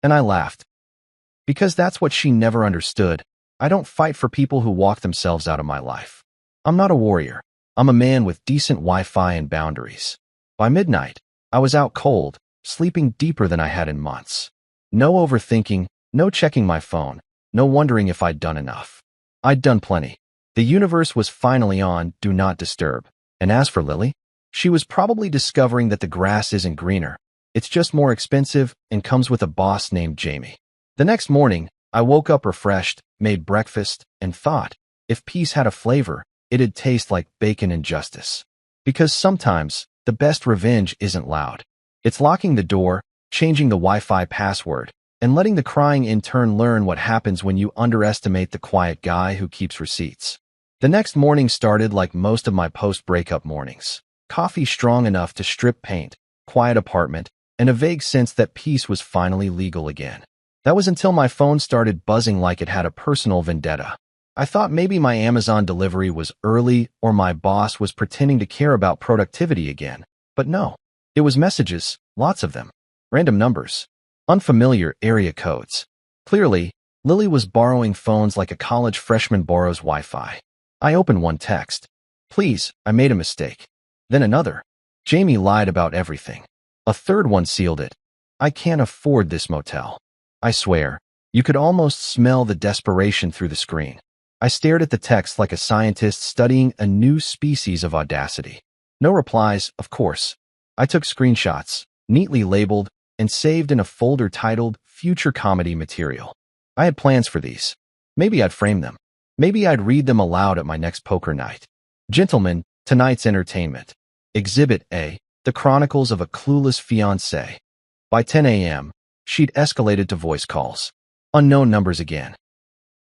And I laughed. Because that's what she never understood. I don't fight for people who walk themselves out of my life. I'm not a warrior. I'm a man with decent Wi-Fi and boundaries. By midnight, I was out cold, sleeping deeper than I had in months. No overthinking, no checking my phone, no wondering if I'd done enough. I'd done plenty. The universe was finally on Do Not Disturb. And as for Lily, she was probably discovering that the grass isn't greener. It's just more expensive and comes with a boss named Jamie. The next morning, I woke up refreshed, made breakfast, and thought, if peace had a flavor, it'd taste like bacon and justice. Because sometimes, the best revenge isn't loud. It's locking the door, changing the Wi-Fi password, and letting the crying intern learn what happens when you underestimate the quiet guy who keeps receipts. The next morning started like most of my post-breakup mornings. Coffee strong enough to strip paint, quiet apartment, and a vague sense that peace was finally legal again. That was until my phone started buzzing like it had a personal vendetta. I thought maybe my Amazon delivery was early or my boss was pretending to care about productivity again. But no, it was messages, lots of them. Random numbers. Unfamiliar area codes. Clearly, Lily was borrowing phones like a college freshman borrows Wi-Fi. I opened one text. Please, I made a mistake. Then another. Jamie lied about everything. A third one sealed it. I can't afford this motel. I swear, you could almost smell the desperation through the screen. I stared at the text like a scientist studying a new species of audacity. No replies, of course. I took screenshots, neatly labeled, and saved in a folder titled Future Comedy Material. I had plans for these. Maybe I'd frame them. Maybe I'd read them aloud at my next poker night. Gentlemen, tonight's entertainment. Exhibit A, The Chronicles of a Clueless Fiancé. By 10 a.m., she'd escalated to voice calls. Unknown numbers again.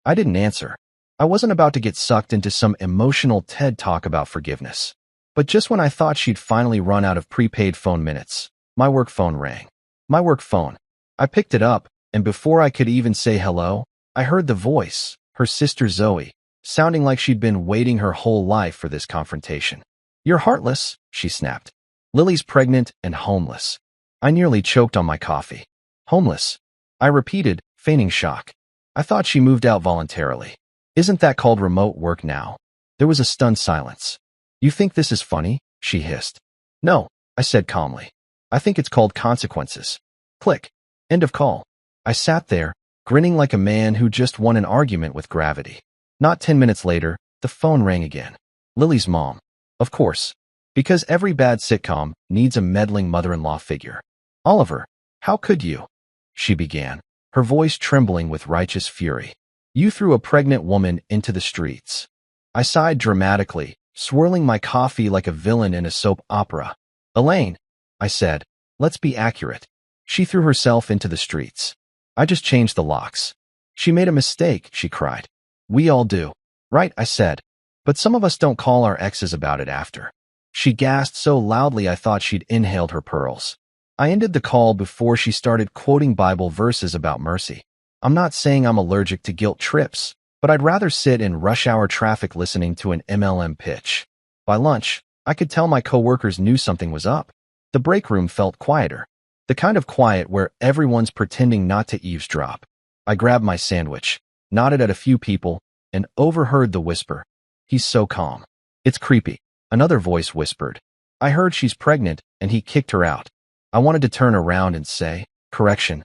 I didn't answer. I wasn't about to get sucked into some emotional TED talk about forgiveness. But just when I thought she'd finally run out of prepaid phone minutes, my work phone rang. My work phone. I picked it up, and before I could even say hello, I heard the voice, her sister Zoe, sounding like she'd been waiting her whole life for this confrontation. "You're heartless," she snapped. "Lily's pregnant and homeless." I nearly choked on my coffee. "Homeless?" I repeated, feigning shock. "I thought she moved out voluntarily. Isn't that called remote work now?" There was a stunned silence. "You think this is funny?" she hissed. "No," I said calmly. "I think it's called consequences." Click. End of call. I sat there, grinning like a man who just won an argument with gravity. Not 10 minutes later, the phone rang again. Lily's mom. Of course. Because every bad sitcom needs a meddling mother-in-law figure. "Oliver, how could you?" she began, her voice trembling with righteous fury. "You threw a pregnant woman into the streets." I sighed dramatically, swirling my coffee like a villain in a soap opera. "Elaine," I said, "let's be accurate. She threw herself into the streets. I just changed the locks." "She made a mistake," she cried. "We all do." "Right," I said. "But some of us don't call our exes about it after." She gasped so loudly I thought she'd inhaled her pearls. I ended the call before she started quoting Bible verses about mercy. I'm not saying I'm allergic to guilt trips, but I'd rather sit in rush hour traffic listening to an MLM pitch. By lunch, I could tell my coworkers knew something was up. The break room felt quieter. The kind of quiet where everyone's pretending not to eavesdrop. I grabbed my sandwich, nodded at a few people, and overheard the whisper. "He's so calm." "It's creepy," another voice whispered. "I heard she's pregnant, and he kicked her out." I wanted to turn around and say, "Correction."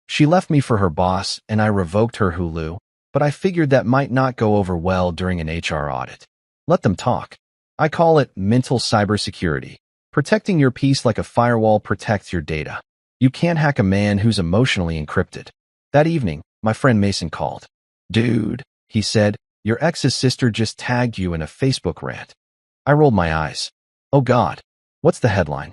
She left me for her boss, and I revoked her Hulu, but I figured that might not go over well during an HR audit. Let them talk. I call it mental cybersecurity. Protecting your peace like a firewall protects your data. You can't hack a man who's emotionally encrypted. That evening, my friend Mason called. "Dude," he said, "your ex's sister just tagged you in a Facebook rant." I rolled my eyes. "Oh God, what's the headline?"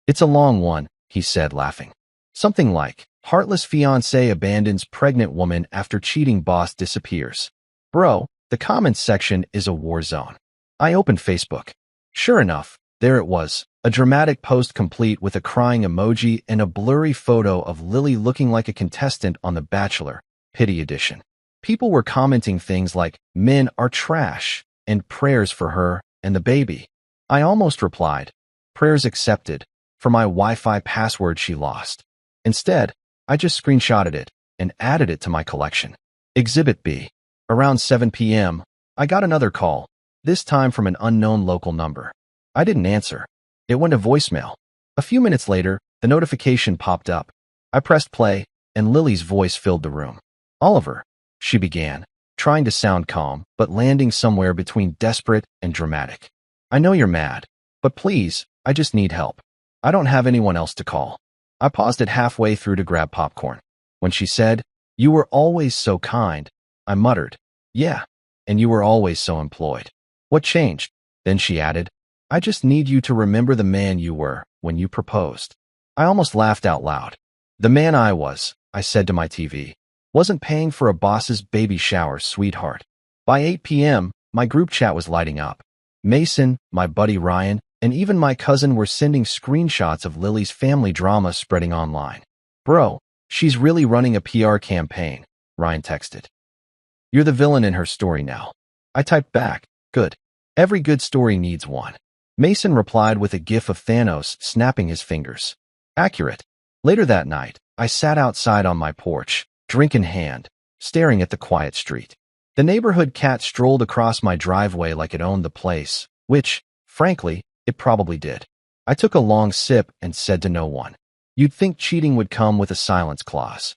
"It's a long one," he said, laughing. "Something like, heartless fiancé abandons pregnant woman after cheating boss disappears." Bro, the comments section is a war zone. I opened Facebook. Sure enough, there it was, a dramatic post complete with a crying emoji and a blurry photo of Lily looking like a contestant on The Bachelor, Pity Edition. People were commenting things like, "Men are trash," and prayers for her and the baby. I almost replied, "Prayers accepted," for my Wi-Fi password she lost. Instead, I just screenshotted it and added it to my collection. Exhibit B. Around 7 p.m., I got another call, this time from an unknown local number. I didn't answer. It went to voicemail. A few minutes later, the notification popped up. I pressed play, and Lily's voice filled the room. "Oliver," she began, trying to sound calm, but landing somewhere between desperate and dramatic. "I know you're mad, but please, I just need help. I don't have anyone else to call." I paused it halfway through to grab popcorn. When she said, "You were always so kind," I muttered, "Yeah, and you were always so employed. What changed?" Then she added, "I just need you to remember the man you were when you proposed." I almost laughed out loud. The man I was, I said to my TV, wasn't paying for a boss's baby shower, sweetheart. By 8 p.m., my group chat was lighting up. Mason, my buddy Ryan, and even my cousin were sending screenshots of Lily's family drama spreading online. "Bro, she's really running a PR campaign," Ryan texted. "You're the villain in her story now." I typed back, "Good. Every good story needs one." Mason replied with a gif of Thanos snapping his fingers. Accurate. Later that night, I sat outside on my porch, drink in hand, staring at the quiet street. The neighborhood cat strolled across my driveway like it owned the place, which, frankly, it probably did. I took a long sip and said to no one. You'd think cheating would come with a silence clause.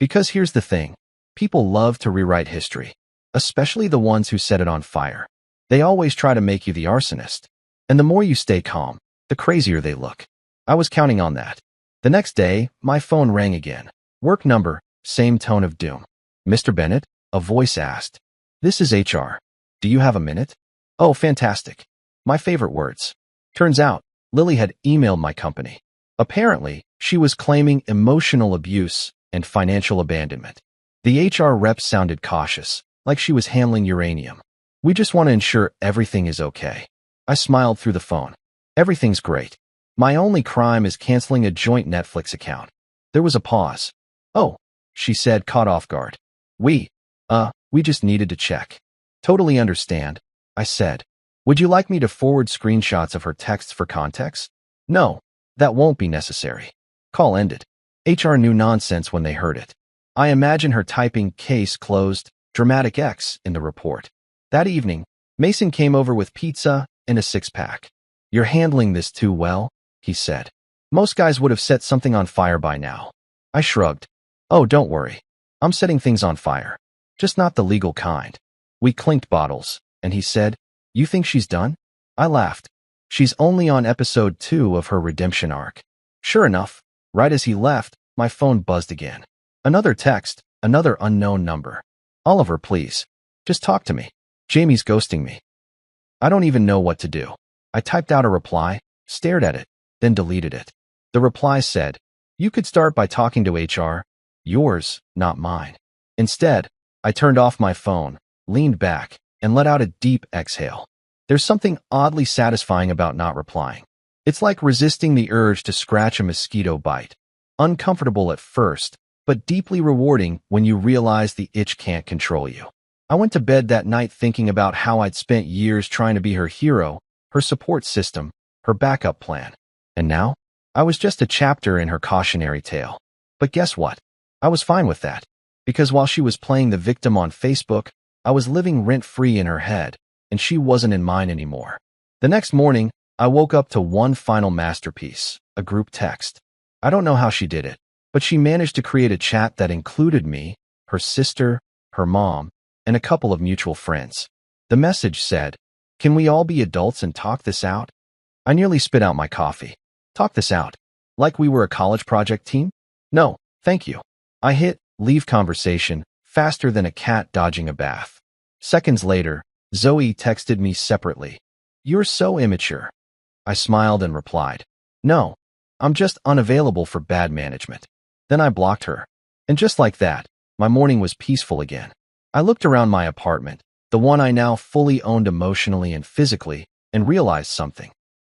Because here's the thing. People love to rewrite history, especially the ones who set it on fire. They always try to make you the arsonist. And the more you stay calm, the crazier they look. I was counting on that. The next day, my phone rang again. Work number, same tone of doom. "Mr. Bennett?" a voice asked. "This is HR. Do you have a minute?" "Oh, fantastic." My favorite words. Turns out, Lily had emailed my company. Apparently, she was claiming emotional abuse and financial abandonment. The HR rep sounded cautious, like she was handling uranium. "We just want to ensure everything is okay." I smiled through the phone. "Everything's great. My only crime is canceling a joint Netflix account." There was a pause. "Oh, she said, caught off guard. We just needed to check. Totally understand, I said. Would you like me to forward screenshots of her texts for context? No, that won't be necessary. Call ended. HR knew nonsense when they heard it. I imagine her typing "case closed, dramatic X" in the report. That evening, Mason came over with pizza and a six-pack. You're handling this too well, he said. Most guys would have set something on fire by now. I shrugged. Oh, don't worry. I'm setting things on fire. Just not the legal kind. We clinked bottles, and he said, You think she's done? I laughed. She's only on episode 2 of her redemption arc. Sure enough, right as he left, my phone buzzed again. Another text, another unknown number. Oliver, please. Just talk to me. Jamie's ghosting me. I don't even know what to do. I typed out a reply, stared at it, then deleted it. The reply said, You could start by talking to HR. Yours, not mine. Instead, I turned off my phone, leaned back, and let out a deep exhale. There's something oddly satisfying about not replying. It's like resisting the urge to scratch a mosquito bite. Uncomfortable at first, but deeply rewarding when you realize the itch can't control you. I went to bed that night thinking about how I'd spent years trying to be her hero, her support system, her backup plan. And now, I was just a chapter in her cautionary tale. But guess what? I was fine with that. Because while she was playing the victim on Facebook, I was living rent-free in her head, and she wasn't in mine anymore. The next morning, I woke up to one final masterpiece, a group text. I don't know how she did it, but she managed to create a chat that included me, her sister, her mom, and a couple of mutual friends. The message said, Can we all be adults and talk this out? I nearly spit out my coffee. Talk this out? Like we were a college project team? No, thank you. I hit leave conversation faster than a cat dodging a bath. Seconds later, Zoe texted me separately. You're so immature. I smiled and replied, No, I'm just unavailable for bad management. Then I blocked her. And just like that, my morning was peaceful again. I looked around my apartment, the one I now fully owned emotionally and physically, and realized something.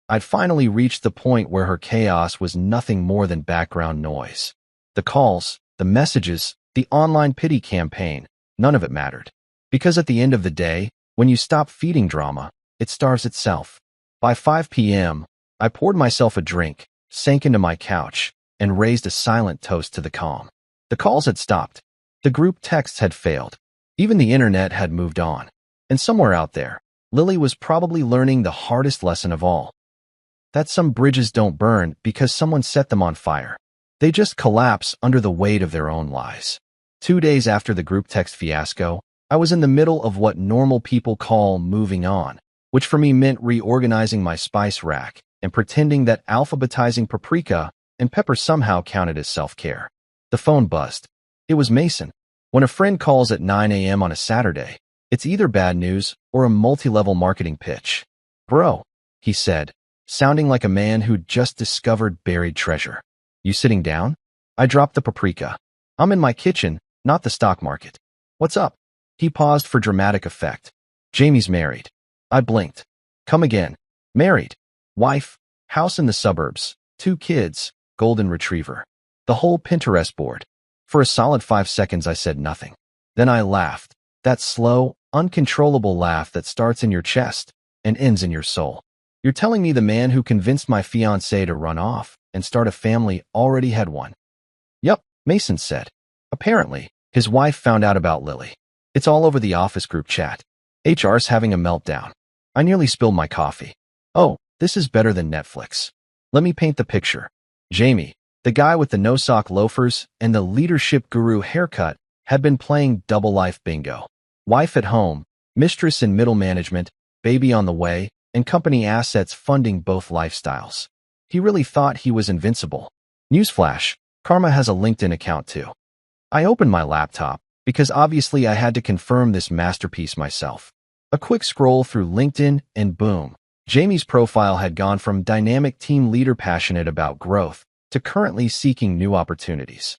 I'd finally reached the point where her chaos was nothing more than background noise. The calls, the messages, the online pity campaign, none of it mattered. Because at the end of the day, when you stop feeding drama, it starves itself. By 5 p.m., I poured myself a drink, sank into my couch, and raised a silent toast to the calm. The calls had stopped. The group texts had failed. Even the internet had moved on. And somewhere out there, Lily was probably learning the hardest lesson of all. That some bridges don't burn because someone set them on fire. They just collapse under the weight of their own lies. 2 days after the group text fiasco, I was in the middle of what normal people call moving on, which for me meant reorganizing my spice rack and pretending that alphabetizing paprika and pepper somehow counted as self-care. The phone buzzed. It was Mason. When a friend calls at 9 a.m. on a Saturday, it's either bad news or a multi-level marketing pitch. Bro, he said, sounding like a man who'd just discovered buried treasure. You sitting down? I dropped the paprika. I'm in my kitchen, not the stock market. What's up? He paused for dramatic effect. Jamie's married. I blinked. Come again. Married. Wife. House in the suburbs. 2 kids. Golden retriever. The whole Pinterest board. For a solid 5 seconds I said nothing. Then I laughed. That slow, uncontrollable laugh that starts in your chest and ends in your soul. You're telling me the man who convinced my fiancée to run off and start a family already had one? Yup, Mason said. Apparently, his wife found out about Lily. It's all over the office group chat. HR's having a meltdown. I nearly spilled my coffee. Oh, this is better than Netflix. Let me paint the picture. Jamie, the guy with the no-sock loafers and the leadership guru haircut, had been playing double life bingo. Wife at home, mistress in middle management, baby on the way, and company assets funding both lifestyles. He really thought he was invincible. Newsflash, Karma has a LinkedIn account too. I opened my laptop, because obviously I had to confirm this masterpiece myself. A quick scroll through LinkedIn and boom, Jamie's profile had gone from dynamic team leader passionate about growth to currently seeking new opportunities.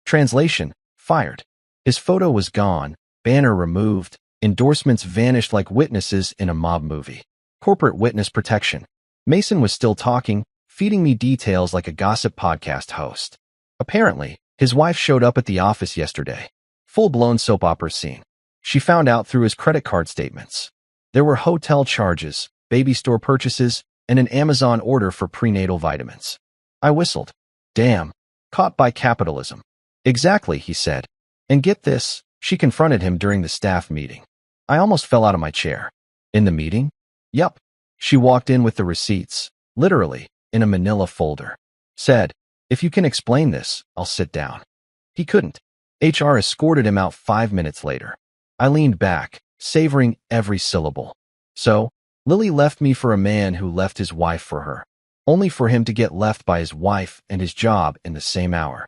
Translation, fired. His photo was gone, banner removed, endorsements vanished like witnesses in a mob movie. Corporate witness protection. Mason was still talking, feeding me details like a gossip podcast host. Apparently, His wife showed up at the office yesterday. Full-blown soap opera scene. She found out through his credit card statements. There were hotel charges, baby store purchases, and an Amazon order for prenatal vitamins. I whistled. Damn. Caught by capitalism. Exactly, he said. And get this, she confronted him during the staff meeting. I almost fell out of my chair. In the meeting? Yup. She walked in with the receipts, literally, in a manila folder. Said, if you can explain this, I'll sit down. He couldn't. HR escorted him out 5 minutes later. I leaned back, savoring every syllable. So, Lily left me for a man who left his wife for her, only for him to get left by his wife and his job in the same hour.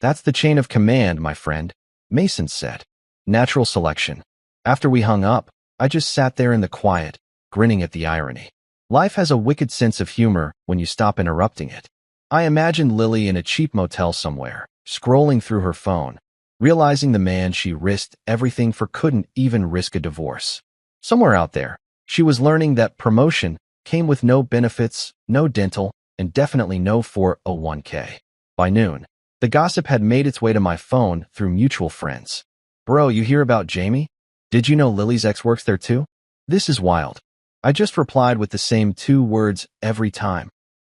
That's the chain of command, my friend, Mason said. Natural selection. After we hung up, I just sat there in the quiet, grinning at the irony. Life has a wicked sense of humor when you stop interrupting it. I imagined Lily in a cheap motel somewhere, scrolling through her phone, realizing the man she risked everything for couldn't even risk a divorce. Somewhere out there, she was learning that promotion came with no benefits, no dental, and definitely no 401k. By noon, the gossip had made its way to my phone through mutual friends. Bro, you hear about Jamie? Did you know Lily's ex works there too? This is wild. I just replied with the same 2 words every time.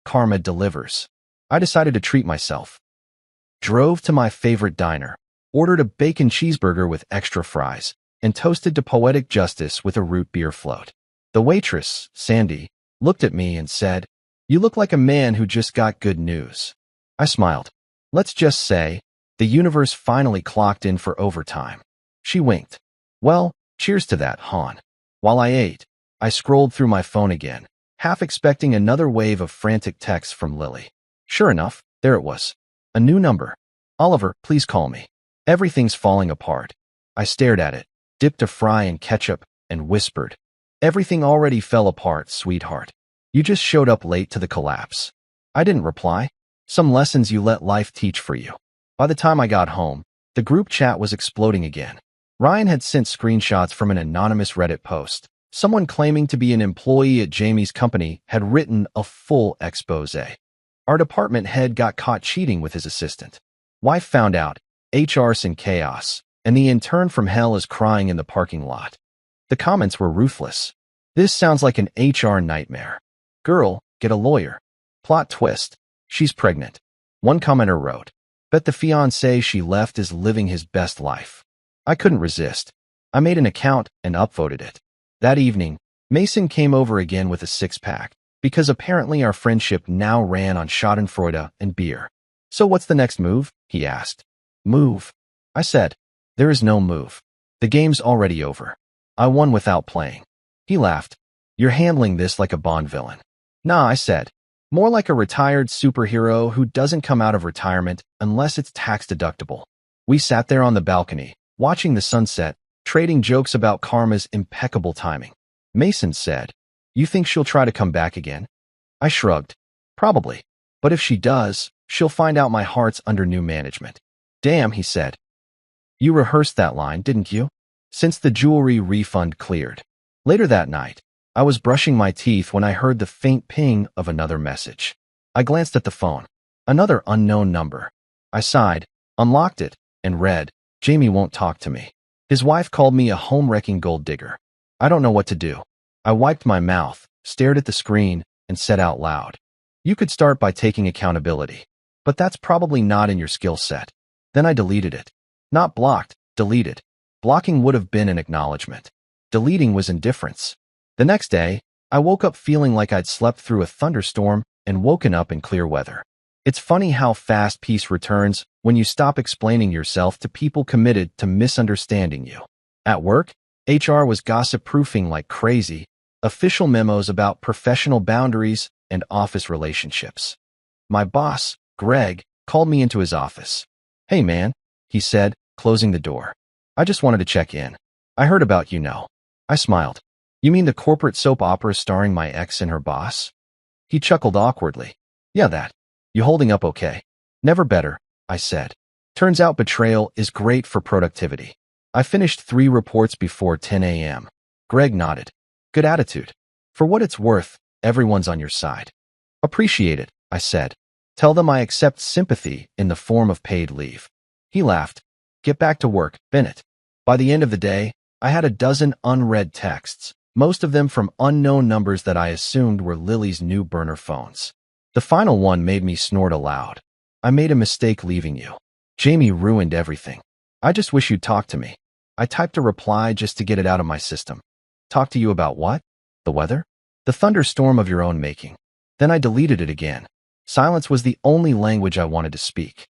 Karma delivers. I decided to treat myself. Drove to my favorite diner, ordered a bacon cheeseburger with extra fries, and toasted to poetic justice with a root beer float. The waitress, Sandy, looked at me and said, "You look like a man who just got good news." I smiled. Let's just say, the universe finally clocked in for overtime. She winked. Well, cheers to that, hon. While I ate, I scrolled through my phone again, half expecting another wave of frantic texts from Lily. Sure enough, there it was. A new number. Oliver, please call me. Everything's falling apart. I stared at it, dipped a fry in ketchup, and whispered, "Everything already fell apart, sweetheart. You just showed up late to the collapse." I didn't reply. Some lessons you let life teach for you. By the time I got home, the group chat was exploding again. Ryan had sent screenshots from an anonymous Reddit post. Someone claiming to be an employee at Jamie's company had written a full expose. Our department head got caught cheating with his assistant. Wife found out, HR's in chaos, and the intern from hell is crying in the parking lot. The comments were ruthless. This sounds like an HR nightmare. Girl, get a lawyer. Plot twist. She's pregnant. One commenter wrote, bet the fiancé she left is living his best life. I couldn't resist. I made an account and upvoted it. That evening, Mason came over again with a 6-pack, because apparently our friendship now ran on schadenfreude and beer. So what's the next move? He asked. Move. I said. There is no move. The game's already over. I won without playing. He laughed. You're handling this like a Bond villain. Nah, I said. More like a retired superhero who doesn't come out of retirement unless it's tax deductible. We sat there on the balcony, watching the sunset, trading jokes about karma's impeccable timing. Mason said, you think she'll try to come back again? I shrugged. Probably. But if she does, she'll find out my heart's under new management. Damn, he said. You rehearsed that line, didn't you? Since the jewelry refund cleared. Later that night, I was brushing my teeth when I heard the faint ping of another message. I glanced at the phone. Another unknown number. I sighed, unlocked it, and read, Jamie won't talk to me. His wife called me a home-wrecking gold digger. I don't know what to do. I wiped my mouth, stared at the screen, and said out loud, you could start by taking accountability. But that's probably not in your skill set. Then I deleted it. Not blocked, deleted. Blocking would have been an acknowledgement. Deleting was indifference. The next day, I woke up feeling like I'd slept through a thunderstorm and woken up in clear weather. It's funny how fast peace returns when you stop explaining yourself to people committed to misunderstanding you. At work, HR was gossip-proofing like crazy, official memos about professional boundaries and office relationships. My boss, Greg, called me into his office. Hey man, he said, closing the door. I just wanted to check in. I heard about you know. I smiled. You mean the corporate soap opera starring my ex and her boss? He chuckled awkwardly. Yeah, that. You holding up okay? Never better, I said. Turns out betrayal is great for productivity. I finished 3 reports before 10 a.m. Greg nodded. Good attitude. For what it's worth, everyone's on your side. Appreciate it, I said. Tell them I accept sympathy in the form of paid leave. He laughed. Get back to work, Bennett. By the end of the day, I had a dozen unread texts, most of them from unknown numbers that I assumed were Lily's new burner phones. The final one made me snort aloud. I made a mistake leaving you. Jamie ruined everything. I just wish you'd talk to me. I typed a reply just to get it out of my system. Talk to you about what? The weather? The thunderstorm of your own making. Then I deleted it again. Silence was the only language I wanted to speak.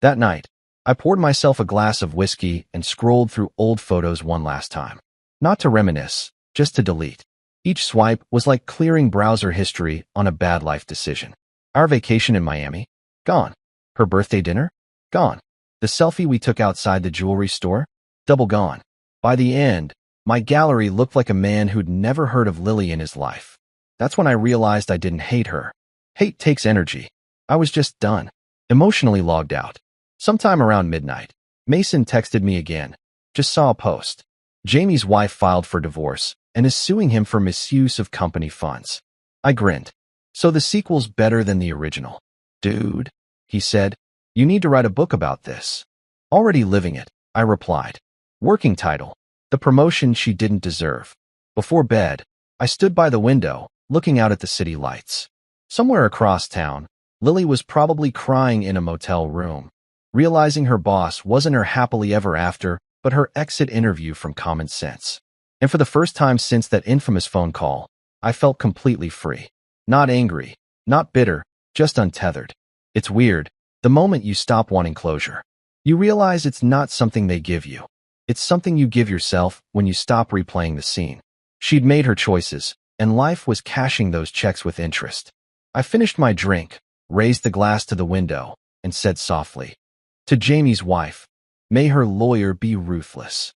That night, I poured myself a glass of whiskey and scrolled through old photos one last time. Not to reminisce, just to delete. Each swipe was like clearing browser history on a bad life decision. Our vacation in Miami? Gone. Her birthday dinner? Gone. The selfie we took outside the jewelry store? Double gone. By the end, my gallery looked like a man who'd never heard of Lily in his life. That's when I realized I didn't hate her. Hate takes energy. I was just done. Emotionally logged out. Sometime around midnight, Mason texted me again. Just saw a post. Jamie's wife filed for divorce and is suing him for misuse of company funds. I grinned. So the sequel's better than the original. Dude, he said, you need to write a book about this. Already living it, I replied. Working title, The Promotion She Didn't Deserve. Before bed, I stood by the window, looking out at the city lights. Somewhere across town, Lily was probably crying in a motel room, realizing her boss wasn't her happily ever after, but her exit interview from Common Sense. And for the first time since that infamous phone call, I felt completely free. Not angry, not bitter, just untethered. It's weird, the moment you stop wanting closure. You realize it's not something they give you. It's something you give yourself when you stop replaying the scene. She'd made her choices, and life was cashing those checks with interest. I finished my drink, raised the glass to the window, and said softly, to Jamie's wife, may her lawyer be ruthless.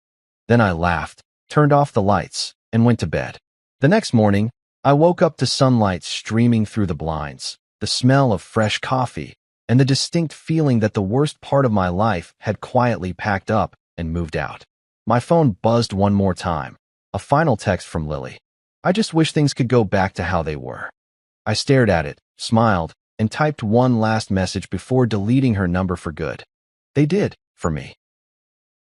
Then I laughed, turned off the lights, and went to bed. The next morning, I woke up to sunlight streaming through the blinds, the smell of fresh coffee, and the distinct feeling that the worst part of my life had quietly packed up and moved out. My phone buzzed one more time. A final text from Lily. I just wish things could go back to how they were. I stared at it, smiled, and typed one last message before deleting her number for good. They did, for me.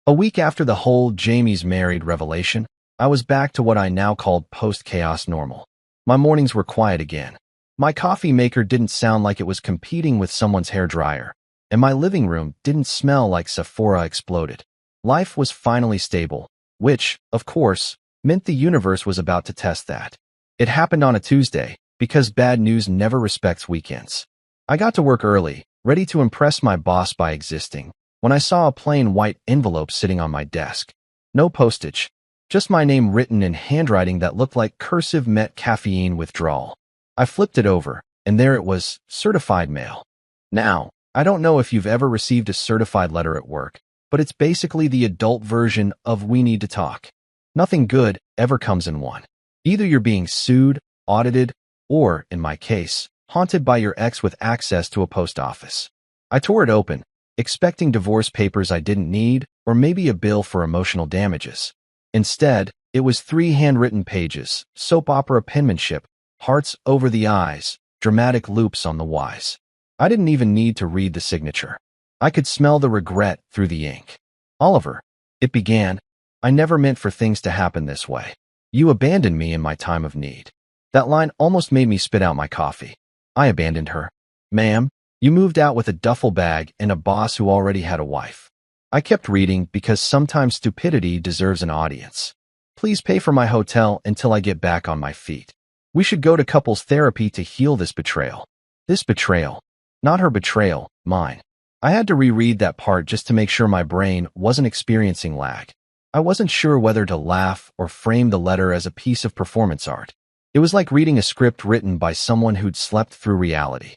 A week after the whole Jamie's married revelation, I was back to what I now called post-chaos normal. My mornings were quiet again. My coffee maker didn't sound like it was competing with someone's hairdryer, and my living room didn't smell like Sephora exploded. Life was finally stable, which, of course, meant the universe was about to test that. It happened on a Tuesday, because bad news never respects weekends. I got to work early, ready to impress my boss by existing, when I saw a plain white envelope sitting on my desk. No postage, just my name written in handwriting that looked like cursive met caffeine withdrawal. I flipped it over, and there it was, certified mail. Now, I don't know if you've ever received a certified letter at work, but it's basically the adult version of we need to talk. Nothing good ever comes in one. Either you're being sued, audited, or, in my case, haunted by your ex with access to a post office. I tore it open, expecting divorce papers I didn't need, or maybe a bill for emotional damages. Instead, it was 3 handwritten pages, soap opera penmanship, hearts over the I's, dramatic loops on the Y's. I didn't even need to read the signature. I could smell the regret through the ink. Oliver, it began, I never meant for things to happen this way. You abandoned me in my time of need. That line almost made me spit out my coffee. I abandoned her. Ma'am, you moved out with a duffel bag and a boss who already had a wife. I kept reading because sometimes stupidity deserves an audience. Please pay for my hotel until I get back on my feet. We should go to couples therapy to heal this betrayal. This betrayal. Not her betrayal, mine. I had to reread that part just to make sure my brain wasn't experiencing lag. I wasn't sure whether to laugh or frame the letter as a piece of performance art. It was like reading a script written by someone who'd slept through reality.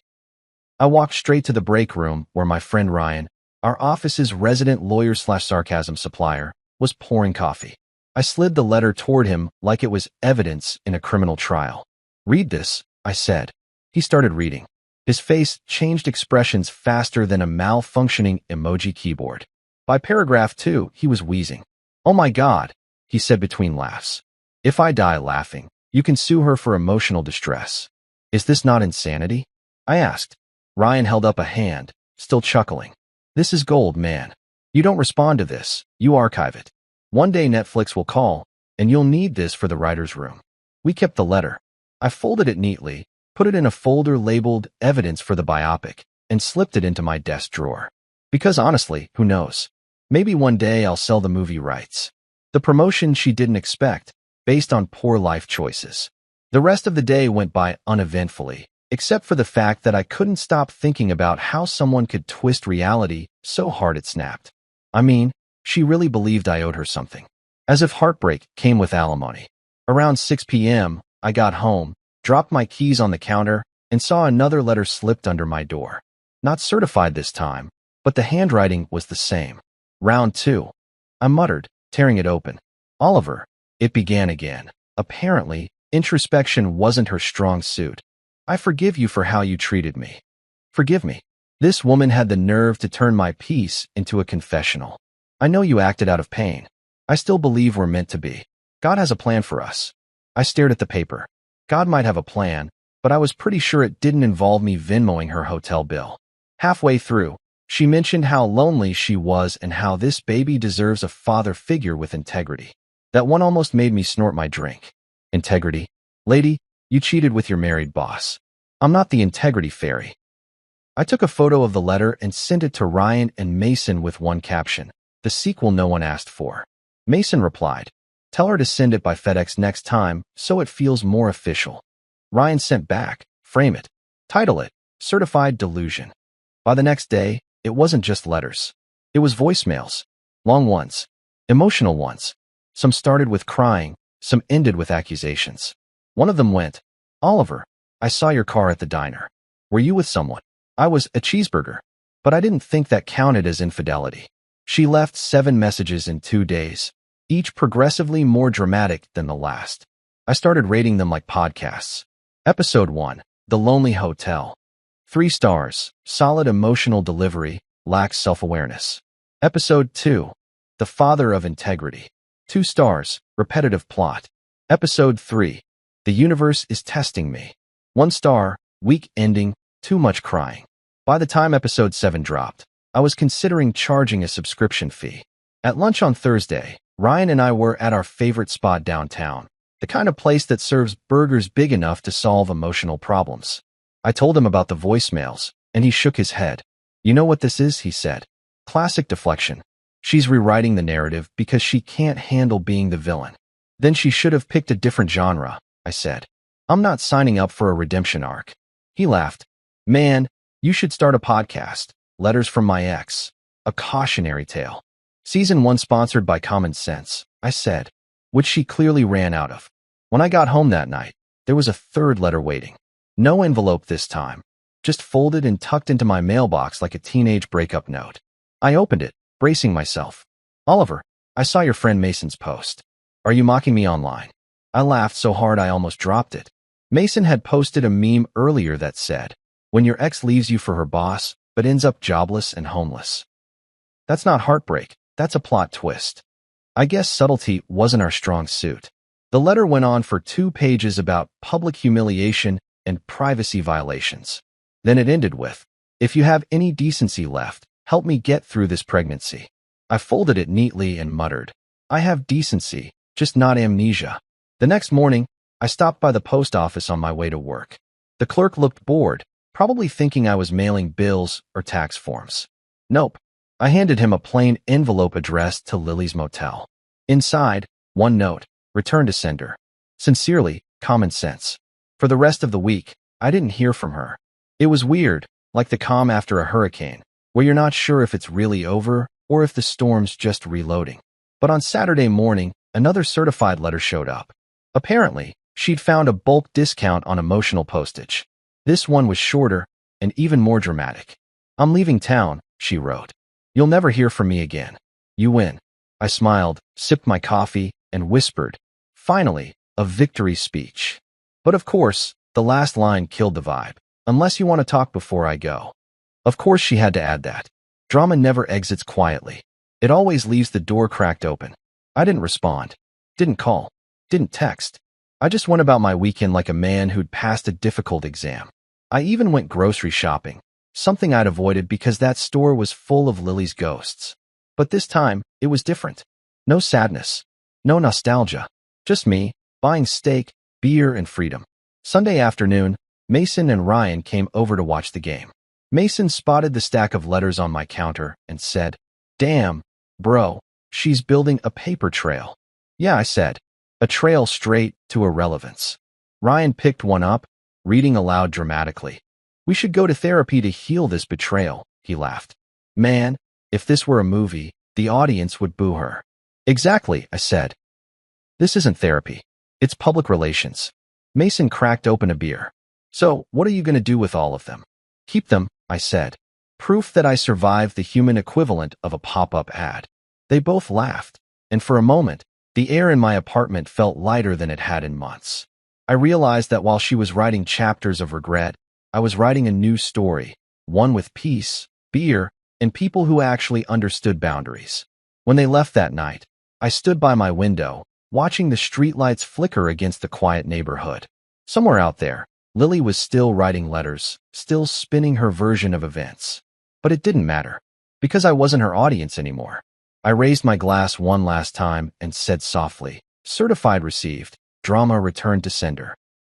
I walked straight to the break room where my friend Ryan, our office's resident lawyer/sarcasm supplier, was pouring coffee. I slid the letter toward him like it was evidence in a criminal trial. Read this, I said. He started reading. His face changed expressions faster than a malfunctioning emoji keyboard. By paragraph 2, he was wheezing. Oh my God, he said between laughs. If I die laughing, you can sue her for emotional distress. Is this not insanity? I asked. Ryan held up a hand, still chuckling. This is gold, man. You don't respond to this, you archive it. One day Netflix will call, and you'll need this for the writer's room. We kept the letter. I folded it neatly, put it in a folder labeled Evidence for the Biopic, and slipped it into my desk drawer. Because honestly, who knows? Maybe one day I'll sell the movie rights. The promotion she didn't expect, based on poor life choices. The rest of the day went by uneventfully, except for the fact that I couldn't stop thinking about how someone could twist reality so hard it snapped. I mean, she really believed I owed her something. As if heartbreak came with alimony. Around 6 p.m., I got home, dropped my keys on the counter, and saw another letter slipped under my door. Not certified this time, but the handwriting was the same. Round 2. I muttered, tearing it open. Oliver. It began again. Apparently, introspection wasn't her strong suit. I forgive you for how you treated me. Forgive me. This woman had the nerve to turn my peace into a confessional. I know you acted out of pain. I still believe we're meant to be. God has a plan for us. I stared at the paper. God might have a plan, but I was pretty sure it didn't involve me Venmoing her hotel bill. Halfway through, she mentioned how lonely she was and how this baby deserves a father figure with integrity. That one almost made me snort my drink. Integrity? Lady, you cheated with your married boss. I'm not the integrity fairy. I took a photo of the letter and sent it to Ryan and Mason with one caption, the sequel no one asked for. Mason replied, tell her to send it by FedEx next time so it feels more official. Ryan sent back, frame it. Title it, Certified Delusion. By the next day, it wasn't just letters. It was voicemails. Long ones. Emotional ones. Some started with crying, some ended with accusations. One of them went, Oliver, I saw your car at the diner. Were you with someone? I was a cheeseburger. But I didn't think that counted as infidelity. She left 7 messages in 2 days, each progressively more dramatic than the last. I started rating them like podcasts. Episode 1, The Lonely Hotel. 3 stars, solid emotional delivery, lacks self-awareness. Episode 2, The Father of Integrity. 2 stars, repetitive plot. Episode 3, The Universe is Testing Me. 1 star, weak ending, too much crying. By the time episode 7 dropped, I was considering charging a subscription fee. At lunch on Thursday, Ryan and I were at our favorite spot downtown, the kind of place that serves burgers big enough to solve emotional problems. I told him about the voicemails, and he shook his head. You know what this is, he said. Classic deflection. She's rewriting the narrative because she can't handle being the villain. Then she should have picked a different genre, I said. I'm not signing up for a redemption arc. He laughed. Man, you should start a podcast, Letters from My Ex, a cautionary tale. Season 1 sponsored by Common Sense, I said, which she clearly ran out of. When I got home that night, there was a 3rd letter waiting. No envelope this time, just folded and tucked into my mailbox like a teenage breakup note. I opened it, bracing myself. Oliver, I saw your friend Mason's post. Are you mocking me online? I laughed so hard I almost dropped it. Mason had posted a meme earlier that said, when your ex leaves you for her boss, but ends up jobless and homeless. That's not heartbreak, that's a plot twist. I guess subtlety wasn't our strong suit. The letter went on for 2 pages about public humiliation and privacy violations. Then it ended with, if you have any decency left, help me get through this pregnancy. I folded it neatly and muttered, I have decency, just not amnesia. The next morning, I stopped by the post office on my way to work. The clerk looked bored, probably thinking I was mailing bills or tax forms. Nope. I handed him a plain envelope addressed to Lily's Motel. Inside, 1 note, return to sender. Sincerely, Common Sense. For the rest of the week, I didn't hear from her. It was weird, like the calm after a hurricane, where you're not sure if it's really over or if the storm's just reloading. But on Saturday morning, another certified letter showed up. Apparently, she'd found a bulk discount on emotional postage. This one was shorter and even more dramatic. I'm leaving town, she wrote. You'll never hear from me again. You win. I smiled, sipped my coffee, and whispered, finally, a victory speech. But of course, the last line killed the vibe. Unless you want to talk before I go. Of course she had to add that. Drama never exits quietly. It always leaves the door cracked open. I didn't respond. Didn't call. Didn't text. I just went about my weekend like a man who'd passed a difficult exam. I even went grocery shopping, something I'd avoided because that store was full of Lily's ghosts. But this time, it was different. No sadness, no nostalgia, just me, buying steak, beer, and freedom. Sunday afternoon, Mason and Ryan came over to watch the game. Mason spotted the stack of letters on my counter and said, "Damn, bro, she's building a paper trail." "Yeah," I said, "a trail straight to irrelevance." Ryan picked one up, reading aloud dramatically. "We should go to therapy to heal this betrayal," he laughed. "Man, if this were a movie, the audience would boo her." "Exactly," I said. "This isn't therapy. It's public relations." Mason cracked open a beer. "So, what are you going to do with all of them?" "Keep them," I said. Proof that I survived the human equivalent of a pop-up ad. They both laughed, and for a moment, the air in my apartment felt lighter than it had in months. I realized that while she was writing chapters of regret, I was writing a new story, one with peace, beer, and people who actually understood boundaries. When they left that night, I stood by my window, watching the streetlights flicker against the quiet neighborhood. Somewhere out there, Lily was still writing letters, still spinning her version of events. But it didn't matter, because I wasn't her audience anymore. I raised my glass one last time and said softly, "Certified received, drama returned to sender."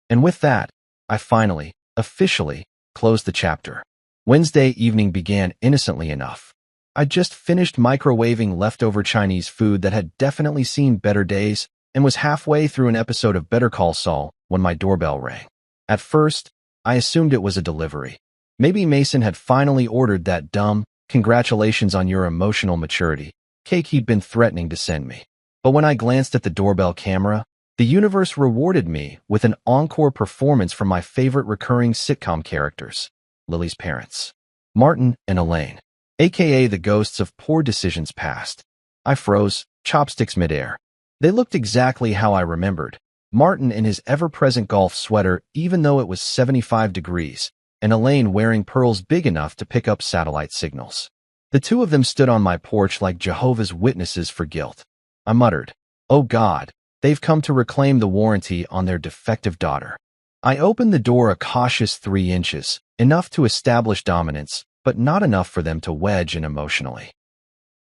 And with that, I finally, officially, closed the chapter. Wednesday evening began innocently enough. I'd just finished microwaving leftover Chinese food that had definitely seen better days and was halfway through an episode of Better Call Saul when my doorbell rang. At first, I assumed it was a delivery. Maybe Mason had finally ordered that dumb, "congratulations on your emotional maturity" cake he'd been threatening to send me. But when I glanced at the doorbell camera, the universe rewarded me with an encore performance from my favorite recurring sitcom characters, Lily's parents, Martin and Elaine, aka the ghosts of poor decisions past. I froze, chopsticks midair. They looked exactly how I remembered. Martin in his ever-present golf sweater even though it was 75 degrees, and Elaine wearing pearls big enough to pick up satellite signals. The two of them stood on my porch like Jehovah's Witnesses for guilt. I muttered, "Oh God, they've come to reclaim the warranty on their defective daughter." I opened the door a cautious 3 inches, enough to establish dominance, but not enough for them to wedge in emotionally.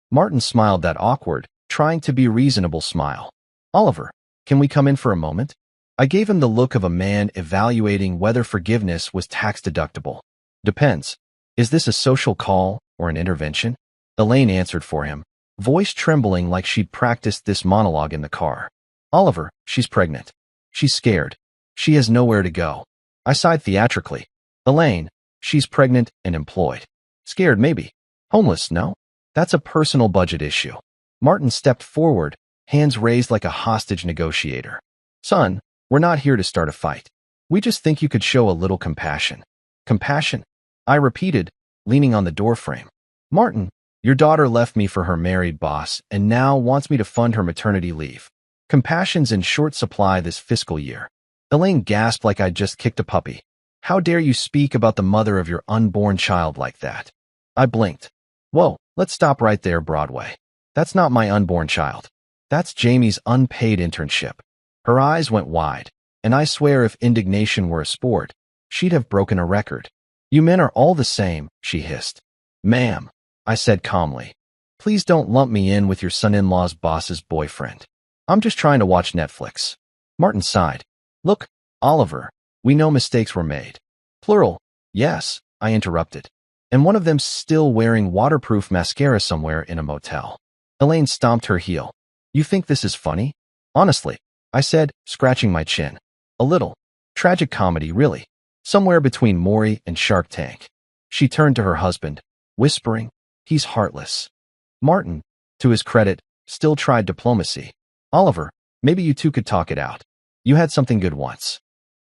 Martin smiled that awkward, trying to be reasonable smile. "Oliver, can we come in for a moment?" I gave him the look of a man evaluating whether forgiveness was tax-deductible. "Depends. Is this a social call or an intervention?" Elaine answered for him, voice trembling like she'd practiced this monologue in the car. "Oliver, she's pregnant. She's scared. She has nowhere to go." I sighed theatrically. "Elaine, she's pregnant and employed. Scared maybe. Homeless, no? That's a personal budget issue." Martin stepped forward, hands raised like a hostage negotiator. "Son, we're not here to start a fight. We just think you could show a little compassion." "Compassion?" I repeated, leaning on the doorframe. "Martin, your daughter left me for her married boss and now wants me to fund her maternity leave. Compassion's in short supply this fiscal year." Elaine gasped like I'd just kicked a puppy. "How dare you speak about the mother of your unborn child like that?" I blinked. "Whoa, let's stop right there, Broadway. That's not my unborn child. That's Jamie's unpaid internship." Her eyes went wide, and I swear if indignation were a sport, she'd have broken a record. "You men are all the same," she hissed. "Ma'am," I said calmly, "please don't lump me in with your son-in-law's boss's boyfriend. I'm just trying to watch Netflix." Martin sighed. "Look, Oliver, we know mistakes were made." "Plural, yes," I interrupted. "And one of them's still wearing waterproof mascara somewhere in a motel." Elaine stomped her heel. "You think this is funny?" "Honestly," I said, scratching my chin. "A little. Tragic comedy, really. Somewhere between Maury and Shark Tank." She turned to her husband, whispering, "He's heartless." Martin, to his credit, still tried diplomacy. "Oliver, maybe you two could talk it out. You had something good once."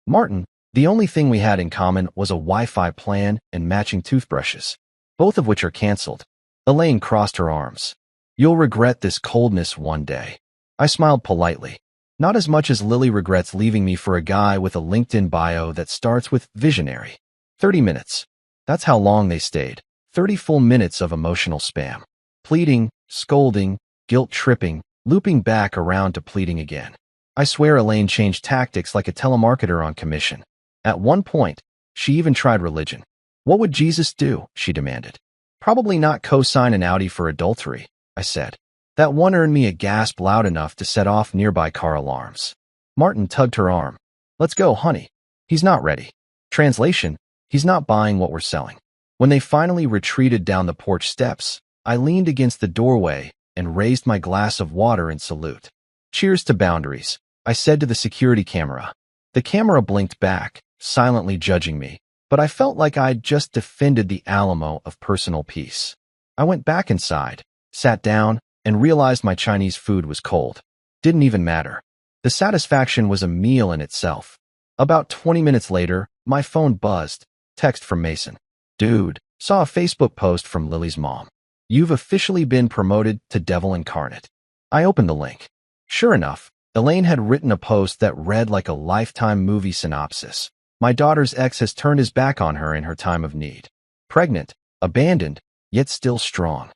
"Martin, the only thing we had in common was a Wi-Fi plan and matching toothbrushes, both of which are canceled." Elaine crossed her arms. "You'll regret this coldness one day." I smiled politely. Not as much as Lily regrets leaving me for a guy with a LinkedIn bio that starts with visionary. 30 minutes. That's how long they stayed. 30 full minutes of emotional spam. Pleading, scolding, guilt-tripping, looping back around to pleading again. I swear Elaine changed tactics like a telemarketer on commission. At one point, she even tried religion. What would Jesus do? She demanded. Probably not co-sign an Audi for adultery, I said. That one earned me a gasp loud enough to set off nearby car alarms. Martin tugged her arm. Let's go, honey. He's not ready. Translation, he's not buying what we're selling. When they finally retreated down the porch steps, I leaned against the doorway and raised my glass of water in salute. Cheers to boundaries, I said to the security camera. The camera blinked back, silently judging me, but I felt like I'd just defended the Alamo of personal peace. I went back inside, sat down, and realized my Chinese food was cold. Didn't even matter. The satisfaction was a meal in itself. About 20 minutes later, my phone buzzed. Text from Mason. Dude, saw a Facebook post from Lily's mom. You've officially been promoted to devil incarnate. I opened the link. Sure enough, Elaine had written a post that read like a Lifetime movie synopsis. My daughter's ex has turned his back on her in her time of need. Pregnant, abandoned, yet still strong.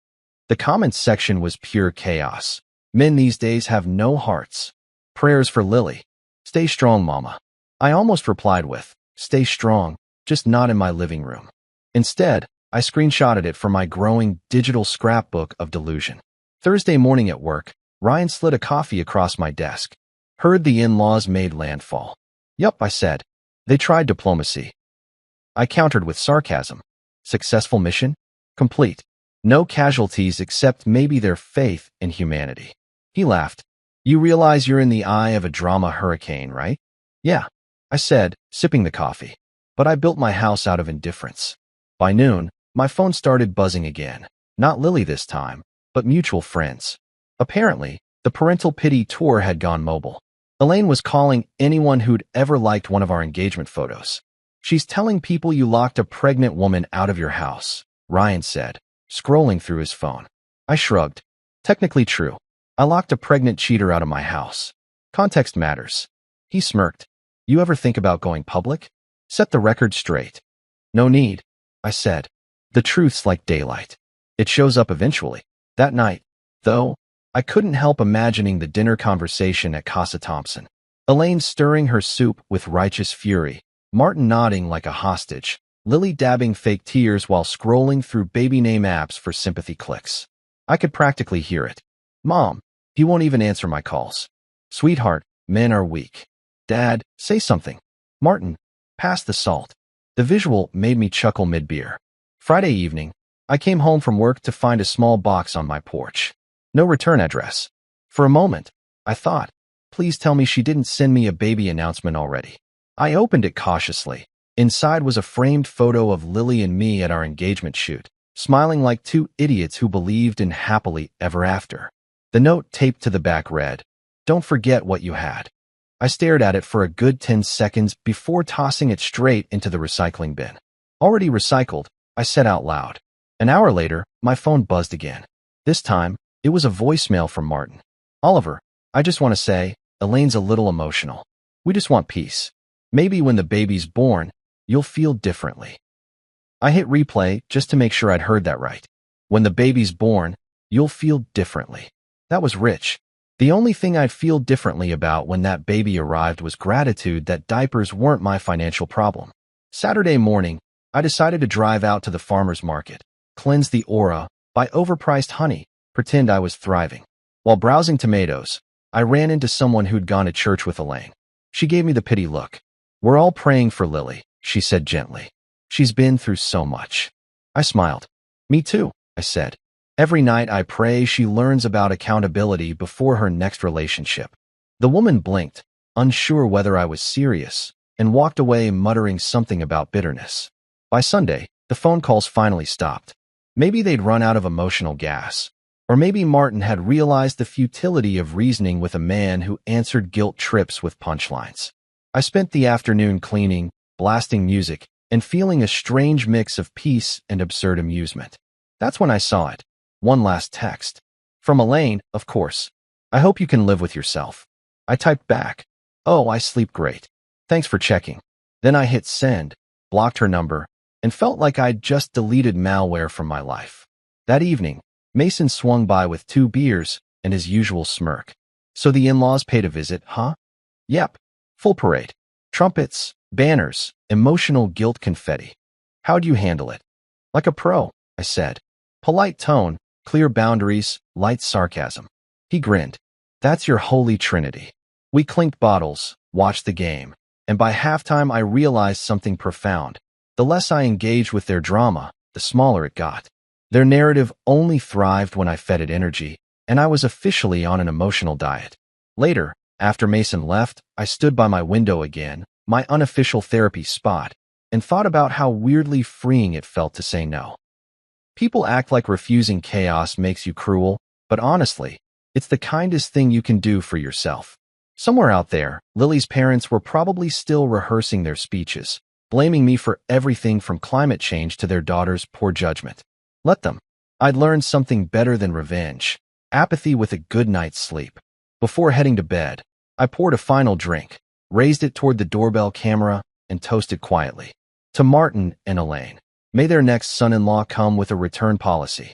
The comments section was pure chaos. Men these days have no hearts. Prayers for Lily. Stay strong, mama. I almost replied with, stay strong, just not in my living room. Instead, I screenshotted it from my growing digital scrapbook of delusion. Thursday morning at work, Ryan slid a coffee across my desk. Heard the in-laws made landfall. Yup, I said. They tried diplomacy. I countered with sarcasm. Successful mission? Complete. No casualties except maybe their faith in humanity. He laughed. You realize you're in the eye of a drama hurricane, right? Yeah, I said, sipping the coffee. But I built my house out of indifference. By noon, my phone started buzzing again. Not Lily this time, but mutual friends. Apparently, the parental pity tour had gone mobile. Elaine was calling anyone who'd ever liked one of our engagement photos. She's telling people you locked a pregnant woman out of your house, Ryan said, scrolling through his phone. I shrugged. Technically true. I locked a pregnant cheater out of my house. Context matters. He smirked. You ever think about going public? Set the record straight. No need, I said. The truth's like daylight. It shows up eventually. That night, though, I couldn't help imagining the dinner conversation at Casa Thompson. Elaine stirring her soup with righteous fury, Martin nodding like a hostage, Lily dabbing fake tears while scrolling through baby name apps for sympathy clicks. I could practically hear it. Mom, he won't even answer my calls. Sweetheart, men are weak. Dad, say something. Martin, pass the salt. The visual made me chuckle mid-beer. Friday evening, I came home from work to find a small box on my porch. No return address. For a moment, I thought, please tell me she didn't send me a baby announcement already. I opened it cautiously. Inside was a framed photo of Lily and me at our engagement shoot, smiling like two idiots who believed in happily ever after. The note taped to the back read, "Don't forget what you had." I stared at it for a good 10 seconds before tossing it straight into the recycling bin. Already recycled, I said out loud. An hour later, my phone buzzed again. This time, it was a voicemail from Martin. Oliver, I just want to say, Elaine's a little emotional. We just want peace. Maybe when the baby's born, you'll feel differently. I hit replay just to make sure I'd heard that right. When the baby's born, you'll feel differently. That was rich. The only thing I'd feel differently about when that baby arrived was gratitude that diapers weren't my financial problem. Saturday morning, I decided to drive out to the farmer's market, cleanse the aura, buy overpriced honey, pretend I was thriving. While browsing tomatoes, I ran into someone who'd gone to church with Elaine. She gave me the pity look. We're all praying for Lily, she said gently. She's been through so much. I smiled. Me too, I said. Every night I pray she learns about accountability before her next relationship. The woman blinked, unsure whether I was serious, and walked away muttering something about bitterness. By Sunday, the phone calls finally stopped. Maybe they'd run out of emotional gas. Or maybe Martin had realized the futility of reasoning with a man who answered guilt trips with punchlines. I spent the afternoon cleaning, blasting music, and feeling a strange mix of peace and absurd amusement. That's when I saw it. One last text. From Elaine, of course. I hope you can live with yourself. I typed back. Oh, I sleep great. Thanks for checking. Then I hit send, blocked her number, and felt like I'd just deleted malware from my life. That evening, Mason swung by with 2 beers and his usual smirk. So the in-laws paid a visit, huh? Yep. Full parade. Trumpets, banners, emotional guilt confetti. How'd you handle it? Like a pro, I said. Polite tone, clear boundaries, light sarcasm. He grinned. That's your holy trinity. We clinked bottles, watched the game, and by halftime I realized something profound. The less I engaged with their drama, the smaller it got. Their narrative only thrived when I fed it energy, and I was officially on an emotional diet. Later, after Mason left, I stood by my window again, my unofficial therapy spot, and thought about how weirdly freeing it felt to say no. People act like refusing chaos makes you cruel, but honestly, it's the kindest thing you can do for yourself. Somewhere out there, Lily's parents were probably still rehearsing their speeches, blaming me for everything from climate change to their daughter's poor judgment. Let them. I'd learned something better than revenge. Apathy with a good night's sleep. Before heading to bed, I poured a final drink, raised it toward the doorbell camera, and toasted quietly. To Martin and Elaine. May their next son-in-law come with a return policy.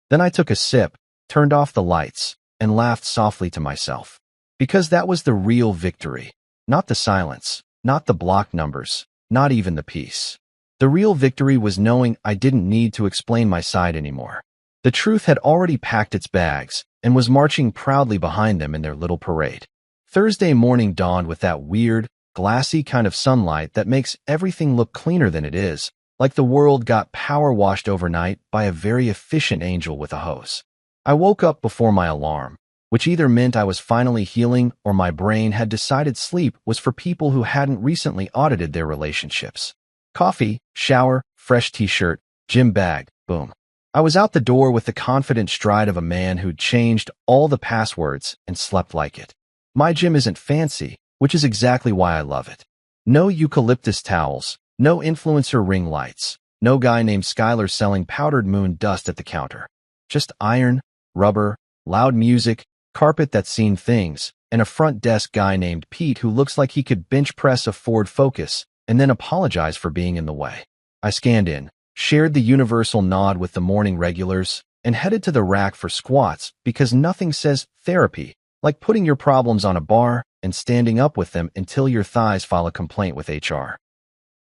Then I took a sip, turned off the lights, and laughed softly to myself. Because that was the real victory. Not the silence, not the block numbers, not even the peace. The real victory was knowing I didn't need to explain my side anymore. The truth had already packed its bags and was marching proudly behind them in their little parade. Thursday morning dawned with that weird, glassy kind of sunlight that makes everything look cleaner than it is, like the world got power washed overnight by a very efficient angel with a hose. I woke up before my alarm, which either meant I was finally healing or my brain had decided sleep was for people who hadn't recently audited their relationships. Coffee, shower, fresh t-shirt, gym bag, boom. I was out the door with the confident stride of a man who'd changed all the passwords and slept like it. My gym isn't fancy, which is exactly why I love it. No eucalyptus towels, no influencer ring lights, no guy named Skylar selling powdered moon dust at the counter. Just iron, rubber, loud music, carpet that's seen things, and a front desk guy named Pete who looks like he could bench press a Ford Focus and then apologize for being in the way. I scanned in, shared the universal nod with the morning regulars, and headed to the rack for squats because nothing says therapy like putting your problems on a bar and standing up with them until your thighs file a complaint with HR.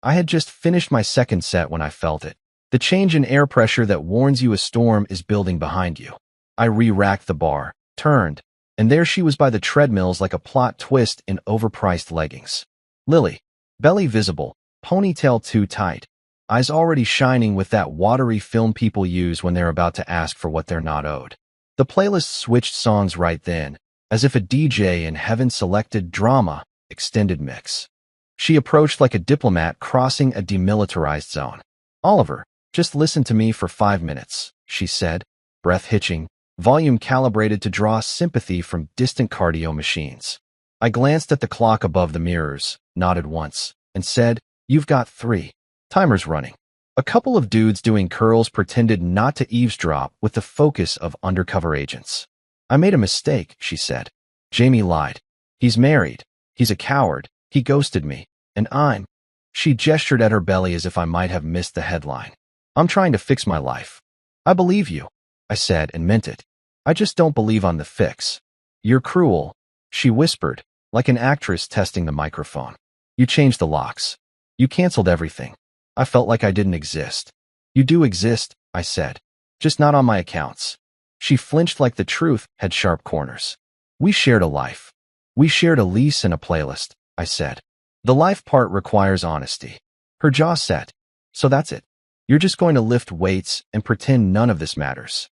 I had just finished my second set when I felt it. The change in air pressure that warns you a storm is building behind you. I re-racked the bar, turned, and there she was by the treadmills like a plot twist in overpriced leggings. Lily, belly visible, ponytail too tight, eyes already shining with that watery film people use when they're about to ask for what they're not owed. The playlist switched songs right then, as if a DJ in heaven selected drama, extended mix. She approached like a diplomat crossing a demilitarized zone. Oliver, just listen to me for 5 minutes, she said, breath hitching, volume calibrated to draw sympathy from distant cardio machines. I glanced at the clock above the mirrors, nodded once, and said, "You've got 3. Timer's running." A couple of dudes doing curls pretended not to eavesdrop with the focus of undercover agents. "I made a mistake," she said. "Jamie lied. He's married. He's a coward. He ghosted me. And I'm..." She gestured at her belly as if I might have missed the headline. "I'm trying to fix my life." "I believe you," I said and meant it. "I just don't believe on the fix." "You're cruel," she whispered, like an actress testing the microphone. "You changed the locks. You canceled everything. I felt like I didn't exist." "You do exist," I said. "Just not on my accounts." She flinched like the truth had sharp corners. "We shared a life. We shared a lease and a playlist," I said. "The life part requires honesty." Her jaw set. "So that's it. You're just going to lift weights and pretend none of this matters."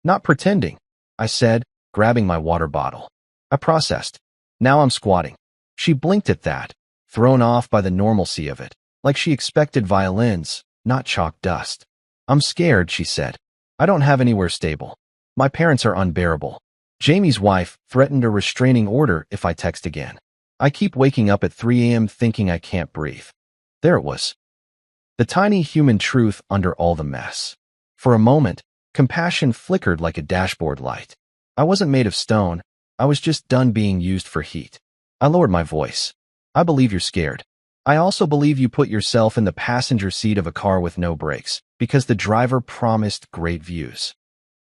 "Not pretending," I said, grabbing my water bottle. I processed. "Now I'm squatting." She blinked at that, thrown off by the normalcy of it, like she expected violins, not chalk dust. "I'm scared," she said. "I don't have anywhere stable. My parents are unbearable. Jamie's wife threatened a restraining order if I text again. I keep waking up at 3 a.m. thinking I can't breathe." There it was. The tiny human truth under all the mess. For a moment, compassion flickered like a dashboard light. I wasn't made of stone. I was just done being used for heat. I lowered my voice. "I believe you're scared. I also believe you put yourself in the passenger seat of a car with no brakes because the driver promised great views."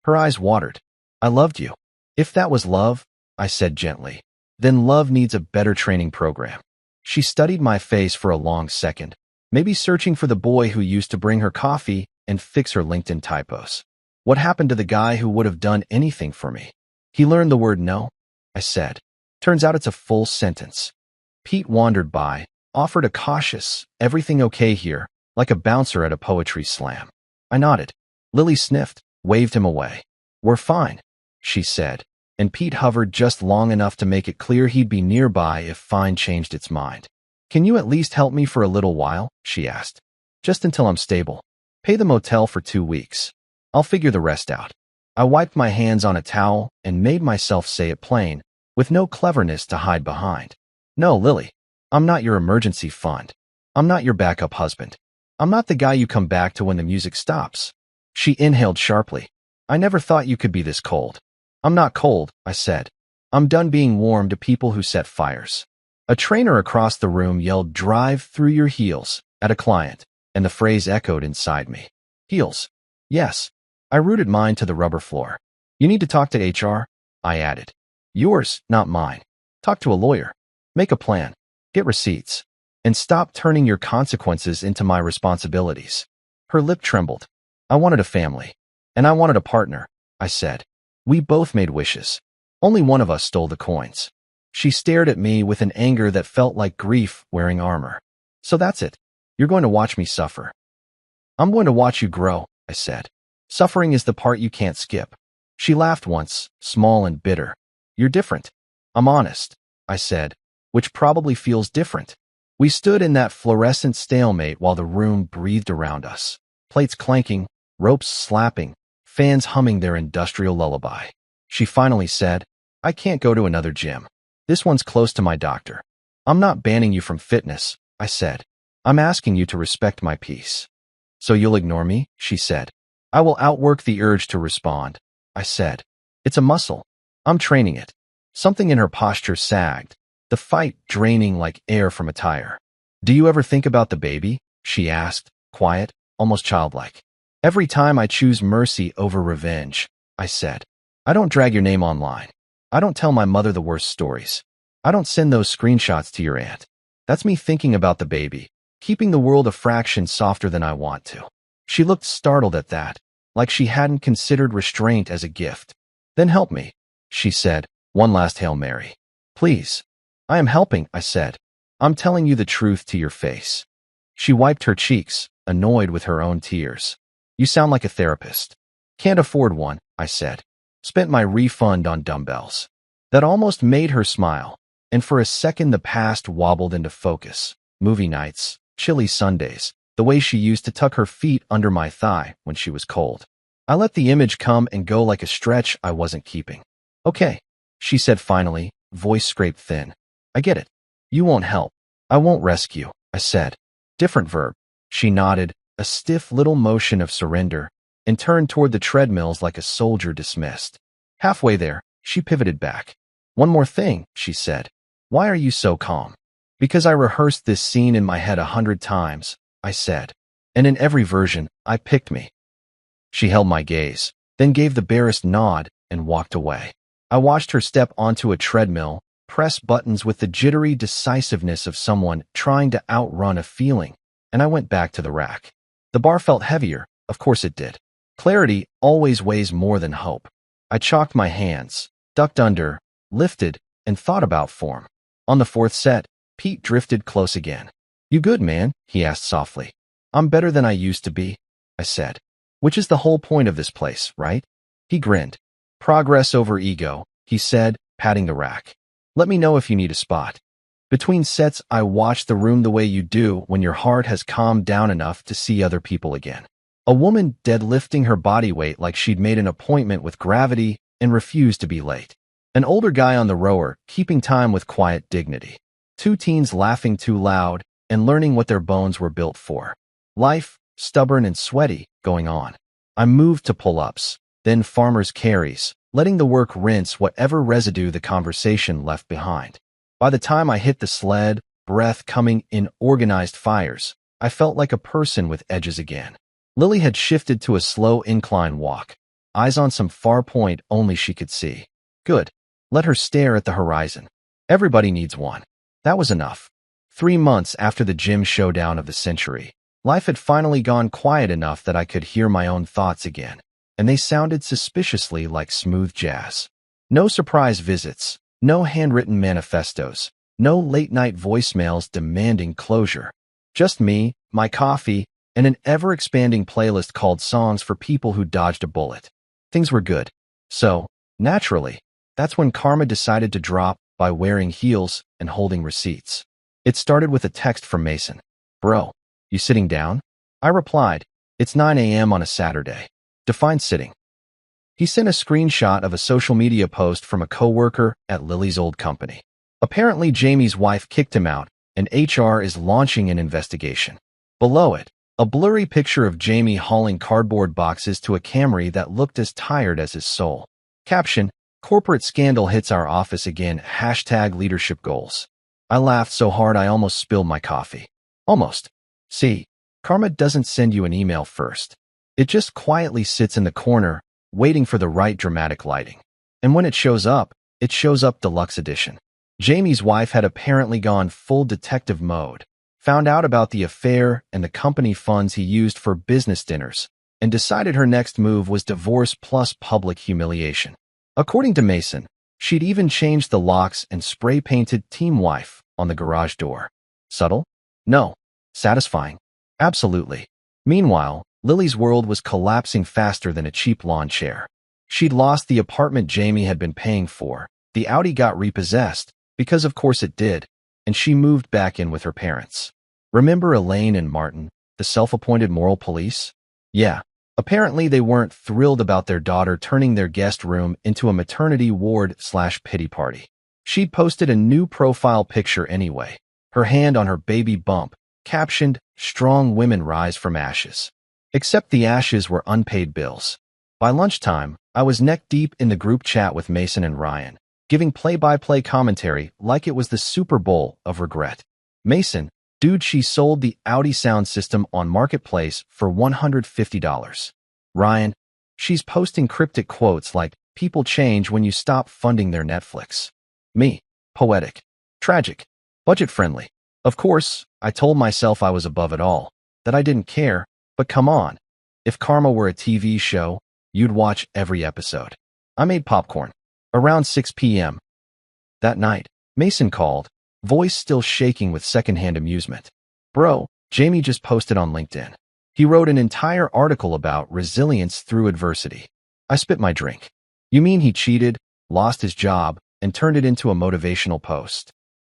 Her eyes watered. "I loved you." "If that was love," I said gently, "then love needs a better training program." She studied my face for a long second, Maybe searching for the boy who used to bring her coffee and fix her LinkedIn typos. What happened to the guy who would have done anything for me? He learned the word no, I said. Turns out it's a full sentence. Pete wandered by, offered a cautious, everything okay here, like a bouncer at a poetry slam. I nodded. Lily sniffed, waved him away. We're fine, she said, and Pete hovered just long enough to make it clear he'd be nearby if fine changed its mind. Can you at least help me for a little while? She asked. Just until I'm stable. Pay the motel for 2 weeks. I'll figure the rest out. I wiped my hands on a towel and made myself say it plain, with no cleverness to hide behind. No, Lily. I'm not your emergency fund. I'm not your backup husband. I'm not the guy you come back to when the music stops. She inhaled sharply. I never thought you could be this cold. I'm not cold, I said. I'm done being warm to people who set fires. A trainer across the room yelled, "Drive through your heels," at a client, and the phrase echoed inside me. Heels. Yes. I rooted mine to the rubber floor. You need to talk to HR, I added. Yours, not mine. Talk to a lawyer. Make a plan. Get receipts. And stop turning your consequences into my responsibilities. Her lip trembled. I wanted a family. And I wanted a partner, I said. We both made wishes. Only one of us stole the coins. She stared at me with an anger that felt like grief wearing armor. So that's it. You're going to watch me suffer. I'm going to watch you grow, I said. Suffering is the part you can't skip. She laughed once, small and bitter. You're different. I'm honest, I said, which probably feels different. We stood in that fluorescent stalemate while the room breathed around us. Plates clanking, ropes slapping, fans humming their industrial lullaby. She finally said, I can't go to another gym. This one's close to my doctor. I'm not banning you from fitness, I said. I'm asking you to respect my peace. So you'll ignore me? She said. I will outwork the urge to respond, I said. It's a muscle. I'm training it. Something in her posture sagged, the fight draining like air from a tire. Do you ever think about the baby? She asked, quiet, almost childlike. Every time I choose mercy over revenge, I said. I don't drag your name online. I don't tell my mother the worst stories. I don't send those screenshots to your aunt. That's me thinking about the baby, keeping the world a fraction softer than I want to. She looked startled at that, like she hadn't considered restraint as a gift. Then help me, she said, one last Hail Mary. Please. I am helping, I said. I'm telling you the truth to your face. She wiped her cheeks, annoyed with her own tears. You sound like a therapist. Can't afford one, I said. Spent my refund on dumbbells. That almost made her smile, and for a second the past wobbled into focus. Movie nights, chilly Sundays, the way she used to tuck her feet under my thigh when she was cold. I let the image come and go like a stretch I wasn't keeping. Okay, she said finally, voice scraped thin. I get it. You won't help. I won't rescue, I said. Different verb. She nodded, a stiff little motion of surrender, and turned toward the treadmills like a soldier dismissed. Halfway there, she pivoted back. One more thing, she said. Why are you so calm? Because I rehearsed this scene in my head 100 times, I said. And in every version, I picked me. She held my gaze, then gave the barest nod and walked away. I watched her step onto a treadmill, press buttons with the jittery decisiveness of someone trying to outrun a feeling, and I went back to the rack. The bar felt heavier, of course it did. Clarity always weighs more than hope. I chalked my hands, ducked under, lifted, and thought about form. On the fourth set, Pete drifted close again. You good, man? He asked softly. I'm better than I used to be, I said. Which is the whole point of this place, right? He grinned. Progress over ego, he said, patting the rack. Let me know if you need a spot. Between sets, I watched the room the way you do when your heart has calmed down enough to see other people again. A woman deadlifting her body weight like she'd made an appointment with gravity and refused to be late. An older guy on the rower, keeping time with quiet dignity. Two teens laughing too loud and learning what their bones were built for. Life, stubborn and sweaty, going on. I moved to pull-ups, then farmer's carries, letting the work rinse whatever residue the conversation left behind. By the time I hit the sled, breath coming in organized fires, I felt like a person with edges again. Lily had shifted to a slow incline walk, eyes on some far point only she could see. Good. Let her stare at the horizon. Everybody needs one. That was enough. 3 months after the gym showdown of the century, life had finally gone quiet enough that I could hear my own thoughts again, and they sounded suspiciously like smooth jazz. No surprise visits, no handwritten manifestos, no late-night voicemails demanding closure. Just me, my coffee, and an ever-expanding playlist called Songs for People Who Dodged a Bullet. Things were good. So, naturally, that's when karma decided to drop by wearing heels and holding receipts. It started with a text from Mason. "Bro, you sitting down?" I replied, "It's 9 a.m. on a Saturday. Define sitting." He sent a screenshot of a social media post from a coworker at Lily's old company. Apparently, Jamie's wife kicked him out, and HR is launching an investigation. Below it, a blurry picture of Jamie hauling cardboard boxes to a Camry that looked as tired as his soul. Caption: "Corporate scandal hits our office again, #leadership goals." I laughed so hard I almost spilled my coffee. Almost. See, karma doesn't send you an email first. It just quietly sits in the corner, waiting for the right dramatic lighting. And when it shows up deluxe edition. Jamie's wife had apparently gone full detective mode, found out about the affair and the company funds he used for business dinners, and decided her next move was divorce plus public humiliation. According to Mason, she'd even changed the locks and spray-painted Team Wife on the garage door. Subtle? No. Satisfying? Absolutely. Meanwhile, Lily's world was collapsing faster than a cheap lawn chair. She'd lost the apartment Jamie had been paying for, the Audi got repossessed, because of course it did, and she moved back in with her parents. Remember Elaine and Martin, the self-appointed moral police? Yeah. Apparently they weren't thrilled about their daughter turning their guest room into a maternity ward/pity party. She'd posted a new profile picture anyway, her hand on her baby bump, captioned, "Strong women rise from ashes." Except the ashes were unpaid bills. By lunchtime, I was neck-deep in the group chat with Mason and Ryan, giving play-by-play commentary like it was the Super Bowl of regret. Mason: "Dude, she sold the Audi sound system on Marketplace for $150. Ryan: "She's posting cryptic quotes like, 'People change when you stop funding their Netflix.'" Me: "Poetic. Tragic. Budget-friendly." Of course, I told myself I was above it all, that I didn't care, but come on. If Karma were a TV show, you'd watch every episode. I made popcorn. Around 6 p.m. that night, Mason called, voice still shaking with secondhand amusement. "Bro, Jamie just posted on LinkedIn. He wrote an entire article about resilience through adversity." I spit my drink. "You mean he cheated, lost his job, and turned it into a motivational post?"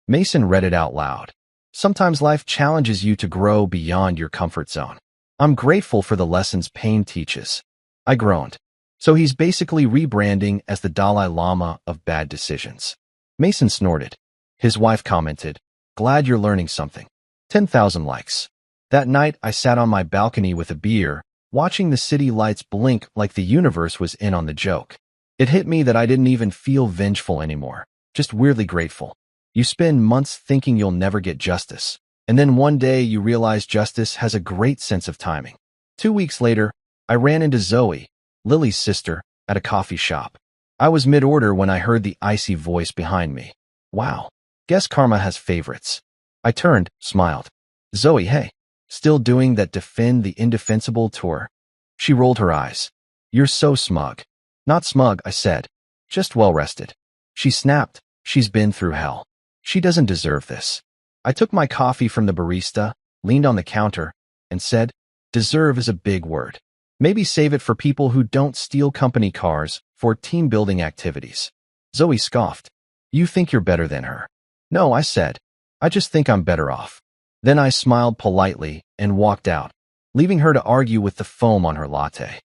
Mason read it out loud. "Sometimes life challenges you to grow beyond your comfort zone. I'm grateful for the lessons pain teaches." I groaned. So he's basically rebranding as the Dalai Lama of bad decisions. Mason snorted. His wife commented, "Glad you're learning something." 10,000 likes. That night, I sat on my balcony with a beer, watching the city lights blink like the universe was in on the joke. It hit me that I didn't even feel vengeful anymore, just weirdly grateful. You spend months thinking you'll never get justice, and then one day you realize justice has a great sense of timing. 2 weeks later, I ran into Zoe, Lily's sister, at a coffee shop. I was mid-order when I heard the icy voice behind me. Wow. Guess Karma has favorites. I turned, smiled. "Zoe, hey. Still doing that Defend the Indefensible tour?" She rolled her eyes. "You're so smug." "Not smug," I said. "Just well-rested." She snapped. "She's been through hell. She doesn't deserve this." I took my coffee from the barista, leaned on the counter, and said, "Deserve is a big word. Maybe save it for people who don't steal company cars for team-building activities." Zoe scoffed. "You think you're better than her." "No," I said. "I just think I'm better off." Then I smiled politely and walked out, leaving her to argue with the foam on her latte.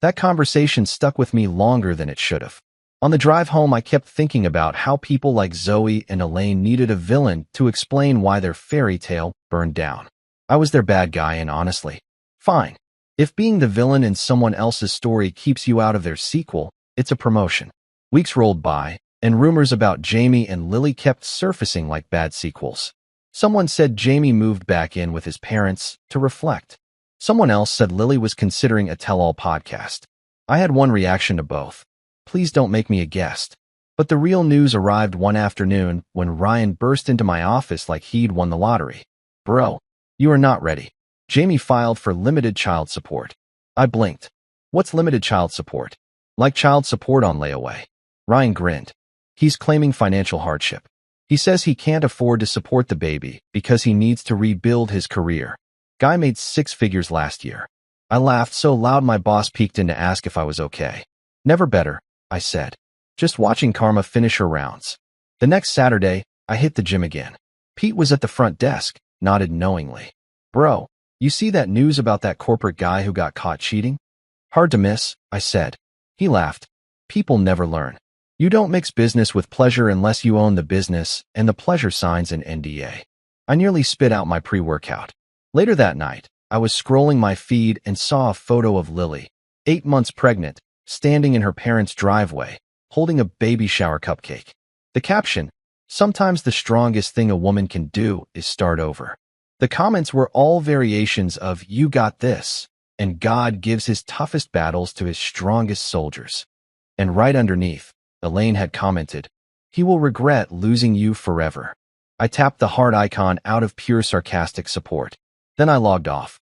That conversation stuck with me longer than it should have. On the drive home, I kept thinking about how people like Zoe and Elaine needed a villain to explain why their fairy tale burned down. I was their bad guy, and honestly, fine. If being the villain in someone else's story keeps you out of their sequel, it's a promotion. Weeks rolled by, and rumors about Jamie and Lily kept surfacing like bad sequels. Someone said Jamie moved back in with his parents to reflect. Someone else said Lily was considering a tell-all podcast. I had one reaction to both. Please don't make me a guest. But the real news arrived one afternoon when Ryan burst into my office like he'd won the lottery. Bro, you are not ready. Jamie filed for limited child support. I blinked. What's limited child support? Like child support on layaway. Ryan grinned. He's claiming financial hardship. He says he can't afford to support the baby because he needs to rebuild his career. Guy made 6 figures last year. I laughed so loud my boss peeked in to ask if I was okay. Never better, I said. Just watching Karma finish her rounds. The next Saturday, I hit the gym again. Pete was at the front desk, nodded knowingly. Bro, you see that news about that corporate guy who got caught cheating? Hard to miss, I said. He laughed. People never learn. You don't mix business with pleasure unless you own the business, and the pleasure signs an NDA. I nearly spit out my pre-workout. Later that night, I was scrolling my feed and saw a photo of Lily, 8 months pregnant, standing in her parents' driveway, holding a baby shower cupcake. The caption, "Sometimes the strongest thing a woman can do is start over." The comments were all variations of "You got this," and "God gives his toughest battles to his strongest soldiers." And right underneath, Elaine had commented, "He will regret losing you forever." I tapped the heart icon out of pure sarcastic support. Then I logged off.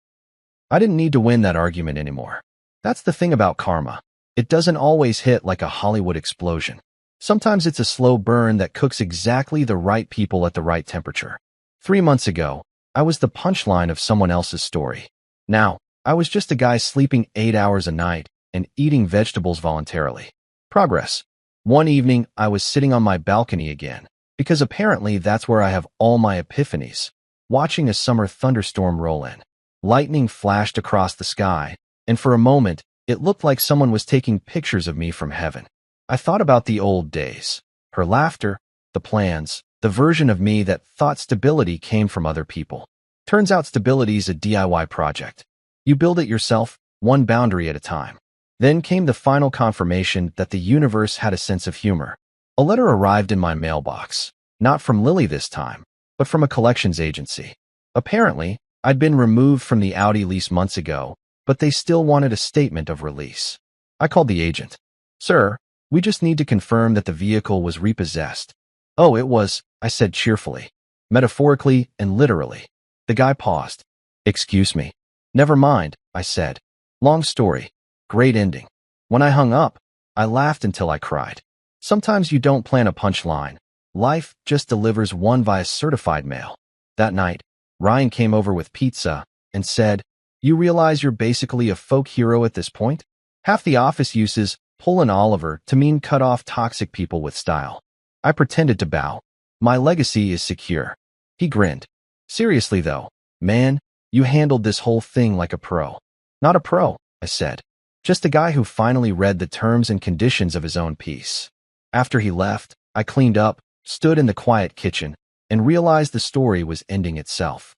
I didn't need to win that argument anymore. That's the thing about karma. It doesn't always hit like a Hollywood explosion. Sometimes it's a slow burn that cooks exactly the right people at the right temperature. 3 months ago, I was the punchline of someone else's story. Now, I was just a guy sleeping 8 hours a night and eating vegetables voluntarily. Progress. One evening, I was sitting on my balcony again, because apparently that's where I have all my epiphanies, watching a summer thunderstorm roll in. Lightning flashed across the sky, and for a moment, it looked like someone was taking pictures of me from heaven. I thought about the old days, her laughter, the plans, the version of me that thought stability came from other people. Turns out stability's a DIY project. You build it yourself, one boundary at a time. Then came the final confirmation that the universe had a sense of humor. A letter arrived in my mailbox, not from Lily this time, but from a collections agency. Apparently, I'd been removed from the Audi lease months ago, but they still wanted a statement of release. I called the agent. "Sir, we just need to confirm that the vehicle was repossessed." "Oh, it was," I said cheerfully, metaphorically and literally. The guy paused. "Excuse me." "Never mind," I said. "Long story. Great ending." When I hung up, I laughed until I cried. Sometimes you don't plan a punchline. Life just delivers one via certified mail. That night, Ryan came over with pizza and said, "You realize you're basically a folk hero at this point?" Half the office uses "pull an Oliver" to mean cut off toxic people with style. I pretended to bow. My legacy is secure. He grinned. "Seriously though, man, you handled this whole thing like a pro." "Not a pro," I said. "Just a guy who finally read the terms and conditions of his own piece." After he left, I cleaned up, stood in the quiet kitchen, and realized the story was ending itself.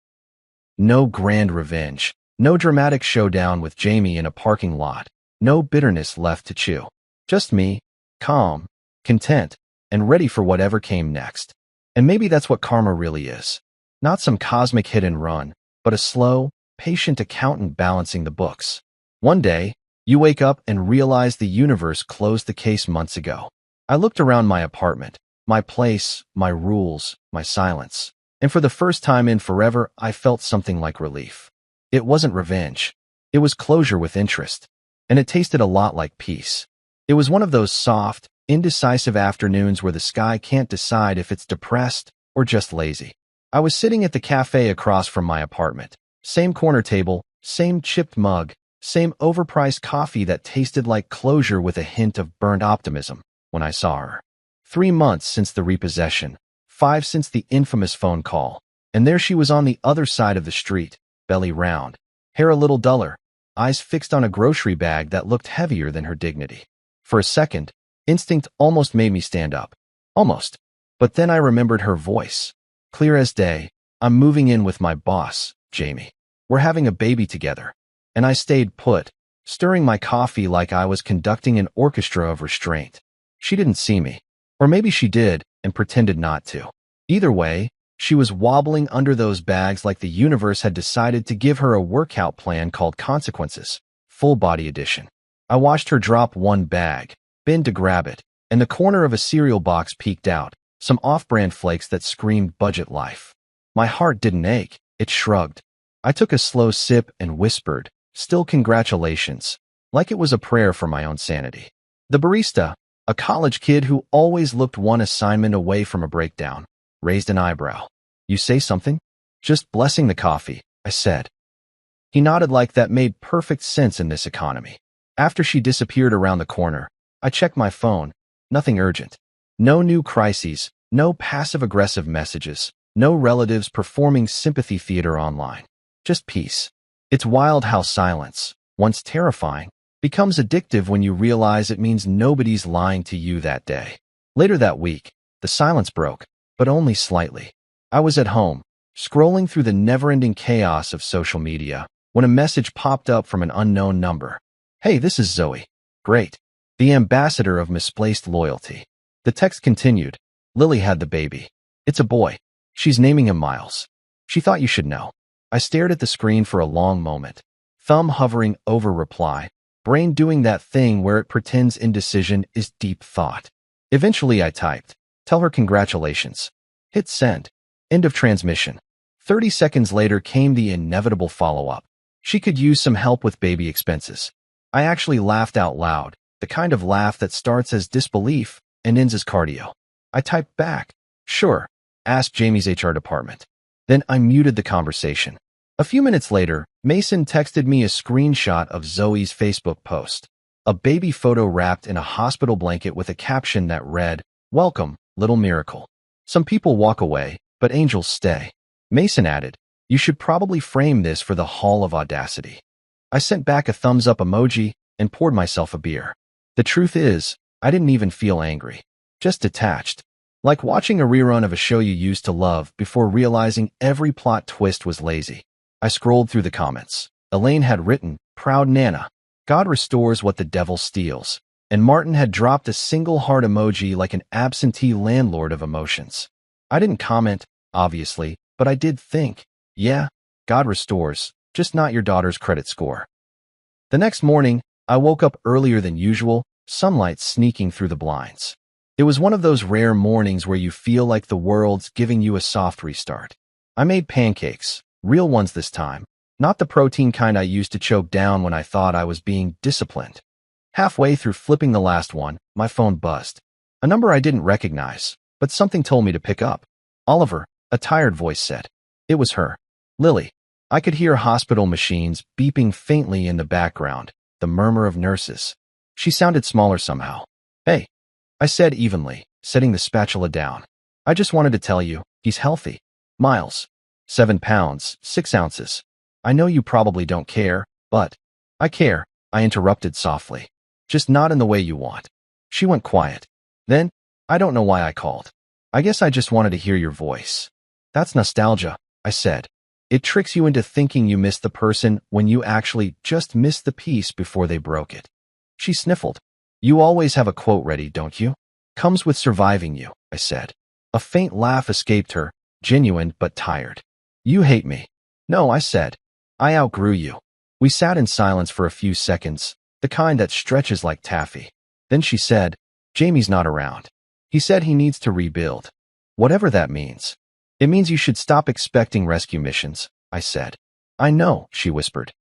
No grand revenge, no dramatic showdown with Jamie in a parking lot, no bitterness left to chew. Just me, calm, content, and ready for whatever came next. And maybe that's what karma really is. Not some cosmic hit and run, but a slow, patient accountant balancing the books. One day, you wake up and realize the universe closed the case months ago. I looked around my apartment, my place, my rules, my silence. And for the first time in forever, I felt something like relief. It wasn't revenge. It was closure with interest. And it tasted a lot like peace. It was one of those soft, indecisive afternoons where the sky can't decide if it's depressed or just lazy. I was sitting at the cafe across from my apartment. Same corner table, same chipped mug, same overpriced coffee that tasted like closure with a hint of burnt optimism when I saw her. 3 months since the repossession, 5 since the infamous phone call, and there she was on the other side of the street, belly round, hair a little duller, eyes fixed on a grocery bag that looked heavier than her dignity. For a second, instinct almost made me stand up. Almost. But then I remembered her voice. Clear as day. "I'm moving in with my boss, Jamie. We're having a baby together." And I stayed put, stirring my coffee like I was conducting an orchestra of restraint. She didn't see me. Or maybe she did and pretended not to. Either way, she was wobbling under those bags like the universe had decided to give her a workout plan called Consequences, full body edition. I watched her drop one bag, bend to grab it, and the corner of a cereal box peeked out, some off-brand flakes that screamed budget life. My heart didn't ache, it shrugged. I took a slow sip and whispered, "Still congratulations," like it was a prayer for my own sanity. The barista, a college kid who always looked one assignment away from a breakdown, raised an eyebrow. "You say something?" "Just blessing the coffee," I said. He nodded like that made perfect sense in this economy. After she disappeared around the corner, I checked my phone. Nothing urgent. No new crises, no passive-aggressive messages, no relatives performing sympathy theater online. Just peace. It's wild how silence, once terrifying, becomes addictive when you realize it means nobody's lying to you that day. Later that week, the silence broke, but only slightly. I was at home, scrolling through the never-ending chaos of social media, when a message popped up from an unknown number. "Hey, this is Zoe." "Great." The ambassador of misplaced loyalty. The text continued. "Lily had the baby. It's a boy. She's naming him Miles. She thought you should know." I stared at the screen for a long moment, thumb hovering over reply, brain doing that thing where it pretends indecision is deep thought. Eventually I typed, "Tell her congratulations." Hit send. End of transmission. 30 seconds later came the inevitable follow-up. "She could use some help with baby expenses." I actually laughed out loud, the kind of laugh that starts as disbelief and ends as cardio. I typed back, "Sure, ask Jamie's HR department." Then I muted the conversation. A few minutes later, Mason texted me a screenshot of Zoe's Facebook post. A baby photo wrapped in a hospital blanket with a caption that read, "Welcome, little miracle. Some people walk away, but angels stay." Mason added, "You should probably frame this for the Hall of Audacity." I sent back a thumbs-up emoji and poured myself a beer. The truth is, I didn't even feel angry. Just detached. Like watching a rerun of a show you used to love before realizing every plot twist was lazy. I scrolled through the comments. Elaine had written, "Proud Nana. God restores what the devil steals." And Martin had dropped a single heart emoji like an absentee landlord of emotions. I didn't comment, obviously, but I did think, yeah, God restores, just not your daughter's credit score. The next morning, I woke up earlier than usual, sunlight sneaking through the blinds. It was one of those rare mornings where you feel like the world's giving you a soft restart. I made pancakes, real ones this time, not the protein kind I used to choke down when I thought I was being disciplined. Halfway through flipping the last one, my phone buzzed. A number I didn't recognize, but something told me to pick up. "Oliver," a tired voice said. It was her. "Lily." I could hear hospital machines beeping faintly in the background, the murmur of nurses. She sounded smaller somehow. "Hey," I said evenly, setting the spatula down. "I just wanted to tell you, he's healthy. Miles. 7 pounds, 6 ounces. I know you probably don't care, but..." "I care," I interrupted softly. "Just not in the way you want." She went quiet. Then, "I don't know why I called. I guess I just wanted to hear your voice." "That's nostalgia," I said. "It tricks you into thinking you missed the person when you actually just missed the piece before they broke it." She sniffled. "You always have a quote ready, don't you?" "Comes with surviving you," I said. A faint laugh escaped her, genuine but tired. "You hate me." "No," I said. "I outgrew you." We sat in silence for a few seconds, the kind that stretches like taffy. Then she said, "Jamie's not around. He said he needs to rebuild." "Whatever that means." "It means you should stop expecting rescue missions," I said. "I know," she whispered.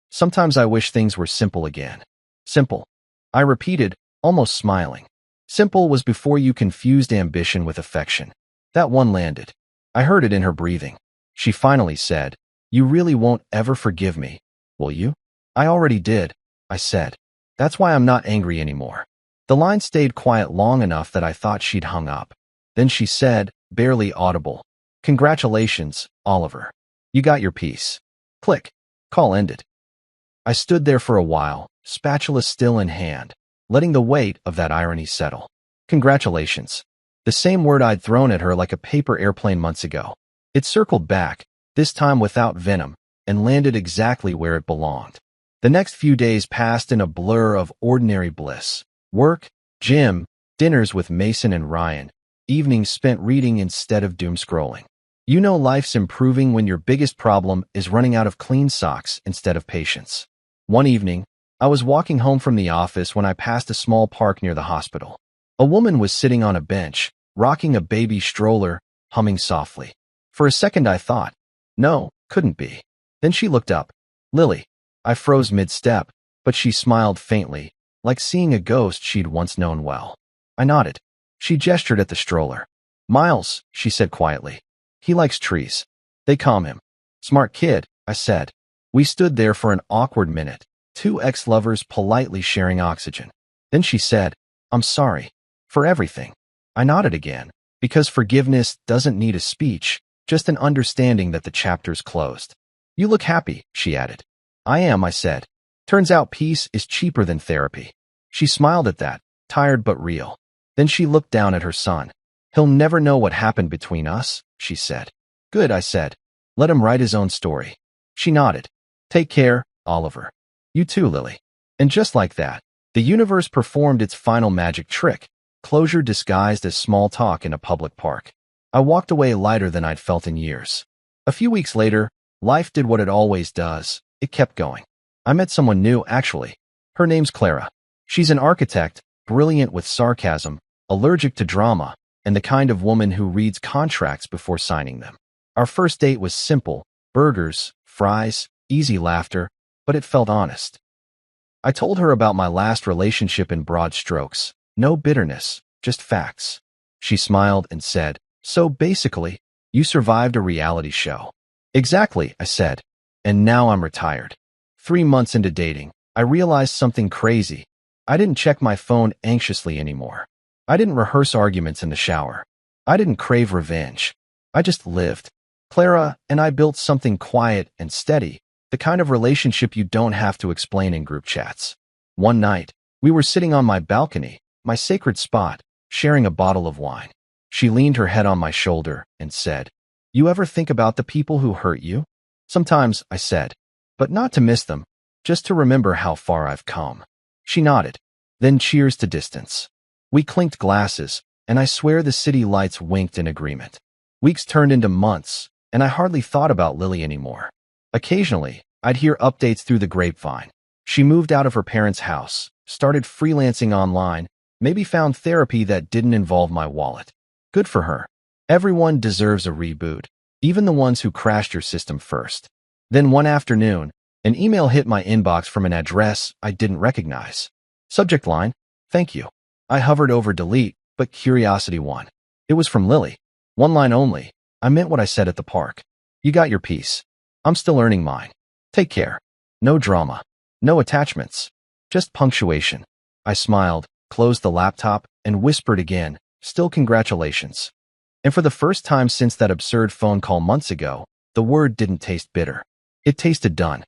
Sometimes I wish things were simple again." "Simple," I repeated, almost smiling. "Simple was before you confused ambition with affection." That one landed. I heard it in her breathing. She finally said, "You really won't ever forgive me, will you?" "I already did," I said. "That's why I'm not angry anymore." The line stayed quiet long enough that I thought she'd hung up. Then she said, barely audible, "Congratulations, Oliver. You got your piece." Click. Call ended. I stood there for a while, spatula still in hand, letting the weight of that irony settle. Congratulations. The same word I'd thrown at her like a paper airplane months ago. It circled back, this time without venom, and landed exactly where it belonged. The next few days passed in a blur of ordinary bliss. Work, gym, dinners with Mason and Ryan, evenings spent reading instead of doom scrolling. You know life's improving when your biggest problem is running out of clean socks instead of patience. One evening, I was walking home from the office when I passed a small park near the hospital. A woman was sitting on a bench, rocking a baby stroller, humming softly. For a second I thought, no, couldn't be. Then she looked up. Lily. I froze mid-step, but she smiled faintly, like seeing a ghost she'd once known well. I nodded. She gestured at the stroller. Miles, she said quietly. He likes trees. They calm him. Smart kid, I said. We stood there for an awkward minute, two ex-lovers politely sharing oxygen. Then she said, I'm sorry. For everything. I nodded again, because forgiveness doesn't need a speech, just an understanding that the chapter's closed. You look happy, she added. I am, I said. Turns out peace is cheaper than therapy. She smiled at that, tired but real. Then she looked down at her son. He'll never know what happened between us, she said. Good, I said. Let him write his own story. She nodded. Take care, Oliver. You too, Lily. And just like that, the universe performed its final magic trick, closure disguised as small talk in a public park. I walked away lighter than I'd felt in years. A few weeks later, life did what it always does. It kept going. I met someone new, actually. Her name's Clara. She's an architect, brilliant with sarcasm, allergic to drama, and the kind of woman who reads contracts before signing them. Our first date was simple, burgers, fries, easy laughter, but it felt honest. I told her about my last relationship in broad strokes. No bitterness, just facts. She smiled and said, so basically, you survived a reality show. Exactly, I said. And now I'm retired. 3 months into dating, I realized something crazy. I didn't check my phone anxiously anymore. I didn't rehearse arguments in the shower. I didn't crave revenge. I just lived. Clara and I built something quiet and steady, the kind of relationship you don't have to explain in group chats. One night, we were sitting on my balcony, my sacred spot, sharing a bottle of wine. She leaned her head on my shoulder and said, You ever think about the people who hurt you? Sometimes, I said, but not to miss them, just to remember how far I've come. She nodded. Then cheers to distance. We clinked glasses, and I swear the city lights winked in agreement. Weeks turned into months, and I hardly thought about Lily anymore. Occasionally, I'd hear updates through the grapevine. She moved out of her parents' house, started freelancing online, maybe found therapy that didn't involve my wallet. Good for her. Everyone deserves a reboot, even the ones who crashed your system first. Then one afternoon, an email hit my inbox from an address I didn't recognize. Subject line, thank you. I hovered over delete, but curiosity won. It was from Lily. One line only. I meant what I said at the park. You got your piece. I'm still earning mine. Take care. No drama. No attachments. Just punctuation. I smiled, closed the laptop, and whispered again, still congratulations. And for the first time since that absurd phone call months ago, the word didn't taste bitter. It tasted done.